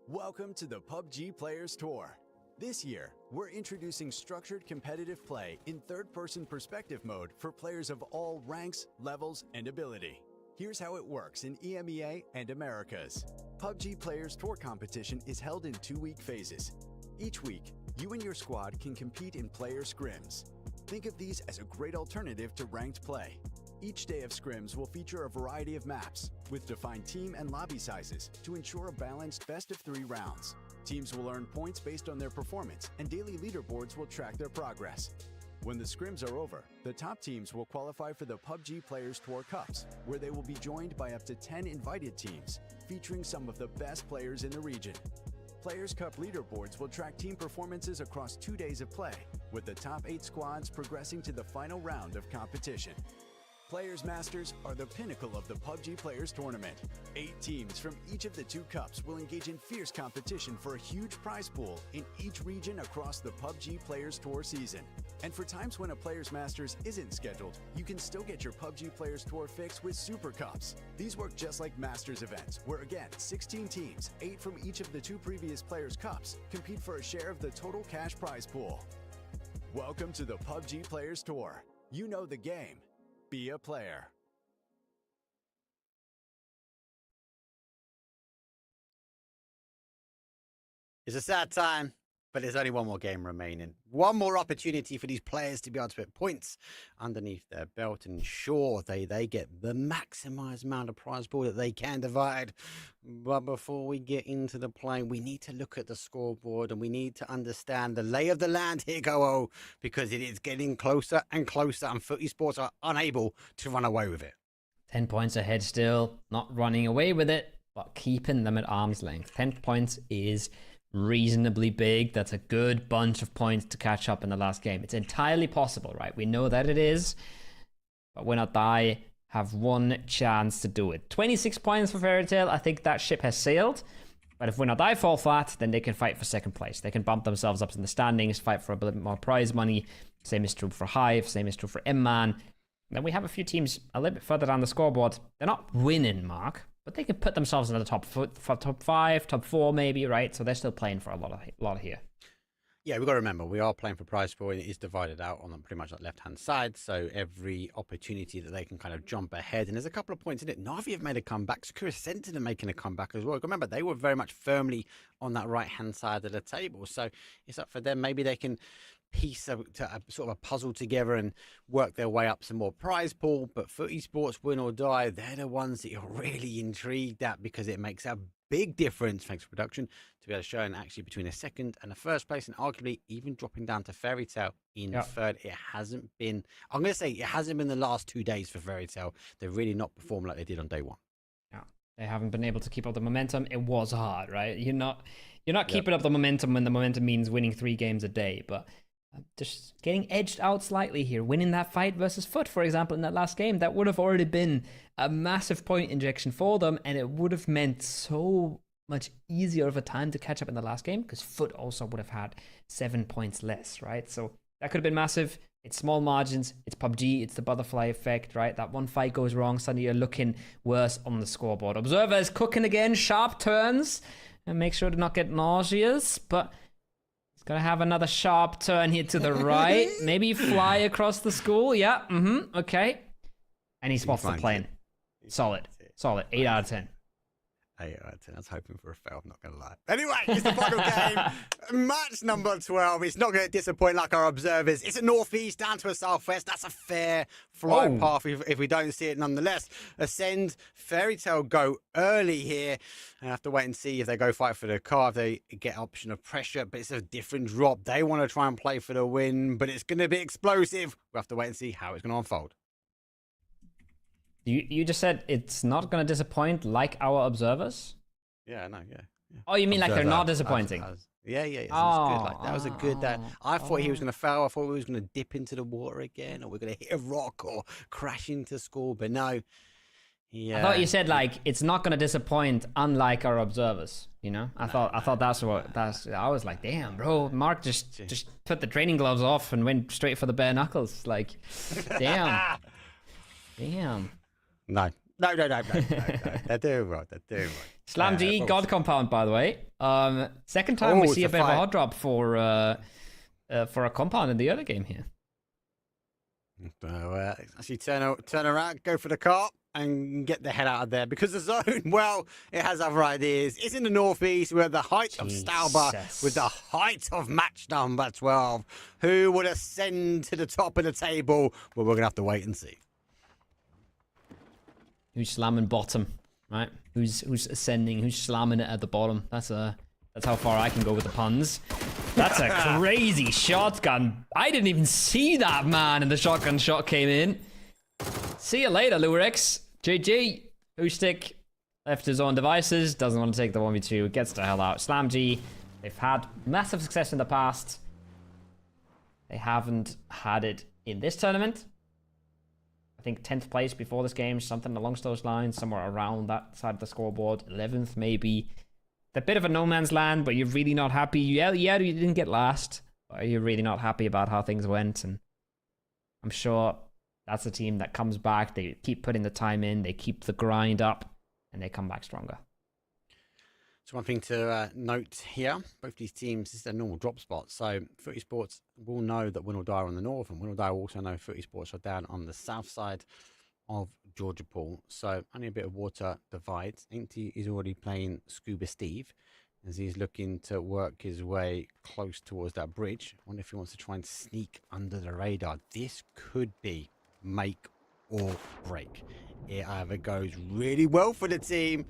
Welcome to the PUBG Players Tour. This year, we're introducing structured competitive play in third-person perspective mode for players of all ranks, levels, and ability. Here's how it works in EMEA and Americas. PUBG Players Tour competition is held in 2-week phases. Each week, you and your squad can compete in player scrims. Think of these as a great alternative to ranked play. Each day of scrims will feature a variety of maps, with defined team and lobby sizes to ensure a balanced best-of-3 rounds. Teams will earn points based on their performance, and daily leaderboards will track their progress. When the scrims are over, the top teams will qualify for the PUBG Players Tour Cups, where they will be joined by up to 10 invited teams, featuring some of the best players in the region. Players' Cup leaderboards will track team performances across 2 days of play, with the top 8 squads progressing to the final round of competition. Players Masters are the pinnacle of the PUBG Players Tournament. 8 teams from each of the 2 cups will engage in fierce competition for a huge prize pool in each region across the PUBG Players Tour season. And for times when a Players Masters isn't scheduled, you can still get your PUBG Players Tour fix with Super Cups. These work just like Masters events, where again, 16 teams, 8 from each of the 2 previous Players Cups, compete for a share of the total cash prize pool. Welcome to the PUBG Players Tour. You know the game. Be a player. It's a sad time, but there's only one more game remaining. One more opportunity for these players to be able to put points underneath their belt and ensure they get the maximized amount of prize pool that they can divide. But before we get into the play, we need to look at the scoreboard and we need to understand the lay of the land here, Go-O, because it is getting closer and closer, and Footy Sports are unable to run away with it. 10 points ahead still, not running away with it, but keeping them at arm's length. 10 points is reasonably big. That's a good bunch of points to catch up in the last game. It's entirely possible, right? We know that it is, but Win or Die have one chance to do it. 26 points for Fairy Tail. I think that ship has sailed. But if Win or Die fall flat, then they can fight for second place. They can bump themselves up in the standings, fight for a bit more prize money. Same is true for Hive. Same is true for M-Man. Then we have a few teams a little bit further down the scoreboard. They're not winning, Mark, but they can put themselves in the top 5, top 4 maybe, right? So they're still playing for a lot here. Yeah, we've got to remember, we are playing for prize pool, and it is divided out on pretty much that left-hand side. So every opportunity that they can kind of jump ahead, and there's a couple of points in it. Navi have made a comeback. Sakura Sentinel making a comeback as well. Remember, they were very much firmly on that right-hand side of the table. So it's up for them. Maybe they can piece a sort of a puzzle together and work their way up some more prize pool. But Footy Sports, Win or Die, they're the ones that you're really intrigued at, because it makes a big difference, thanks to production, to be able to show actually between a second and a first place, and arguably even dropping down to Fairy Tail in third. It hasn't been, I'm going to say, it hasn't been the last 2 days for Fairy Tail. They've really not performed like they did on day 1. Yeah, they haven't been able to keep up the momentum. It was hard, right? You're not keeping up the momentum when the momentum means winning 3 games a day, but just getting edged out slightly here, winning that fight versus Foot, for example, in that last game, that would have already been a massive point injection for them, and it would have meant so much easier of a time to catch up in the last game, because Foot also would have had 7 points less, right? So that could have been massive. It's small margins, it's PUBG, it's the butterfly effect, right? That one fight goes wrong, suddenly you're looking worse on the scoreboard. Observer is cooking again, sharp turns, and make sure to not get nauseous, but gonna have another sharp turn here to the right. Maybe fly across the school. Yeah, okay. And he spots the plane. Solid. 8 out of 10. 8 out of 10. I was hoping for a fail, I'm not going to lie. Anyway, it's the final game. Match number 12. It's not going to disappoint like our observers. It's a northeast down to a southwest. That's a fair flight path if we don't see it nonetheless. Ascend, Fairy Tail go early here. I have to wait and see if they go fight for the car, if they get option of pressure, but it's a different drop. They want to try and play for the win, but it's going to be explosive. We'll have to wait and see how it's going to unfold. You just said it's not going to disappoint like our observers? Yeah, no, yeah. Oh, you mean like they're not disappointing? Yeah. It was good. Like, that was a good... I thought he was going to fail. I thought we was going to dip into the water again, or we're going to hit a rock or crash into school, but no. Yeah. I thought you said like it's not going to disappoint unlike our observers, you know? I thought that's what I was like, damn, bro, Mark just put the training gloves off and went straight for the bare knuckles. Like, damn. Damn. No. They're doing right. Slam G, God Compound, by the way. Second time we see a bit of a hot drop for a compound in the other game here. Actually, turn around, go for the car, and get the hell out of there. Because the zone, well, it has other ideas. It's in the northeast. We're at the height of Stauber with the height of match number 12. Who will ascend to the top of the table? Well, we're going to have to wait and see. Who's slamming bottom, right? Who's ascending? Who's slamming it at the bottom? That's how far I can go with the puns. That's a crazy shotgun. I didn't even see that, man, and the shotgun shot came in. See you later, Lurex. GG. Ustick left his own devices. Doesn't want to take the 1v2. Gets the hell out. Slam G. They've had massive success in the past. They haven't had it in this tournament. I think 10th place before this game. Something along those lines. Somewhere around that side of the scoreboard. 11th, maybe. A bit of a no man's land, but you're really not happy. Yeah, you didn't get last. But you're really not happy about how things went. And I'm sure that's a team that comes back. They keep putting the time in. They keep the grind up. And they come back stronger. So one thing to note here, both these teams, this is their normal drop spot. So Footy Sports will know that Win or Die are on the north. And Win or Die will also know Footy Sports are down on the south side of Georgia Pool. So only a bit of water divides. Ainty is already playing Scuba Steve as he's looking to work his way close towards that bridge. I wonder if he wants to try and sneak under the radar. This could be make or break. It either goes really well for the team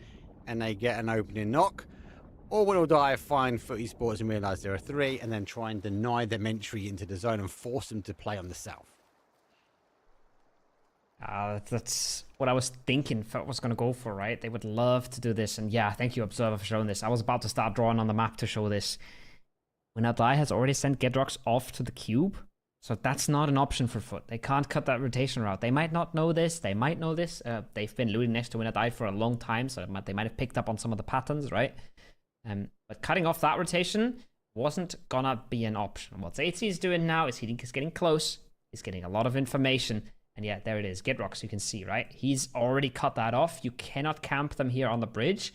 and they get an opening knock, or Win or Die find Footy Sports and realise there are three and then try and deny them entry into the zone and force them to play on the south. That's what I was thinking Foot was going to go for, right? They would love to do this. And yeah, thank you, Observer, for showing this. I was about to start drawing on the map to show this. Win or Die has already sent Gedrox off to the cube. So that's not an option for Foot. They can't cut that rotation route. They might not know this. They might know this. They've been looting next to Win or Die for a long time. So they might have picked up on some of the patterns, right? But cutting off that rotation wasn't going to be an option. What AT is doing now is he's getting close. He's getting a lot of information. And yeah, there it is. Gedrox, you can see, right? He's already cut that off. You cannot camp them here on the bridge.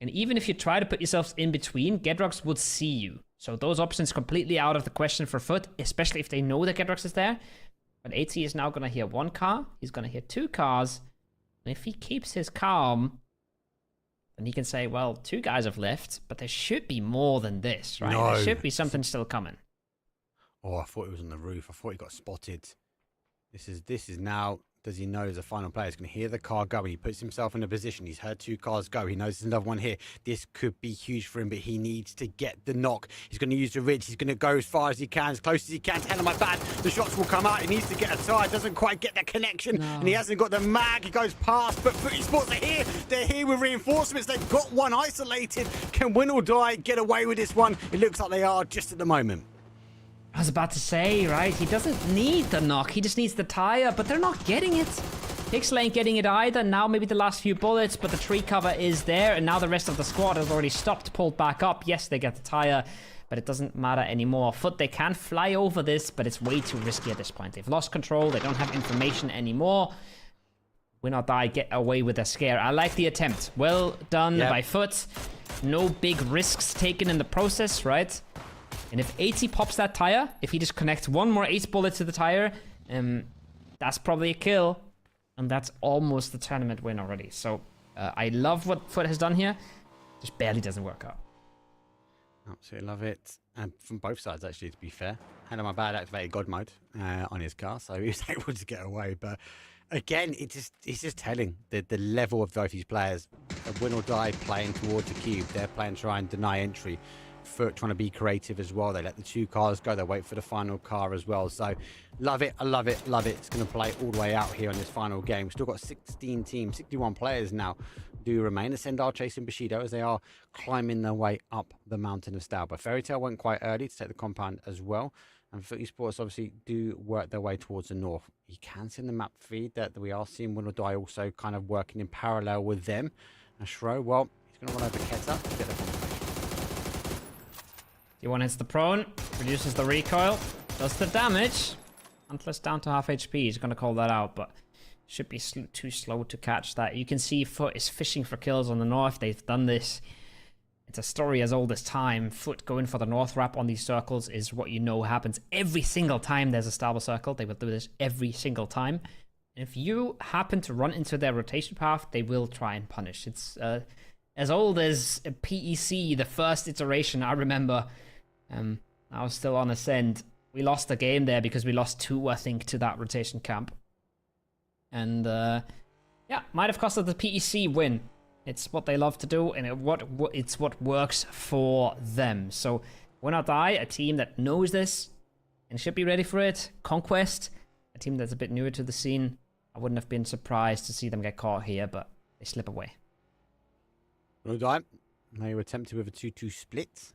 And even if you try to put yourselves in between, Gedrox would see you. So those options completely out of the question for Foot, especially if they know that Gedrox is there. But AT is now going to hear one car. He's going to hear two cars. And if he keeps his calm, then he can say, well, two guys have left, but there should be more than this, right? No. There should be something still coming. Oh, I thought he was on the roof. I thought he got spotted. This is now, does he know there's a final player? He's going to hear the car going. He puts himself in a position. He's heard two cars go. He knows there's another one here. This could be huge for him, but he needs to get the knock. He's going to use the ridge. He's going to go as far as he can, as close as he can. Hell of my bad. The shots will come out. He needs to get a tire. Doesn't quite get the connection. No. And he hasn't got the mag. He goes past, but Footy Sports are here. They're here with reinforcements. They've got one isolated. Can Win or Die get away with this one? It looks like they are just at the moment. I was about to say, right? He doesn't need the knock. He just needs the tire, but they're not getting it. Pixel ain't getting it either. Now maybe the last few bullets, but the tree cover is there, and now the rest of the squad has already stopped, pulled back up. Yes, they get the tire, but it doesn't matter anymore. Foot, they can fly over this, but it's way too risky at this point. They've lost control. They don't have information anymore. Win or Die get away with a scare. I like the attempt. Well done by Foot. No big risks taken in the process, right? And if AT pops that tire, if he just connects one more ace bullet to the tire, that's probably a kill. And that's almost the tournament win already. So I love what Foot has done here. Just barely doesn't work out. Absolutely love it. And from both sides, actually, to be fair. Hand on my bad activated God mode on his car, so he was able to get away. But again, it's just telling the level of both these players. Win or Die playing towards the cube. They're playing to try and deny entry. Foot trying to be creative as well. They let the two cars go. They wait for the final car as well. So love it. I love it. Love it. It's going to play all the way out here on this final game. We've still got 16 teams, 61 players now do remain. Ascendar chasing Bushido as they are climbing their way up the mountain of Stauber. Fairy Tail went quite early to take the compound as well. And Footy Sports obviously do work their way towards the north. You can see in the map feed that we are seeing Win or Die also kind of working in parallel with them. And Shro, well, he's going to run over Keta to get the confirmation. D1 hits the prone, reduces the recoil, does the damage. Untless down to half HP, he's going to call that out, but should be too slow to catch that. You can see Foot is fishing for kills on the north. They've done this. It's a story as old as time. Foot going for the north wrap on these circles is what you know happens every single time there's a stable circle. They will do this every single time. And if you happen to run into their rotation path, they will try and punish. It's as old as PEC, the first iteration. I remember I was still on Ascend. We lost the game there because we lost 2, I think, to that rotation camp. And yeah, might have costed the PEC win. It's what they love to do, and it's what works for them. So, Win or Die, a team that knows this and should be ready for it. Conquest, a team that's a bit newer to the scene. I wouldn't have been surprised to see them get caught here, but they slip away. Win or Die, they were tempted with a 2-2 split.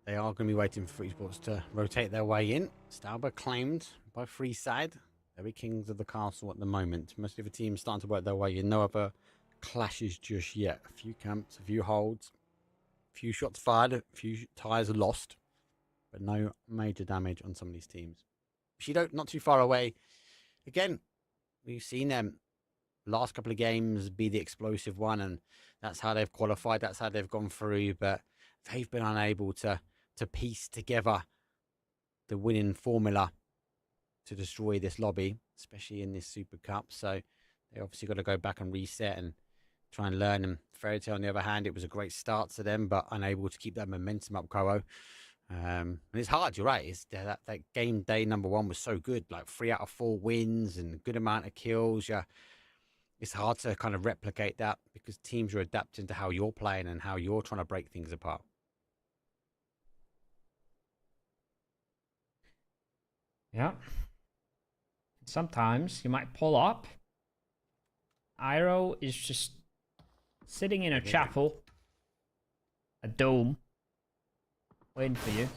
They are going to be waiting for Esports to rotate their way in. Stauber claimed by Freeside. They'll be kings of the castle at the moment. Most of the teams starting to work their way in. No other clashes just yet. A few camps, a few holds, a few shots fired, a few tires lost, but no major damage on some of these teams. Shido, not too far away. Again, we've seen them last couple of games be the explosive one, and that's how they've qualified. That's how they've gone through, but they've been unable to piece together the winning formula to destroy this lobby, especially in this Super Cup. So they obviously got to go back and reset and try and learn. And Fairy Tail, on the other hand, it was a great start to them, but unable to keep that momentum up, Koro. And it's hard, you're right. It's that game day number 1 was so good, like 3 out of 4 wins and a good amount of kills. Yeah, it's hard to kind of replicate that because teams are adapting to how you're playing and how you're trying to break things apart. Yeah. Sometimes you might pull up. Iroh is just sitting in a chapel, a dome, waiting for you.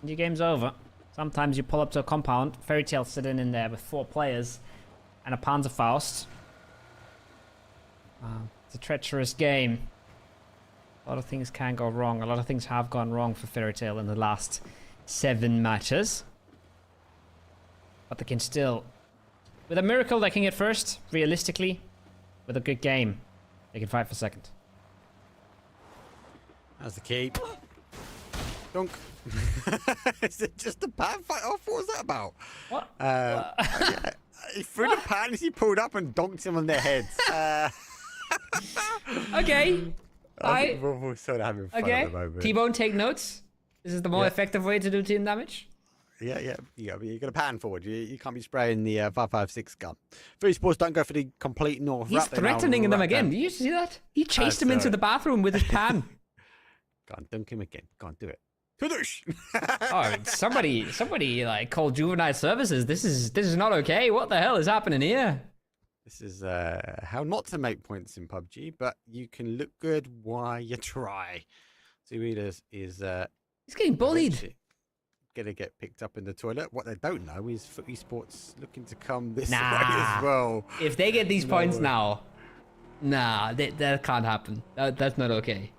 And your game's over. Sometimes you pull up to a compound, Fairy Tail sitting in there with 4 players and a Panzerfaust. It's a treacherous game. A lot of things can go wrong. A lot of things have gone wrong for Fairy Tail in the last 7 matches. But they can still, with a miracle, they can get first. Realistically, with a good game, they can fight for second. That's the key. Dunk. Is it just a pan fight off? What was that about? What? Yeah, he threw the pan as he pulled up and donked him on their heads. Okay. We're sort of having fun at the moment. T-Bone, take notes. This is the more effective way to do team damage. Yeah. You got to pan forward. You can't be spraying the 5.56 gun. Free Sports don't go for the complete north. He's threatening them again. Did you see that? He chased him into the bathroom with his pan. Go on, dunk him again. Go on, do it. Oh, somebody like called juvenile services. This is not okay. What the hell is happening here? This is how not to make points in PUBG, but you can look good while you try. Zuidas is he's getting bullied. Gonna get picked up in the toilet. What they don't know is Foot Esports looking to come this way as well. If they get these points now, that can't happen. That's not okay.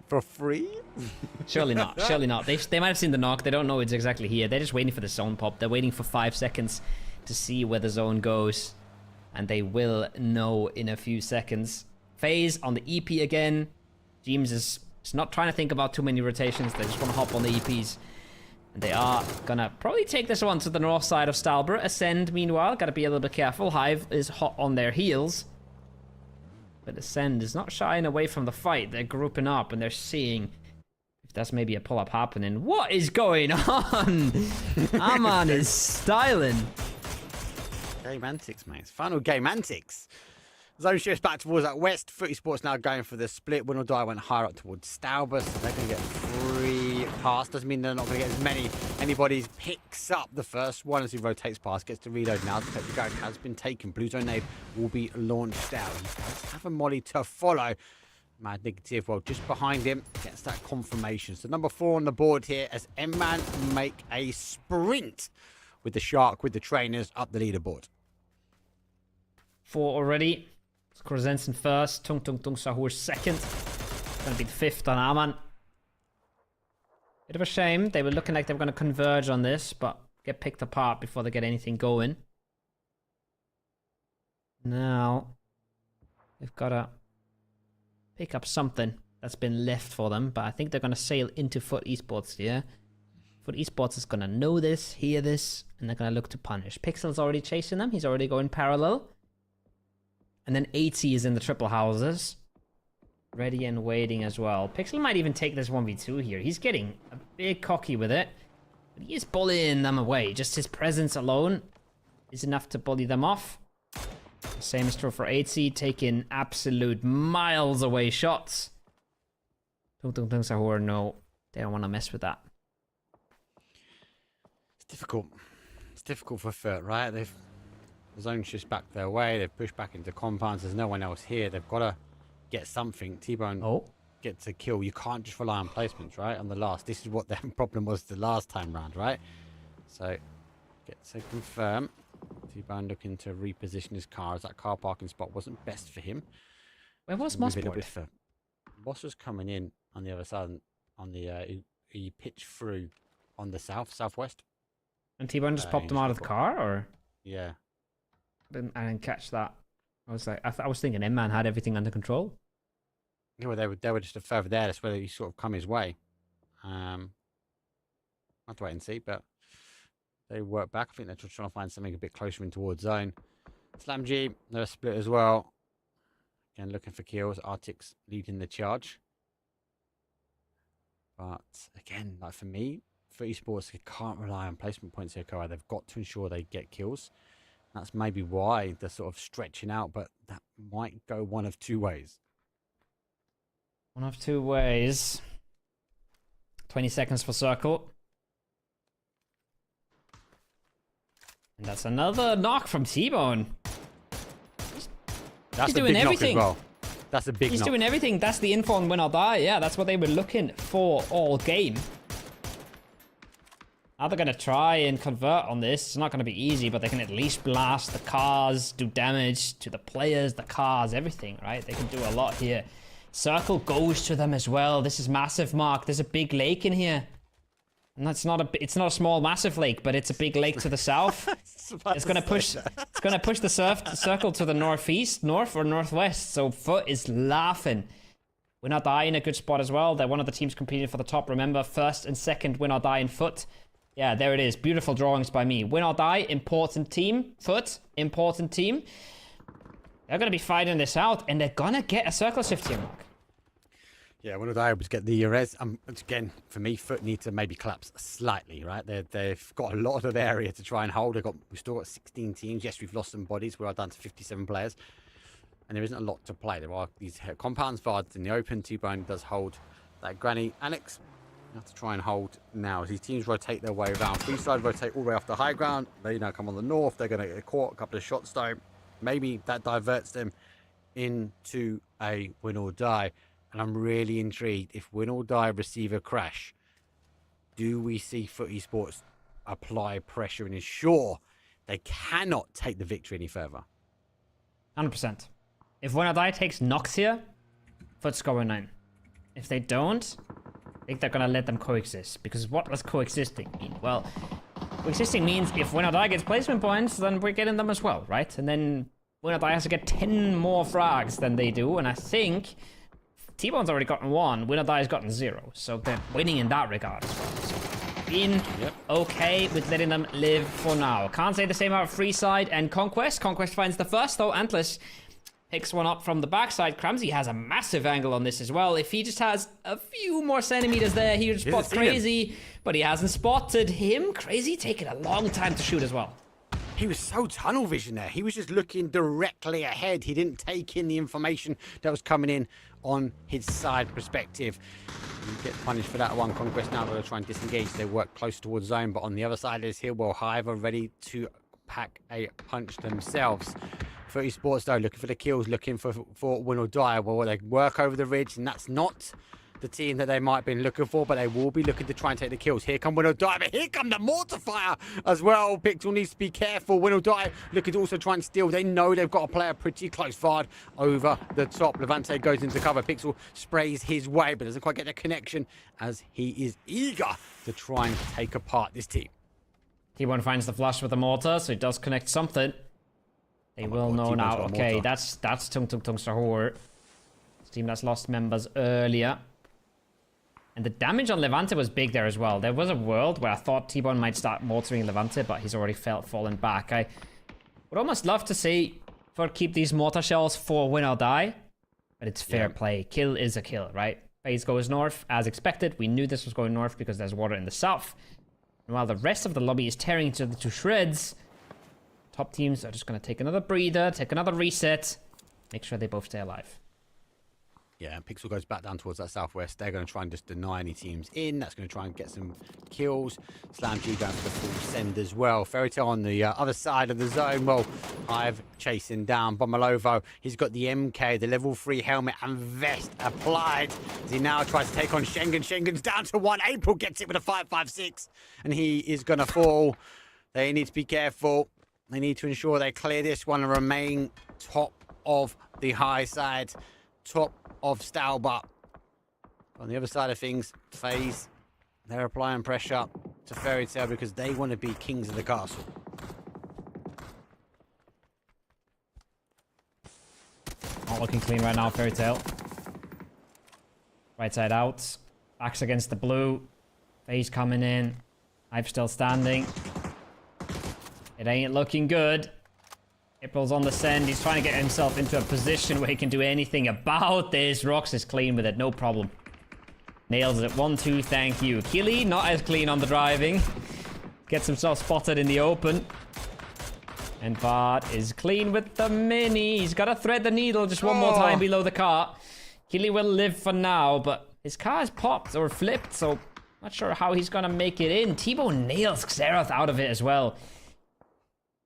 For free? Surely not. Surely not. They might have seen the knock. They don't know it's exactly here. They're just waiting for the zone pop. They're waiting for 5 seconds to see where the zone goes, and they will know in a few seconds. FaZe on the EP again. James is not trying to think about too many rotations. They just want to hop on the EPs. And they are gonna probably take this one to the north side of Stalborough. Ascend, meanwhile, gotta be a little bit careful. Hive is hot on their heels. But Ascend is not shying away from the fight. They're grouping up and they're seeing if there's maybe a pull-up happening. What is going on? Aman is styling. Game antics, mate. It's final game antics. Zone shifts back towards that west. Footy Sports now going for the split. Win or Die went higher up towards Stauber, so they're going to get 3 past. Doesn't mean they're not going to get as many. Anybody picks up the first one as he rotates past. Gets to reload now. The guard has been taken. Blue Zone Nave will be launched out. He does have a molly to follow. Mad Negative, well, just behind him, gets that confirmation. So number 4 on the board here as M-Man make a sprint with the Shark, with the trainers up the leaderboard. 4 already. Krozensen first, Tung Sahur second. Gonna be the 5th on Aman. Bit of a shame. They were looking like they were gonna converge on this, but get picked apart before they get anything going. Now, they've got to pick up something that's been left for them, but I think they're going to sail into Foot Esports here. Foot Esports is going to know this, hear this, and they're going to look to punish. Pixel's already chasing them. He's already going parallel. And then 80 is in the triple houses. Ready and waiting as well. Pixel might even take this 1v2 here. He's getting a bit cocky with it. But he is bullying them away. Just his presence alone is enough to bully them off. The same is true for 80, taking absolute miles away shots. Tung Sahur, no. They don't want to mess with that. It's difficult. It's difficult for Foot, right? The zone's just back their way. They've pushed back into compounds. There's no one else here. They've got to get something. T-Bone gets a kill. You can't just rely on placements, right? On the last. This is what their problem was the last time round, right? So, get to confirm. T-Bone looking to reposition his car as that car parking spot wasn't best for him. Where was Mossboard? Moss was coming in on the other side. On the he pitched through on the southwest. And T-Bone just popped him out of the car, or? Yeah. I didn't catch that. I was like, I was thinking M-Man had everything under control. Yeah, well, they were just further there. That's where he sort of come his way. I'll have to wait and see, but they work back. I think they're just trying to find something a bit closer in towards zone. Slam G, they're split as well. Again, looking for kills. Arctic's leading the charge. But again, like for me, for esports, they can't rely on placement points here, Koa. They've got to ensure they get kills. That's maybe why they're sort of stretching out, but that might go one of two ways. One of two ways. 20 seconds for circle. And that's another knock from T-Bone. That's He's doing everything. Knock as well. That's a big knock. He's doing everything. That's the info on win or die. Yeah, that's what they were looking for all game. Now they're going to try and convert on this. It's not going to be easy, but they can at least blast the cars, do damage to the players, the cars, everything, right? They can do a lot here. Circle goes to them as well. This is massive, Mark. There's a big lake in here. And it's not a small, massive lake, but it's a big lake to the south. It's going to push the circle to the north or northwest. So Foot is laughing. Win or die in a good spot as well. They're one of the teams competing for the top. Remember, first and second win or die in Foot. Yeah, there it is. Beautiful drawings by me. Win or die, important team. Foot, important team. They're going to be fighting this out, and they're going to get a circle shift here, Mark. Yeah, win or die was get the res. Again, for me, Foot need to maybe collapse slightly, right? They've got a lot of area to try and hold. We've still got 16 teams. Yes, we've lost some bodies. We're down to 57 players. And there isn't a lot to play. There are these compounds, VARs in the open. T-Bone does hold that Granny Annex. You have to try and hold now as these teams rotate their way around. Freeside rotate all the way off the high ground. They now come on the north. They're going to get caught. A couple of shots though. Maybe that diverts them into a win or die. And I'm really intrigued. If win or die receive a crash, do we see Foot Esports apply pressure and ensure they cannot take the victory any further? 100%. If win or die takes knocks here, Foot score 9. If they don't, I think they're going to let them coexist. Because what does coexisting mean? Well, coexisting means if win or die gets placement points, then we're getting them as well, right? And then win or die has to get 10 more frags than they do. And I think T-Bone's already gotten 1. Win or die has gotten 0. So they're winning in that regard as well. So being okay with letting them live for now. Can't say the same about Freeside and Conquest. Conquest finds the first, though. Antlis picks one up from the backside. Cramsey has a massive angle on this as well. If he just has a few more centimeters there, he would spot Crazy, but he hasn't spotted him. Crazy taking a long time to shoot as well. He was so tunnel vision there. He was just looking directly ahead. He didn't take in the information that was coming in on his side perspective. You get punished for that one. Conquest now going to try and disengage. They work close towards zone, but on the other side is Hillwell Hive are ready to pack a punch themselves. 30 Sports though, looking for the kills, looking for win or die. Well, they work over the ridge, and that's not the team that they might have been looking for, but they will be looking to try and take the kills. Here come win or die, but here come the mortar fire as well. Pixel needs to be careful. Win or die looking to also try and steal. They know they've got a player pretty close. Vard over the top. Levante goes into cover. Pixel sprays his way, but doesn't quite get the connection as he is eager to try and take apart this team. T1 finds the flush with the mortar, so he does connect something. They Oh my will God, know T-Bone's now. got a Okay, mortar. that's Tung Tung Tung Sahur. Team that's lost members earlier. And the damage on Levante was big there as well. There was a world where I thought T-Bone might start mortaring Levante, but he's already fallen back. I would almost love to see for keep these mortar shells for win or die, but it's fair play. Kill is a kill, right? FaZe goes north as expected. We knew this was going north because there's water in the south. And while the rest of the lobby is tearing each other to shreds, top teams are just going to take another breather, take another reset, make sure they both stay alive. Yeah, and Pixel goes back down towards that southwest. They're going to try and just deny any teams in. That's going to try and get some kills. Slam G going for the full send as well. Fairy Tale on the other side of the zone. Well, Hive chasing down Bomalovo. He's got the MK, the level 3 helmet and vest applied. As he now tries to take on Schengen. Schengen's down to 1. April gets it with a 5.56. And he is going to fall. They need to be careful. They need to ensure they clear this one and remain top of the high side. Top of Stalbot. On the other side of things, FaZe, they're applying pressure to Fairy Tale because they want to be kings of the castle. Not looking clean right now, Fairy Tale. Right side out. Backs against the blue. FaZe coming in. Hive still standing. It ain't looking good. April's on the send. He's trying to get himself into a position where he can do anything about this. Rox is clean with it, no problem. Nails it. 1-2, thank you. Killy, not as clean on the driving. Gets himself spotted in the open. And Bart is clean with the mini. He's got to thread the needle just one more time below the car. Killy will live for now, but his car is popped or flipped, so not sure how he's going to make it in. T-Bone nails Xerath out of it as well.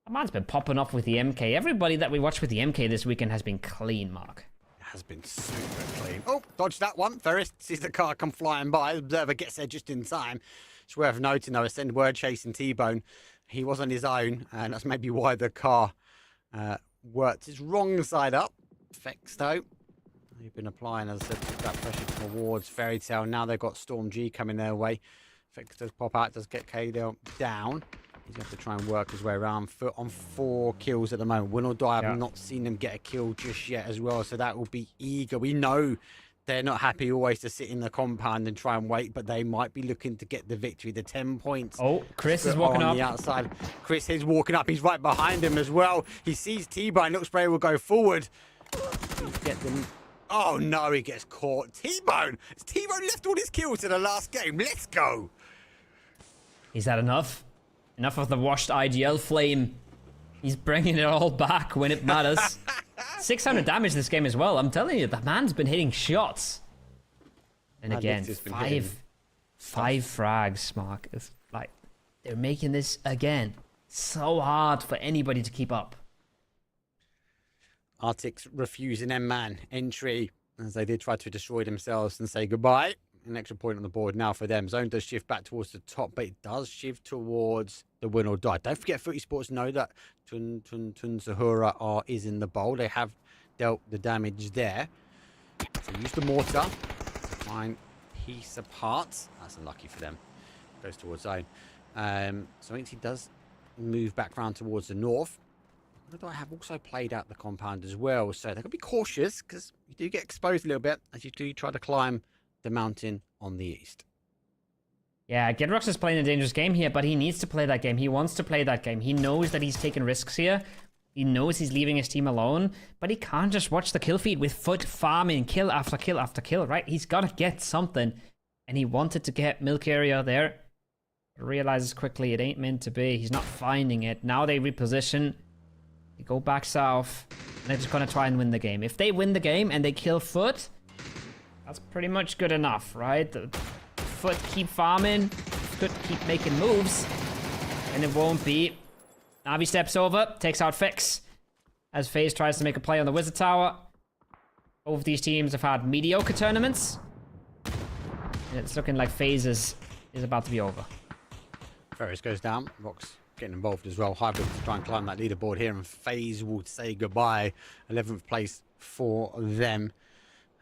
That man's been popping off with the MK. Everybody that we watched with the MK this weekend has been clean, Mark. Has been super clean. Oh, dodged that one. Ferris sees the car come flying by. Observer gets there just in time. It's worth noting, though, a send word chasing T-Bone. He was on his own, and that's maybe why the car worked his wrong side up. Fex, though, they've been applying, as I said, that pressure towards Fairy Tale. Now they've got Storm G coming their way. Fex does pop out, does get KD down. He's going to have to try and work his way around. Foot on 4 kills at the moment. Win or die. I've not seen them get a kill just yet as well. So that will be eager. We know they're not happy always to sit in the compound and try and wait, but they might be looking to get the victory. The 10 points. Oh, Chris is walking up. On the outside. Chris is walking up. He's right behind him as well. He sees T-Bone. Looks Spray will go forward. Get them. Oh, no, he gets caught. T-Bone. T-Bone left all his kills in the last game. Let's go. Is that enough? Enough of the washed IGL flame. He's bringing it all back when it matters. 600 damage this game as well. I'm telling you, the man's been hitting shots. And again, five frags, Mark. It's like, they're making this, again, so hard for anybody to keep up. Arctic's refusing M-Man entry as they did try to destroy themselves and say goodbye. An extra point on the board now for them. Zone does shift back towards the top, but it does shift towards the win or die. Don't forget, Footy Sports know that Tun Sahura is in the bowl. They have dealt the damage there. So use the mortar to try and piece apart. That's unlucky for them. Goes towards zone. So I think he does move back round towards the north. Although I have also played out the compound as well. So they've got to be cautious because you do get exposed a little bit as you do try to climb the mountain on the east. Yeah, Gedrox is playing a dangerous game here, but he needs to play that game. He wants to play that game. He knows that he's taking risks here. He knows he's leaving his team alone, but he can't just watch the kill feed with Foot farming kill after kill after kill, right? He's got to get something, and he wanted to get Milk Area there. But realizes quickly it ain't meant to be. He's not finding it. Now they reposition. They go back south, and they're just going to try and win the game. If they win the game and they kill Foot, that's pretty much good enough, right? The Foot keep farming, Foot keep making moves, and it won't be. Navi steps over, takes out Fix, as FaZe tries to make a play on the Wizard Tower. Both of these teams have had mediocre tournaments, and it's looking like FaZe is about to be over. Ferris goes down, Rox getting involved as well. Hybrid to try and climb that leaderboard here, and FaZe will say goodbye. 11th place for them.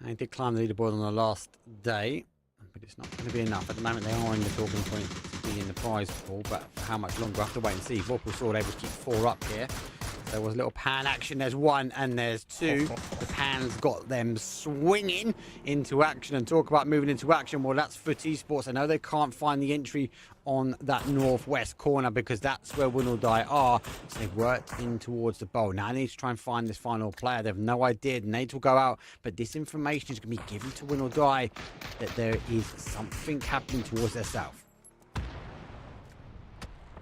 They did climb the leaderboard on the last day, but it's not going to be enough. At the moment, they are in the talking point to be in the prize pool, but for how much longer, we'll have to wait and see. Vorpal Sword able to keep 4 up here. There was a little pan action. There's one and there's two. The pan's got them swinging into action. And talk about moving into action. Well, that's Foot Esports. I know they can't find the entry on that northwest corner because that's where Win or Die are. So they've worked in towards the bowl. Now they need to try and find this final player. They have no idea. Nate will go out. But this information is going to be given to Win or Die that there is something happening towards their south.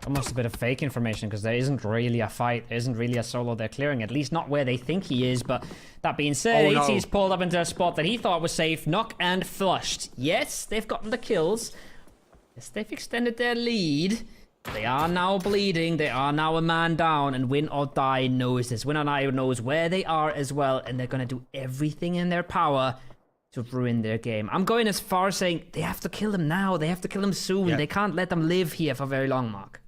Almost a bit of fake information because there isn't really a fight. There isn't really a solo they're clearing. At least not where they think he is. But that being said, AT's pulled up into a spot that he thought was safe. Knock and flushed. Yes, they've gotten the kills. Yes, they've extended their lead. They are now bleeding. They are now a man down. And Win or Die knows this. Win or Die knows where they are as well. And they're going to do everything in their power to ruin their game. I'm going as far as saying they have to kill them now. They have to kill them soon. Yep. They can't let them live here for very long, Mark.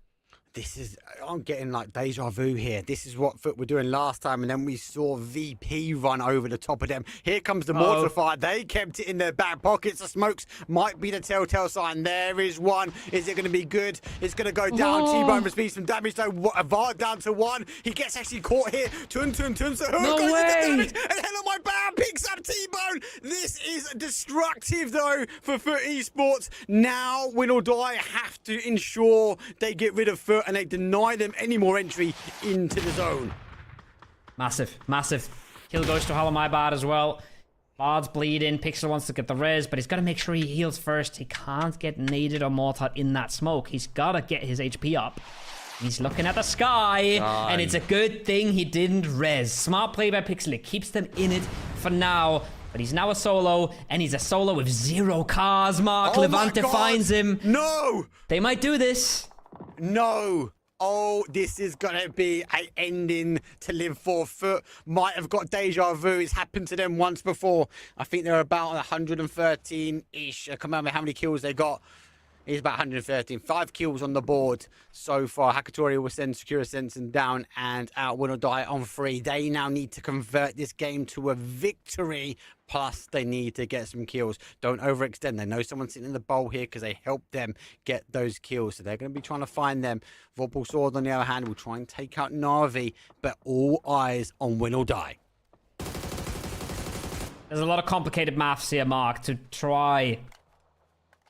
This is, I'm getting like deja vu here. This is what Foot were doing last time, and then we saw VP run over the top of them. Here comes the mortar fire. They kept it in their back pockets. The smokes might be the telltale sign. There is one. Is it going to be good? It's going to go down. T-Bone receives some damage, though. Vard down to one. He gets actually caught here. Tun. So who goes into damage? And Hello My Bad picks up T-Bone. This is destructive, though, for Foot Esports. Now, Win or Die have to ensure they get rid of Foot and they deny them any more entry into the zone. Massive. Kill goes to Hello My Bad as well. Bard's bleeding. Pixel wants to get the res, but he's got to make sure he heals first. He can't get naded or mortared in that smoke. He's got to get his HP up. He's looking at the sky, and it's a good thing he didn't res. Smart play by Pixel. It keeps them in it for now. But he's now a solo, and he's a solo with 0 cars, Mark. Levante finds him. No! They might do this. No. Oh, this is going to be an ending to live for. Foot might have got deja vu. It's happened to them once before. I think they're about 113-ish. I can't remember how many kills they got. It's about 113. 5 kills on the board so far. Hakatori will send Secure Sensen down and out. Win or Die on 3. They now need to convert this game to a victory. Plus, they need to get some kills. Don't overextend. They know someone's sitting in the bowl here because they helped them get those kills. So they're going to be trying to find them. Vorpal Sword, on the other hand, will try and take out Na'Vi. But all eyes on Win or Die. There's a lot of complicated maths here, Mark, to try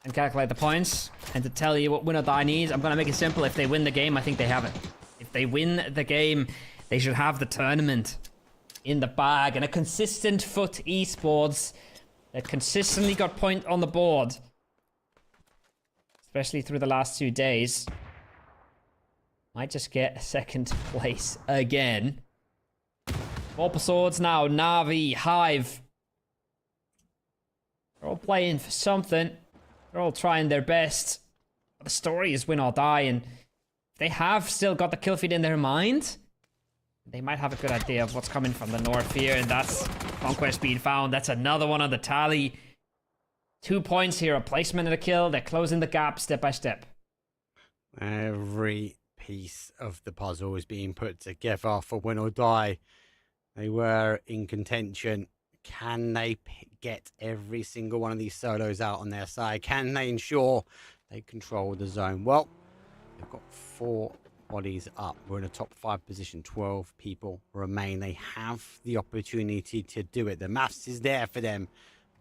and calculate the points, and to tell you what Win or Die needs. I'm going to make it simple. If they win the game, I think they have it. If they win the game, they should have the tournament in the bag. And a consistent Foot Esports that consistently got point on the board, especially through the last 2 days, might just get second place again. Vorpal Swords now, Na'Vi, Hive. They're all playing for something. They're all trying their best. But the story is Win or Die, and they have still got the kill feed in their mind. They might have a good idea of what's coming from the north here, and that's Conquest being found. That's another one on the tally. 2 points here, a placement and a kill. They're closing the gap step by step. Every piece of the puzzle is being put together for Win or Die. They were in contention. Can they get every single one of these solos out on their side? Can they ensure they control the zone? Well, they've got 4 bodies up. We're in a top 5 position. 12 people remain. They have the opportunity to do it. The maths is there for them,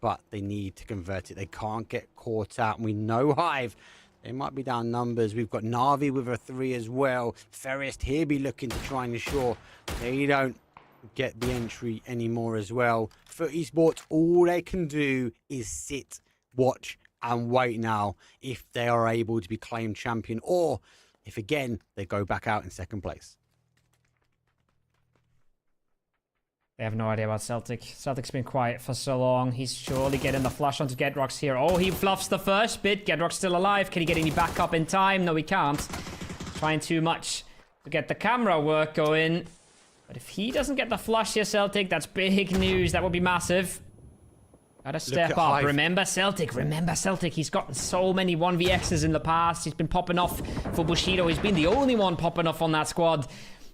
but they need to convert it. They can't get caught out. And we know Hive, they might be down numbers. We've got Na'Vi with a 3 as well. Ferrest here be looking to try and ensure they don't get the entry anymore as well. For Esports, all they can do is sit, watch, and wait now if they are able to be claimed champion, or if again they go back out in second place. They have no idea about Celtic. Celtic's been quiet for so long. He's surely getting the flush onto Gedrox here. Oh, he fluffs the first bit. Gedrox still alive. Can he get any backup in time? No, he can't. Trying too much to get the camera work going. But if he doesn't get the flush here, Celtic, that's big news. That would be massive. Gotta step up. Hive. Remember Celtic. He's gotten so many 1vx's in the past. He's been popping off for Bushido. He's been the only one popping off on that squad.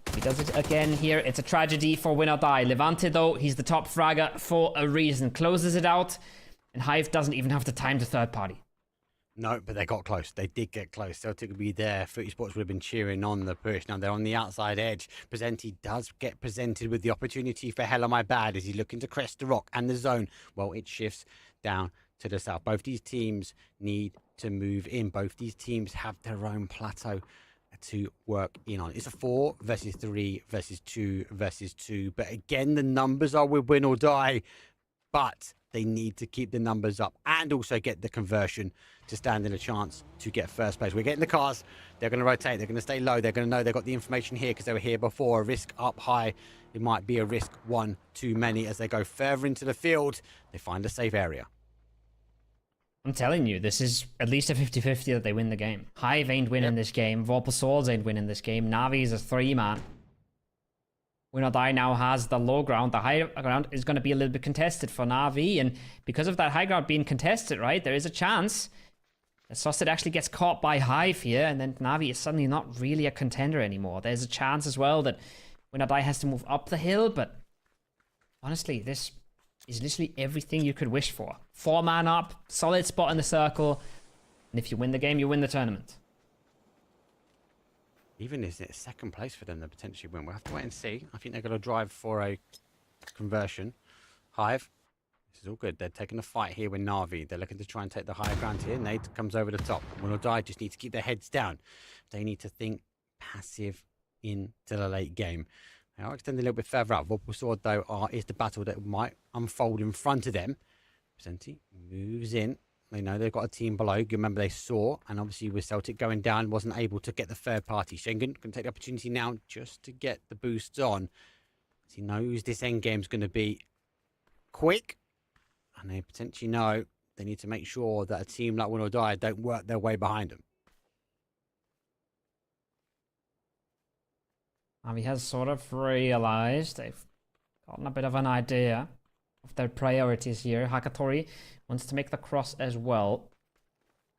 If he does it again here, it's a tragedy for Win or Die. Levante, though, he's the top fragger for a reason. Closes it out, and Hive doesn't even have the time to third party. No, but they got close. They did get close. Celtic would be there. Footy Sports would have been cheering on the push. Now they're on the outside edge. Presenti does get presented with the opportunity for hell am I bad as he's looking to crest the rock and the zone. Well, it shifts down to the south. Both these teams need to move in. Both these teams have their own plateau to work in on. It's a 4 versus 3 versus 2 versus 2. But again, the numbers are with win or die. But they need to keep the numbers up and also get the conversion to stand in a chance to get first place. We're getting the cars. They're going to rotate. They're going to stay low. They're going to know they've got the information here because they were here before. A risk up high. It might be a risk one too many. As they go further into the field, they find a safe area. I'm telling you, this is at least a 50-50 that they win the game. Hive ain't winning this game. Vorpal Swords ain't winning this game. Na'Vi is a 3-man. Win or Die now has the low ground. The high ground is going to be a little bit contested for Na'Vi. And because of that high ground being contested, right, there is a chance that Susset actually gets caught by Hive here. And then Na'Vi is suddenly not really a contender anymore. There's a chance as well that Win or Die has to move up the hill. But honestly, this is literally everything you could wish for. 4-man up, solid spot in the circle. And if you win the game, you win the tournament. Even is it second place for them to potentially win? We'll have to wait and see. I think they're going to drive for a conversion. Hive, this is all good. They're taking a fight here with Na'Vi. They're looking to try and take the higher ground here. Nate comes over the top. Win or Die just need to keep their heads down. They need to think passive into the late game. I'll extend a little bit further out. Vorpal Sword, though, is the battle that might unfold in front of them. Presenti moves in. They know they've got a team below. You remember they saw, and obviously with Celtic going down, wasn't able to get the third party. Schengen can take the opportunity now just to get the boosts on. He knows this end game's going to be quick, and they potentially know they need to make sure that a team like Win or Die don't work their way behind them. Na'Vi has sort of realized they've gotten a bit of an idea of their priorities here. Hakatori wants to make the cross as well.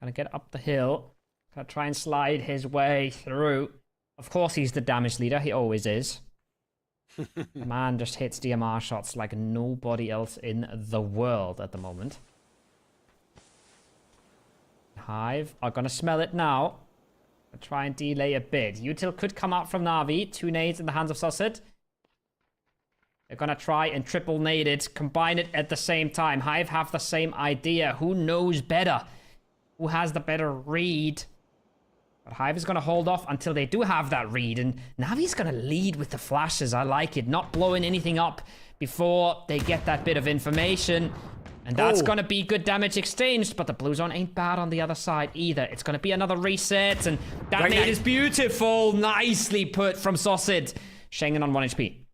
Gonna get up the hill. Gonna try and slide his way through. Of course he's the damage leader. He always is. The man just hits DMR shots like nobody else in the world at the moment. Hive are gonna smell it now. Gonna try and delay a bit. Util could come out from Na'Vi. 2 nades in the hands of Susset. They're going to try and triple nade it, combine it at the same time. Hive have the same idea. Who knows better? Who has the better read? But Hive is going to hold off until they do have that read. And Navi's going to lead with the flashes. I like it. Not blowing anything up before they get that bit of information. And that's going to be good damage exchanged. But the blue zone ain't bad on the other side either. It's going to be another reset. And that nade is beautiful. Nicely put from Saucid. Schengen on 1 HP.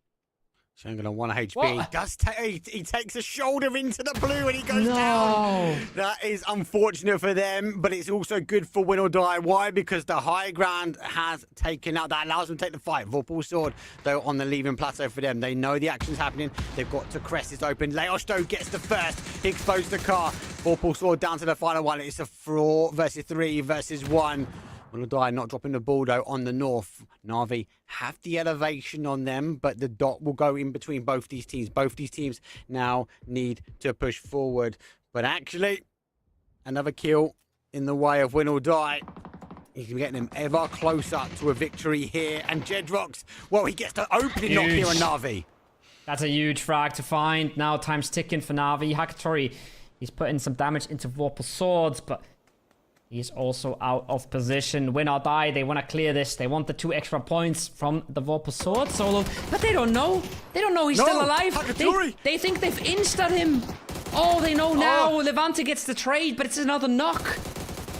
Schengen on 1 HP. He takes a shoulder into the blue and he goes down. That is unfortunate for them, but it's also good for Win or Die. Why? Because the high ground has taken out. That allows them to take the fight. Vorpal Sword, though, on the leaving plateau for them. They know the action's happening. They've got to crest this open. Leosto gets the first. He exposed the car. Vorpal Sword down to the final one. It's a 4 versus 3 versus 1. Win or Die not dropping the ball, though, on the north. Na'Vi have the elevation on them, but the dot will go in between both these teams. Both these teams now need to push forward. But actually, another kill in the way of Win or Die. He's getting them ever closer to a victory here. And Jedrox, well, he gets the opening knock here on Na'Vi. That's a huge frag to find. Now time's ticking for Na'Vi. Hakatori, he's putting some damage into Vorpal Swords, but he's also out of position. Win or Die, they want to clear this. They want the 2 extra points from the Vorpal Sword solo. But they don't know. They don't know he's still alive. They think they've insted him. Oh, they know now. Levante gets the trade, but it's another knock.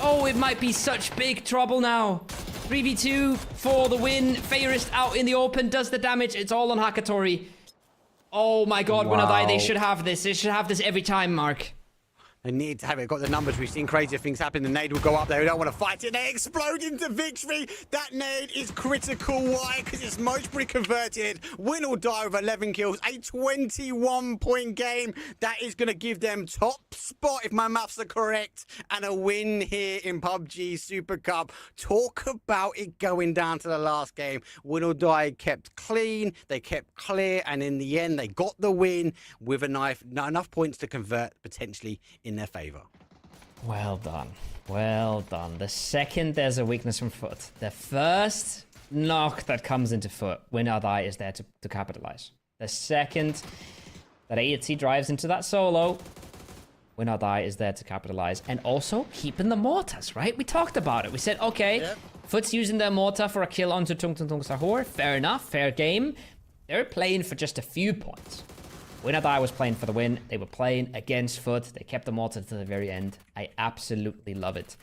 Oh, it might be such big trouble now. 3v2 for the win. Fairest out in the open, does the damage. It's all on Hakatori. Oh my god, Win or Die, they should have this. They should have this every time, Mark. They need to have it. Got the numbers. We've seen crazier things happen. The nade will go up there. We don't want to fight it. They explode into victory. That nade is critical. Why? Because it's Mojbury converted. Win or Die with 11 kills. A 21-point game. That is going to give them top spot, if my maths are correct, and a win here in PUBG Super Cup. Talk about it going down to the last game. Win or Die kept clean. They kept clear. And in the end, they got the win with enough points to convert potentially in their favor. Well done. Well done. The second there's a weakness from Foot, the first knock that comes into Foot, Win or Die is there to capitalize. The second that AET drives into that solo, Win or Die is there to capitalize. And also keeping the mortars, right? We talked about it. We said, okay, Foot's using their mortar for a kill onto Tung Tung Tung Sahur. Fair enough, fair game. They're playing for just a few points. Win or Die was playing for the win. They were playing against Foot. They kept the mortar to the very end. I absolutely love it.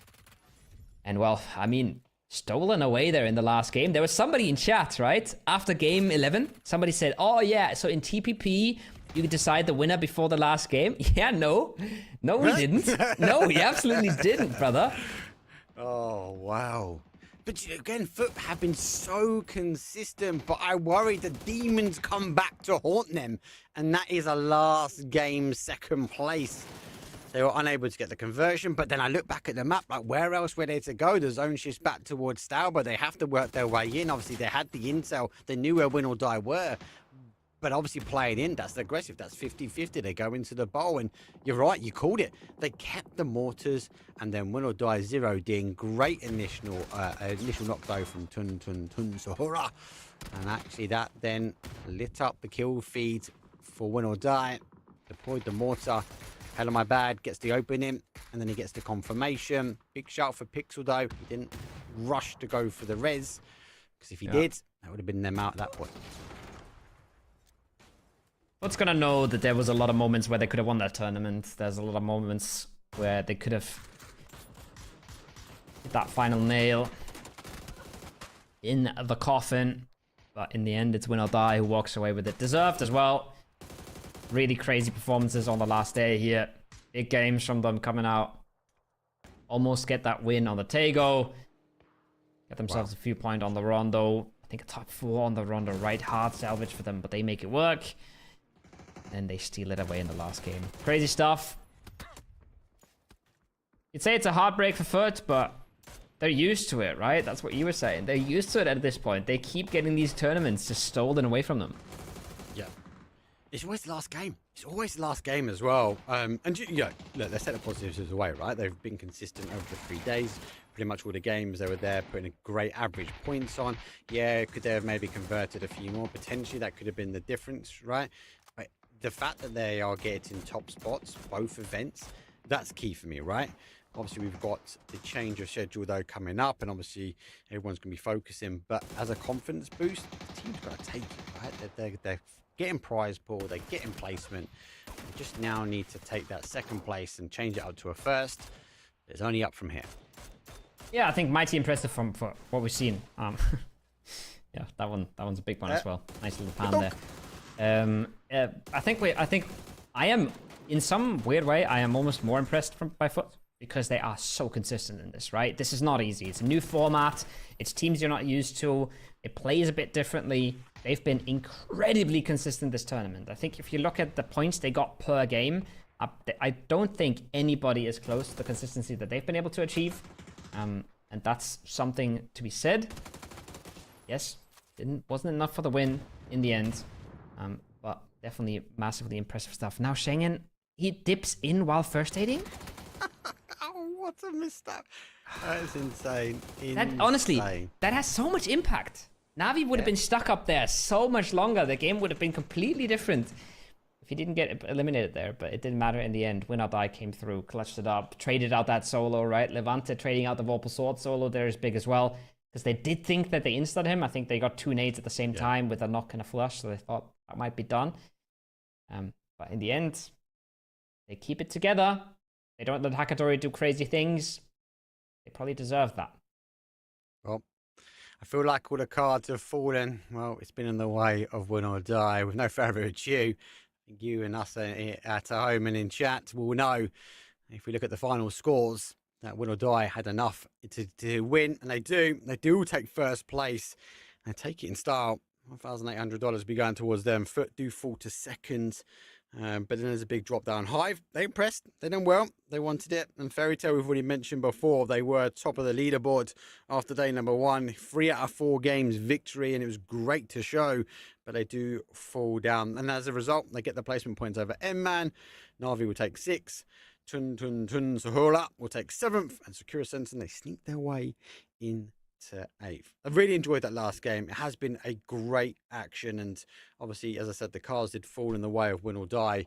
And well, I mean, stolen away there in the last game. There was somebody in chat, right? After game 11, somebody said, oh yeah, so in TPP, you could decide the winner before the last game. Yeah, no. No, we didn't. No, we absolutely didn't, brother. Oh, wow. But again, Foot have been so consistent, but I worry the demons come back to haunt them. And that is a last game second place. They were unable to get the conversion, but then I look back at the map, like where else were they to go? The zone shifts back towards Stauber. They have to work their way in. Obviously, they had the intel. They knew where Win or Die were. But obviously playing in, that's aggressive. That's 50-50. They go into the bowl, and you're right, you called it. They kept the mortars, and then Win or Die zeroed in. Great initial knock though from Tun Sahura. And actually that then lit up the kill feed for Win or Die. Deployed the mortar. Hell of my bad, gets the opening, and then he gets the confirmation. Big shout for Pixel though. He didn't rush to go for the res, because if he did, that would have been them out at that point. What's gonna know that there was a lot of moments where they could have won that tournament. There's a lot of moments where they could have hit that final nail in the coffin. But in the end, it's Win or Die who walks away with it. Deserved as well. Really crazy performances on the last day here. Big games from them coming out. Almost get that win on the Tego. Get themselves a few points on the Rondo. I think a top 4 on the Rondo. Right, hard salvage for them, but they make it work. And they steal it away in the last game. Crazy stuff. You'd say it's a heartbreak for Foot, but they're used to it, right? That's what you were saying. They're used to it at this point. They keep getting these tournaments just stolen away from them. Yeah. It's always the last game. It's always the last game as well. And yeah, look, they set the positives away, right? They've been consistent over the 3 days. Pretty much all the games they were there, putting a great average points on. Yeah, could they have maybe converted a few more? Potentially, that could have been the difference, right? But the fact that they are getting top spots, both events, that's key for me, right? Obviously, we've got the change of schedule, though, coming up, and obviously, everyone's going to be focusing. But as a confidence boost, the team's got to take it, right? They're getting prize pool, they're getting placement. They just now need to take that second place and change it up to a first. It's only up from here. Yeah, I think mighty impressive from for what we've seen. Yeah, that one's a big one as well. Nice little pan there. I think I am, in some weird way, I am almost more impressed by Foot because they are so consistent in this, right? This is not easy. It's a new format. It's teams you're not used to. It plays a bit differently. They've been incredibly consistent this tournament. I think if you look at the points they got per game, I don't think anybody is close to the consistency that they've been able to achieve. And that's something to be said. Yes, wasn't enough for the win in the end. But definitely massively impressive stuff. Now Schengen, he dips in while first aiding. Oh, what a misstep. That is insane. Honestly, that has so much impact. Navi would have been stuck up there so much longer. The game would have been completely different if he didn't get eliminated there, but it didn't matter in the end. Win or Die came through, clutched it up, traded out that solo, right? Levante trading out the Vorpal Sword solo there is big as well, because they did think that they insta'd him. I think they got 2 nades at the same time with a knock and a flush, so they thought that might be done. But in the end, they keep it together. They don't let Hakatori do crazy things. They probably deserve that. Well, I feel like all the cards have fallen. Well, it's been in the way of Win or Die. With no further ado, you and us at home and in chat will know, if we look at the final scores, that Win or Die had enough to win, and they do take first place and take it in style. $1,800 will be going towards them. Foot do fall to second, but then there's a big drop down. Hive, they impressed. They done well. They wanted it. And Fairy Tale, we've already mentioned before, they were top of the leaderboard after day number 1. 3 out of 4 games victory, and it was great to show. But they do fall down. And as a result, they get the placement points over M-Man. Na'Vi will take 6. Tun Sahula will take 7th, and Sakura Sensen, they sneak their way into 8th. I really enjoyed that last game. It has been a great action, and obviously, as I said, the cards did fall in the way of win or die.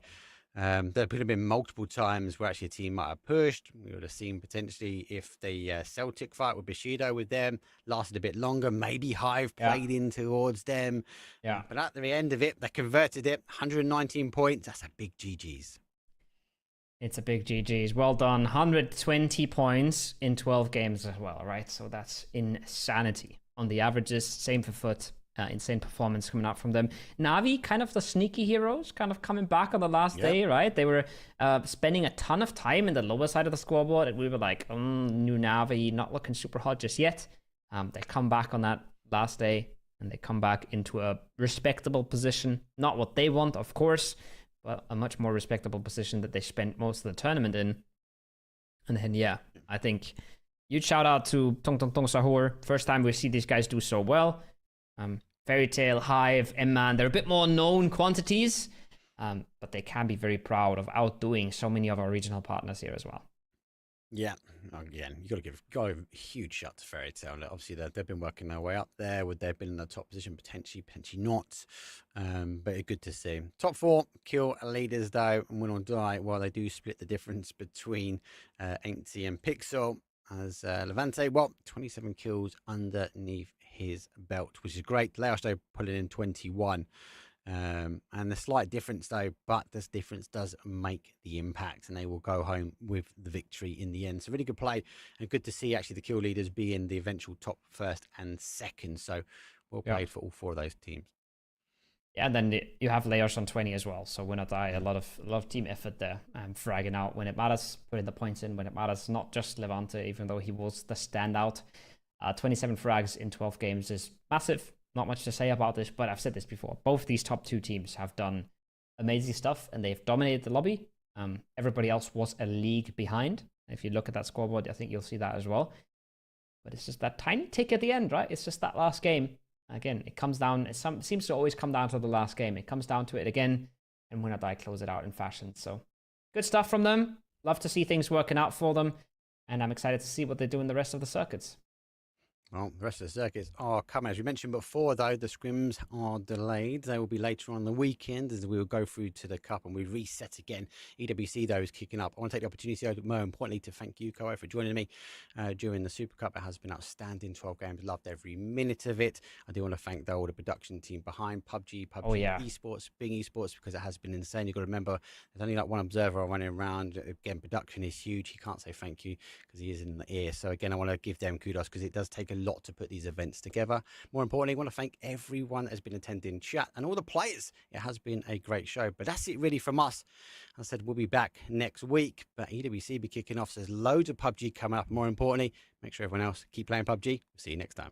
There could have been multiple times where actually a team might have pushed. We would have seen potentially if the Celtic fight with Bushido with them lasted a bit longer, maybe Hive played in towards them. Yeah. But at the end of it, they converted it. 119 points. That's a big GG's. It's a big GG's. Well done. 120 points in 12 games as well, right? So that's insanity on the averages. Same for Foot. Insane performance coming out from them. Na'Vi, kind of the sneaky heroes, kind of coming back on the last day, right? They were spending a ton of time in the lower side of the scoreboard, and we were like, new Na'Vi, not looking super hot just yet. They come back on that last day, and they come back into a respectable position. Not what they want, of course, but a much more respectable position that they spent most of the tournament in. And then, I think huge shout out to Tong Tong Tong Sahur. First time we see these guys do so well. Fairy Tail, Hive, M-Man, they're a bit more known quantities, but they can be very proud of outdoing so many of our regional partners here as well. Yeah, again, you got to give a huge shout to Fairy Tail. Obviously, they've been working their way up there. Would they have been in the top position? Potentially not. But it's good to see. Top 4 kill leaders, though, and win or die. Well, they do split the difference between Ainty and Pixel. As Levante, 27 kills underneath his belt, which is great. Laos, though, pulling in 21. And the slight difference, though, but this difference does make the impact, and they will go home with the victory in the end. So really good play, and good to see actually the kill leaders be in the eventual top 1st and 2nd. So well played for all 4 of those teams. Yeah, and then you have Laos on 20 as well. So win or die, a lot of team effort there. Fragging out when it matters, putting the points in when it matters. Not just Levante, even though he was the standout. 27 frags in 12 games is massive. Not much to say about this, but I've said this before. Both these top 2 teams have done amazing stuff, and they've dominated the lobby. Everybody else was a league behind. If you look at that scoreboard, I think you'll see that as well. But it's just that tiny tick at the end, right? It's just that last game. Again, it comes down, it seems to always come down to the last game. It comes down to it again, and win or die close it out in fashion. So good stuff from them. Love to see things working out for them, and I'm excited to see what they do in the rest of the circuits. Well, the rest of the circuits are coming. As we mentioned before, though, the scrims are delayed. They will be later on the weekend as we will go through to the Cup and we reset again. EWC, though, is kicking up. I want to take the opportunity, more importantly, to thank you, Koa, for joining me during the Super Cup. It has been outstanding. 12 games. Loved every minute of it. I do want to thank, though, all the production team behind PUBG Esports, Bing Esports, because it has been insane. You've got to remember, there's only like one observer running around. Again, production is huge. He can't say thank you because he is in the ear. So, again, I want to give them kudos because it does take a lot to put these events together. More importantly, I want to thank everyone that has been attending chat and all the players. It has been a great show, but that's it really from us. I said we'll be back next week, but EWC be kicking off. So there's loads of PUBG coming up. More importantly, make sure everyone else keep playing PUBG. See you next time.